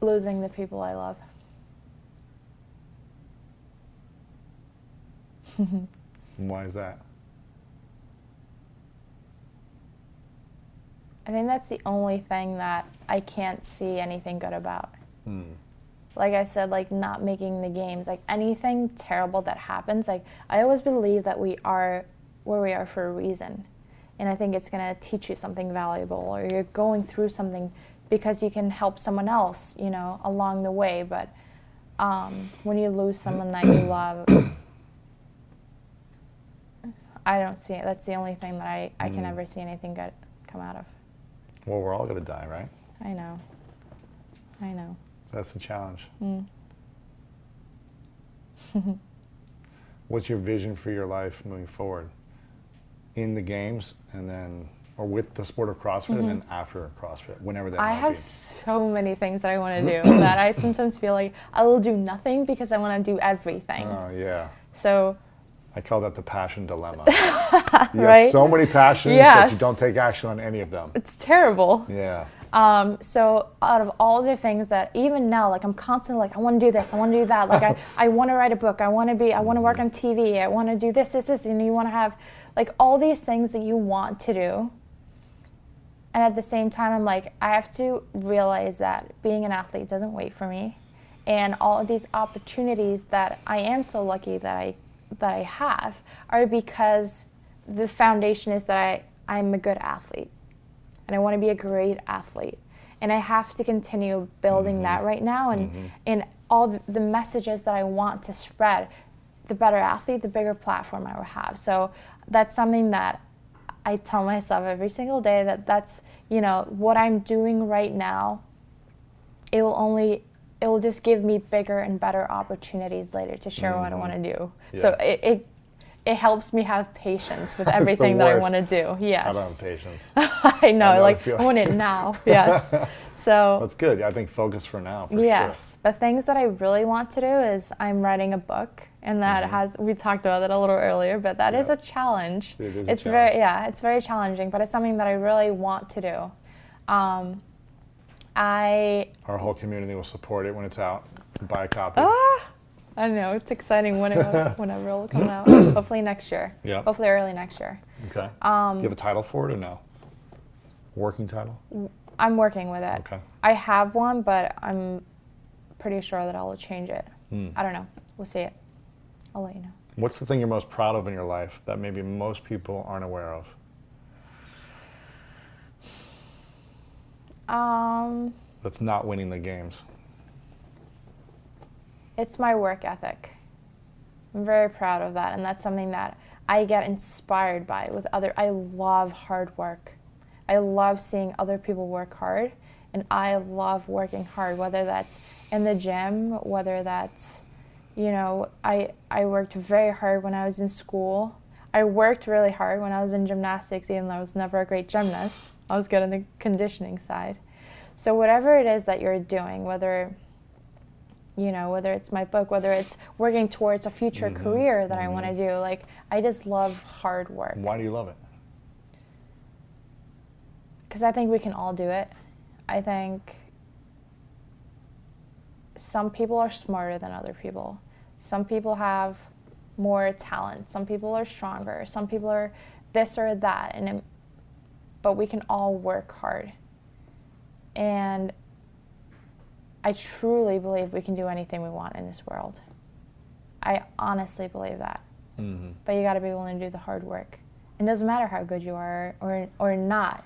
Losing the people I love. Why is that? I think that's the only thing that I can't see anything good about. Like I said, like not making the games, like anything terrible that happens, like I always believe that we are where we are for a reason. And I think it's gonna teach you something valuable, or you're going through something because you can help someone else, you know, along the way. But when you lose someone that you love, I don't see it. That's the only thing that I can ever see anything good come out of. Well, we're all going to die, right? I know. I know. That's the challenge. What's your vision for your life moving forward? In the games, and then, or with the sport of CrossFit, and then after CrossFit, whenever that might be. I have so many things that I want to do that I sometimes feel like I will do nothing because I want to do everything. Oh, yeah. So I call that the passion dilemma. You Right? have so many passions that you Yes. don't take action on any of them. it's terrible. Yeah. So out of all the things that even now, like I'm constantly like, I want to do this, I want to do that. Like I want to write a book, I want to work on TV, I want to do this, and you want to have like all these things that you want to do. And at the same time, I'm like, I have to realize that being an athlete doesn't wait for me. And all of these opportunities that I am so lucky that I have are because the foundation is that I'm a good athlete. And I want to be a great athlete. And I have to continue building that right now. And in all the messages that I want to spread, the better athlete, the bigger platform I will have. So that's something that I tell myself every single day, that's, you know, what I'm doing right now, it will just give me bigger and better opportunities later to share what I want to do. Yeah. So it helps me have patience with everything that I want to do. Yes. I don't have patience. I know, like I want it now. Yes. So That's good. I think focus for now, for yes, but things that I really want to do is I'm writing a book, and that we talked about it a little earlier, but that is a challenge. It is it's a challenge. it's very challenging, but it's something that I really want to do. Our whole community will support it when it's out. Buy a copy. I know, it's exciting whenever it'll come out. Hopefully next year. Yeah. Hopefully early next year. Okay. Do you have a title for it or no? Working title? I'm working with it. Okay. I have one, but I'm pretty sure that I'll change it. I don't know. We'll see it. I'll let you know. What's the thing you're most proud of in your life that maybe most people aren't aware of? Um, That's not winning the games. It's my work ethic. I'm very proud of that, and that's something that I get inspired by with other. I love hard work. I love seeing other people work hard, and I love working hard, whether that's in the gym, whether that's, you know, I worked very hard when I was in school. I worked really hard when I was in gymnastics, even though I was never a great gymnast. I was good on the conditioning side. So whatever it is that you're doing, whether it's my book, whether it's working towards a future career that I want to do, like, I just love hard work. Why do you love it? Because I think we can all do it. I think some people are smarter than other people. Some people have more talent. Some people are stronger. Some people are this or that. But we can all work hard. And I truly believe we can do anything we want in this world. I honestly believe that. Mm-hmm. But you got to be willing to do the hard work. It doesn't matter how good you are or not.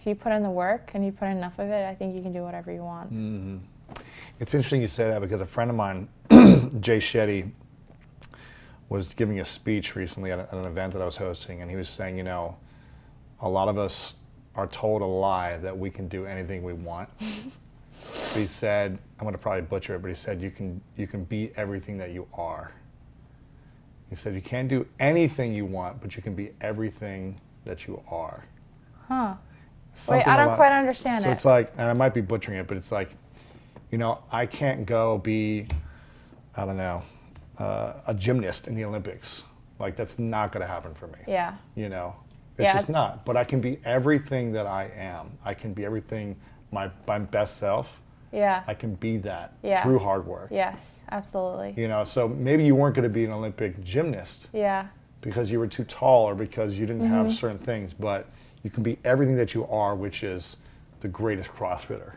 If you put in the work and you put in enough of it, I think you can do whatever you want. Mm-hmm. It's interesting you say that, because a friend of mine, Jay Shetty, was giving a speech recently at an event that I was hosting, and he was saying, you know, a lot of us are told a lie that we can do anything we want. He said, I'm going to probably butcher it, but he said, you can be everything that you are. He said, you can't do anything you want, but you can be everything that you are. Huh. Something Wait, I don't quite understand it. So it's like, and I might be butchering it, but it's like, you know, I can't go be, I don't know, a gymnast in the Olympics. Like, that's not going to happen for me. Yeah. You know, it's just not. But I can be everything that I am. I can be everything, my best self. Yeah. I can be that through hard work. Yes, absolutely. You know, so maybe you weren't going to be an Olympic gymnast. Yeah. Because you were too tall or because you didn't have certain things, but you can be everything that you are, which is the greatest CrossFitter.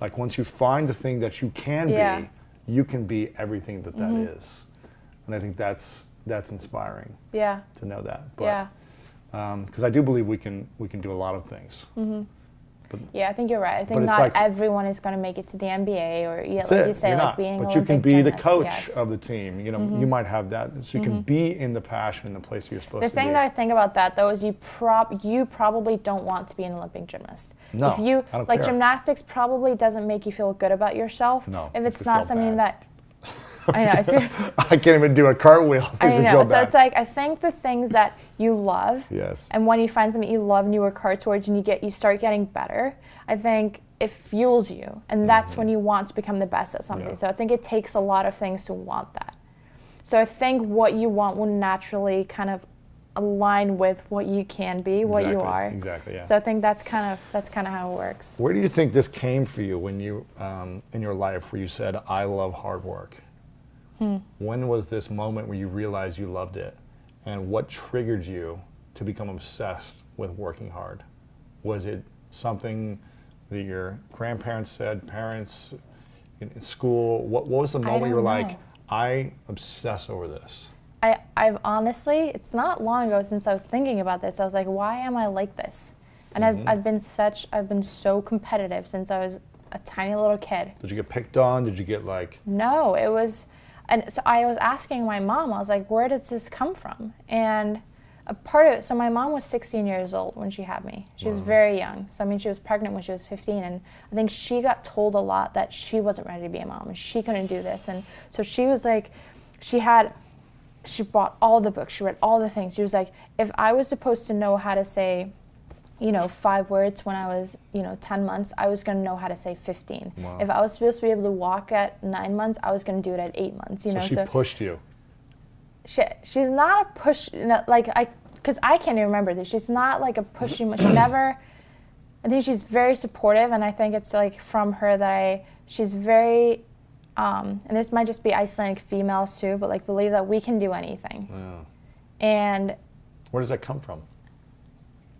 Like, once you find the thing that you can be, you can be everything that is. And I think that's inspiring. Yeah. To know that. But, because I do believe we can do a lot of things. Yeah, I think you're right. I think not like, everyone is going to make it to the NBA or, like you say, like being an But Olympic you can be gymnast, the coach of the team. You know, you might have that. So you can be in the passion and the place you're supposed to be. The thing that I think about that, though, is you probably don't want to be an Olympic gymnast. No, if you, I don't like, care. Gymnastics probably doesn't make you feel good about yourself. No, if it's not something that... I know. If you're, I can't even do a cartwheel. I know. So it's like, I think the things that you love, and when you find something you love and you work hard towards and you start getting better, I think it fuels you, and that's when you want to become the best at something. So I think it takes a lot of things to want that. So I think what you want will naturally kind of align with what you can be, what you are. Exactly. Yeah. So I think that's kind of how it works. Where do you think this came for you when you in your life where you said, "I love hard work"? When was this moment where you realized you loved it, and what triggered you to become obsessed with working hard? Was it something that your grandparents said, parents, in school? What was the moment you were like, I obsess over this? I've honestly, it's not long ago since I was thinking about this. I was like, why am I like this? And I've been so competitive since I was a tiny little kid. Did you get picked on? Did you get like? No, it was, and so I was asking my mom, I was like, where does this come from? And a part of it, so my mom was 16 years old when she had me. She was very young. So I mean, she was pregnant when she was 15, and I think she got told a lot that she wasn't ready to be a mom and she couldn't do this. And so she was like, she bought all the books, she read all the things. She was like, if I was supposed to know how to say, 5 words when I was, 10 months, I was going to know how to say 15. Wow. If I was supposed to be able to walk at 9 months, I was going to do it at 8 months. So she pushed you. She's not a push, because I can't even remember this. She's not like a pushy. She never. I think she's very supportive, and I think it's like from her that she's very. And this might just be Icelandic females too, but like believe that we can do anything. Wow. And. Where does that come from?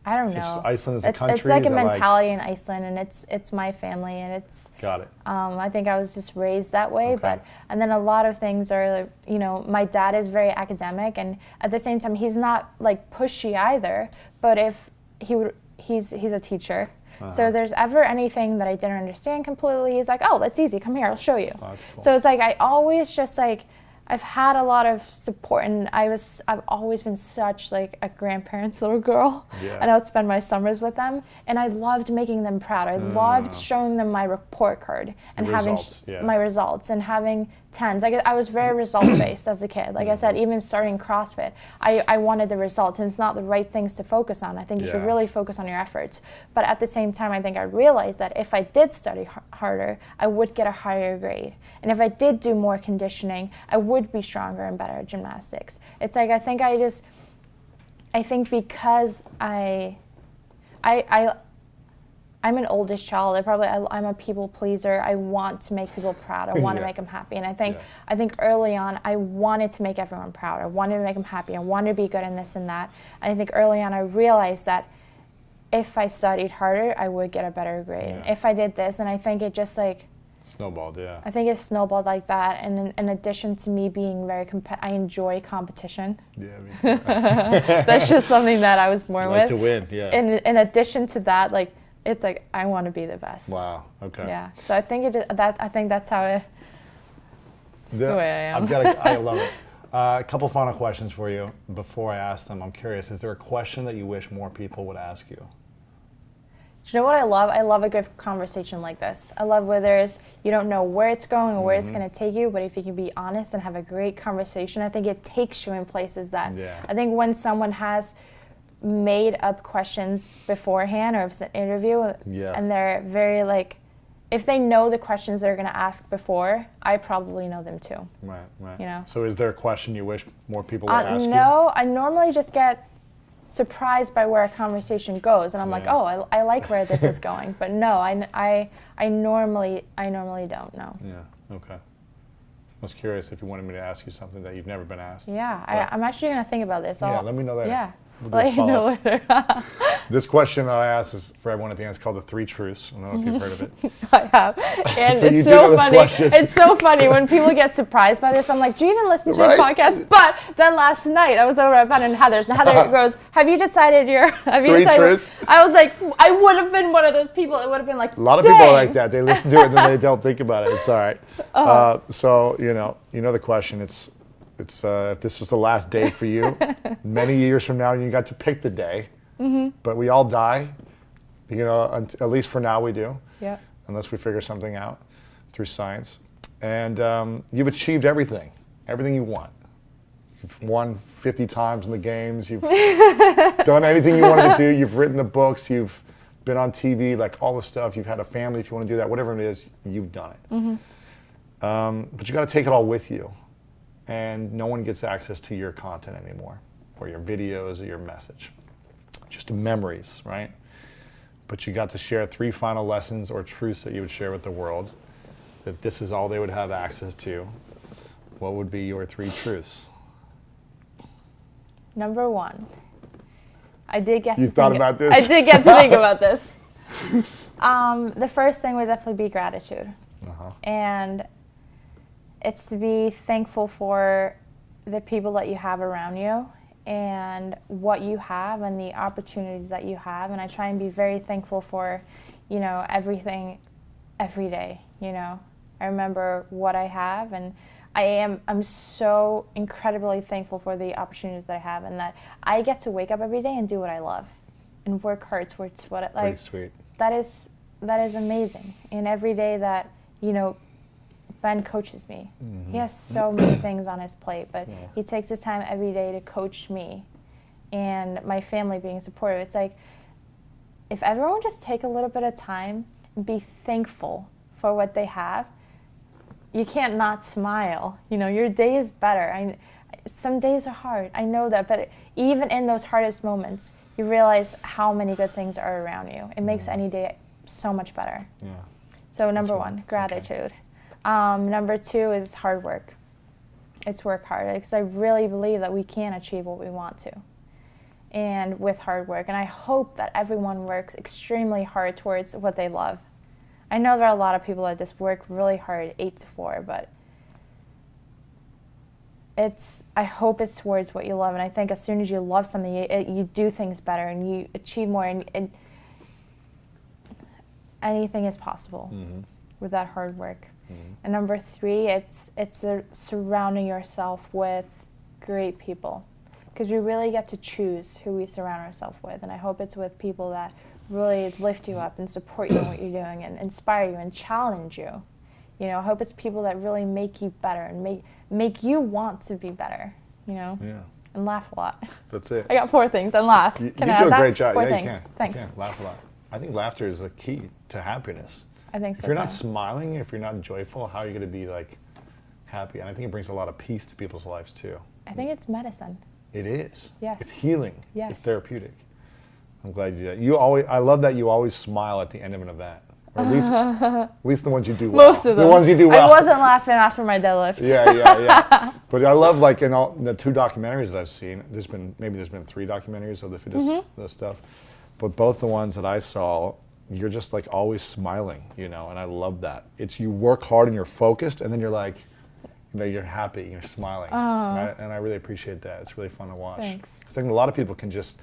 I don't know. Iceland is a country? It's like a mentality in Iceland, and it's my family, and it's. Got it. I think I was just raised that way, Okay. and then a lot of things are, my dad is very academic, and at the same time, he's not like pushy either. But if he's a teacher, So if there's ever anything that I didn't understand completely, he's like, oh, that's easy. Come here, I'll show you. Oh, that's cool. So it's like I always just like, I've had a lot of support, and I've always been such like a grandparent's little girl, and I would spend my summers with them, and I loved making them proud. I loved showing them my report card and having my results and having 10s. Like, I was very result based as a kid. Like I said, even starting CrossFit, I wanted the results, and it's not the right things to focus on. I think you should really focus on your efforts. But at the same time, I think I realized that if I did study harder, I would get a higher grade. And if I did do more conditioning, I would be stronger and better at gymnastics. It's like, I think because I'm an oldest child. I'm a people pleaser. I want to make people proud. I want to make them happy. And I think early on, I wanted to make everyone proud. I wanted to make them happy. I wanted to be good in this and that. And I think early on, I realized that if I studied harder, I would get a better grade. And if I did this, and I think it just like snowballed. I think it snowballed like that. And in addition to me being very I enjoy competition. Yeah, me too. That's just something that I was born with. To win. Yeah. In addition to that, like, it's like I want to be the best. Wow. Okay. Yeah. So I think I think that's how it. That's the way I am. I love it. A couple final questions for you before I ask them. I'm curious. Is there a question that you wish more people would ask you? Do you know what I love? I love a good conversation like this. I love where you don't know where it's going or where it's going to take you, but if you can be honest and have a great conversation, I think it takes you in places that. I think when someone has made up questions beforehand, or if it's an interview and they're very like, if they know the questions they're going to ask before, I probably know them too. Right. You know. So is there a question you wish more people would ask you? No, I normally just get surprised by where a conversation goes, and I'm like, oh, I like where this is going. But no, I normally don't know. Yeah. Okay. I was curious if you wanted me to ask you something that you've never been asked. Yeah, I'm actually going to think about this. Let me know later. Yeah. We'll let you know later. This question that I ask is for everyone at the end. It's called the 3 Truths. I don't know if you've heard of it. I have. And So it's so funny. Question. It's so funny when people get surprised by this. I'm like, do you even listen to this podcast? But then last night I was over at Ben and Heather's, and Heather goes, have you decided Three truths? I was like, I would have been one of those people. It would have been like, a lot of people are like that. They listen to it and then they don't think about it. It's all right. So you know the question. It's if this was the last day for you, many years from now, you got to pick the day. But we all die, at least for now we do. Yeah. Unless we figure something out through science. And you've achieved everything you want. You've won 50 times in the games. You've done anything you wanted to do. You've written the books. You've been on TV, like all the stuff. You've had a family if you want to do that. Whatever it is, you've done it. But you got to take it all with you. And no one gets access to your content anymore, or your videos, or your message. Just memories, right? But you got to share 3 final lessons or truths that you would share with the world, that this is all they would have access to. What would be your 3 truths? Number 1. I did get to think about this? I did get to think about this. The first thing would definitely be gratitude. And it's to be thankful for the people that you have around you and what you have and the opportunities that you have. And I try and be very thankful for, everything every day, I remember what I have, and I'm so incredibly thankful for the opportunities that I have, and that I get to wake up every day and do what I love and work hard towards what I like. Pretty sweet. That is amazing. And every day that, Ben coaches me. He has so many things on his plate, but he takes his time every day to coach me, and my family being supportive. It's like, if everyone just take a little bit of time and be thankful for what they have, you can't not smile. Your day is better. Some days are hard, I know that, but even in those hardest moments, you realize how many good things are around you. It makes any day so much better. Yeah. So number 1, gratitude. Okay. Number 2 is hard work. It's work hard, because I really believe that we can achieve what we want to, and with hard work. And I hope that everyone works extremely hard towards what they love. I know there are a lot of people that just work really hard 8 to 4, but I hope it's towards what you love. And I think as soon as you love something, you do things better and you achieve more. And anything is possible with that hard work. And number 3, it's surrounding yourself with great people, because we really get to choose who we surround ourselves with. And I hope it's with people that really lift you up and support you in what you're doing and inspire you and challenge you. You know, I hope it's people that really make you better and make you want to be better, you know? Yeah. And laugh a lot. That's it. I got 4 things, and laugh. You Can do I add a that? great job. 4 Yeah, things. you can. Thanks. You can. Laugh a lot. I think laughter is the key to happiness. I think so. If you're not too. smiling, if you're not joyful, how are you going to be like happy? And I think it brings a lot of peace to people's lives too. I think it's medicine. It is. Yes. It's healing. Yes. It's therapeutic. I'm glad you do that. I love that you always smile at the end of an event. Or at least the ones you do well. Most of them. The ones you do well. I wasn't laughing after my deadlift. Yeah. But I love, like, in all the 2 documentaries that I've seen, there's been 3 documentaries of the fitness the stuff. But both the ones that I saw, you're just like always smiling, you know, and I love that. It's you work hard and you're focused, and then you're like, you know, you're happy, you're smiling. And I really appreciate that. It's really fun to watch. Thanks. I think a lot of people can just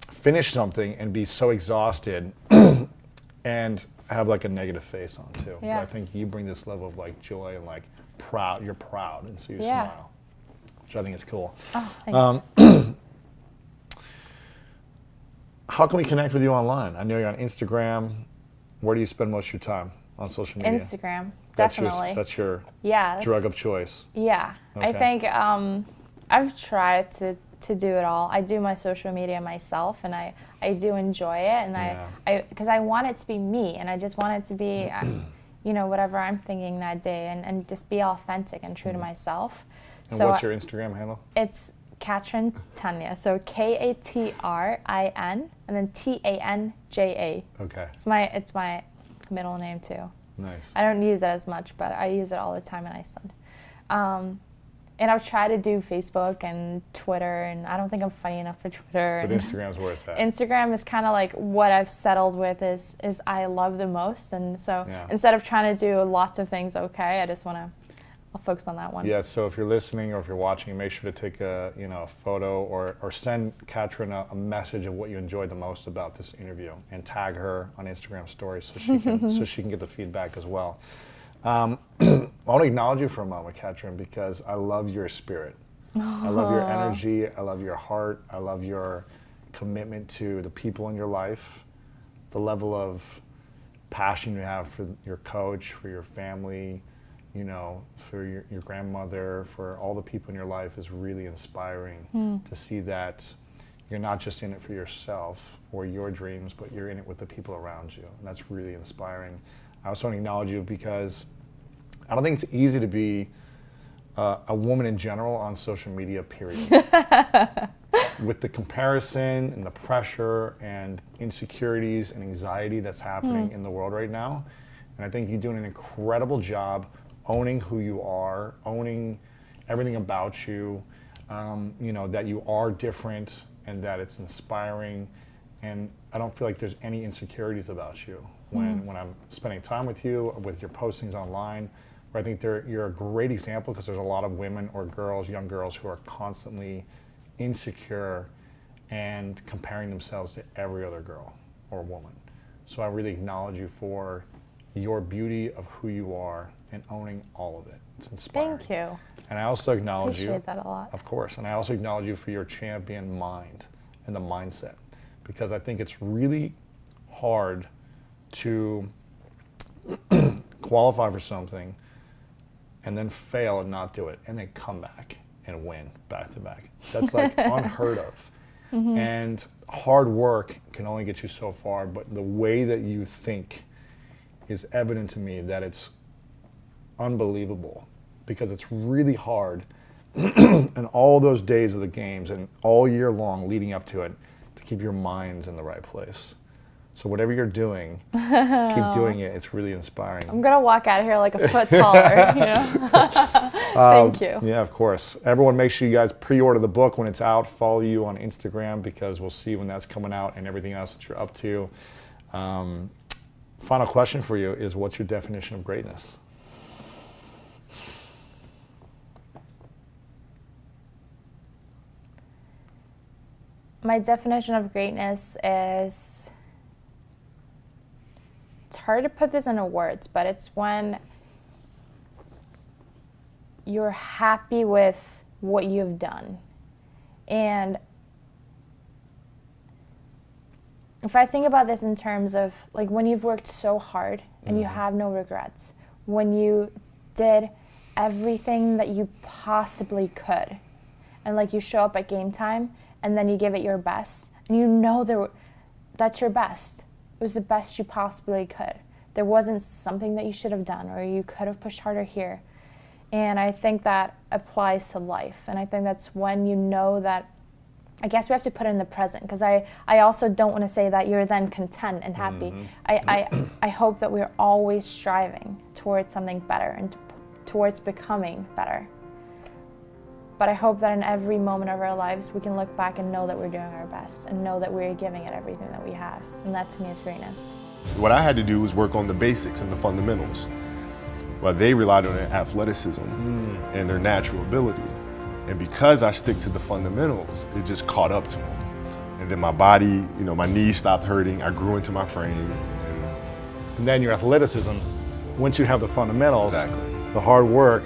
finish something and be so exhausted and have like a negative face on too. Yeah. But I think you bring this level of like joy and like proud, you're proud, and so you Yeah. smile, which I think is cool. Oh, thanks. How can we connect with you online? I know you're on Instagram. Where do you spend most of your time on social media? Instagram, That's definitely. That's your Yeah. drug of choice. Yeah. I Okay. think I've tried to do it all. I do my social media myself, and I do enjoy it, and because I want it to be me, and I just want it to be, you know, whatever I'm thinking that day, and just be authentic and true to myself. And So what's your Instagram handle? It's Katrin Tanya. So Katrin, and then Tanja. Okay. It's my middle name too. Nice. I don't use it as much, but I use it all the time in Iceland. And I've tried to do Facebook and Twitter, and I don't think I'm funny enough for Twitter. But and Instagram's where it's at. Instagram is kind of like what I've settled with is I love the most, and so Yeah. instead of trying to do lots of things, I just I'll focus on that one. Yeah, so if you're listening or if you're watching, make sure to take a photo or send Katrin a message of what you enjoyed the most about this interview, and tag her on Instagram stories so she can get the feedback as well. I want to acknowledge you for a moment, Katrin, because I love your spirit. I love your energy. I love your heart. I love your commitment to the people in your life, the level of passion you have for your coach, for your family, you know, for your grandmother, for all the people in your life is really inspiring to see that you're not just in it for yourself or your dreams, but you're in it with the people around you. And that's really inspiring. I also want to acknowledge you because I don't think it's easy to be a woman in general on social media, period. With the comparison and the pressure and insecurities and anxiety that's happening in the world right now. And I think you're doing an incredible job owning who you are, owning everything about you, you know, that you are different and that it's inspiring. And I don't feel like there's any insecurities about you when I'm spending time with you, with your postings online. Where I think you're a great example because there's a lot of women or girls, young girls, who are constantly insecure and comparing themselves to every other girl or woman. So I really acknowledge you for your beauty of who you are and owning all of it. It's inspiring. Thank you. And I also acknowledge you. Appreciate that a lot. Of course. And I also acknowledge you for your champion mind and the mindset, because I think it's really hard to qualify for something and then fail and not do it and then come back and win back to back. That's like unheard of. And hard work can only get you so far, but the way that you think is evident to me that it's unbelievable, because it's really hard and all those days of the games and all year long leading up to it to keep your minds in the right place. So whatever you're doing, keep doing it. It's really inspiring. I'm gonna walk out of here like a foot taller, you know. Thank you. Yeah, of course. Everyone, make sure you guys pre-order the book when it's out. Follow you on Instagram, because we'll see when that's coming out and everything else that you're up to. Final question for you is, what's your definition of greatness? My definition of greatness is hard to put this into words, but it's when you're happy with what you've done. And if I think about this in terms of like when you've worked so hard and you have no regrets, when you did everything that you possibly could, and like you show up at game time and then you give it your best, and you know that's your best. It was the best you possibly could. There wasn't something that you should have done, or you could have pushed harder here. And I think that applies to life. And I think that's when you know that, I guess we have to put it in the present, because I also don't want to say that you're then content and happy. I hope that we're always striving towards something better and towards becoming better. But I hope that in every moment of our lives, we can look back and know that we're doing our best and know that we're giving it everything that we have. And that to me is greatness. What I had to do was work on the basics and the fundamentals. While they relied on their athleticism and their natural ability. And because I stick to the fundamentals, it just caught up to them. And then my body, my knees stopped hurting. I grew into my frame. And then your athleticism, once you have the fundamentals, Exactly. the hard work,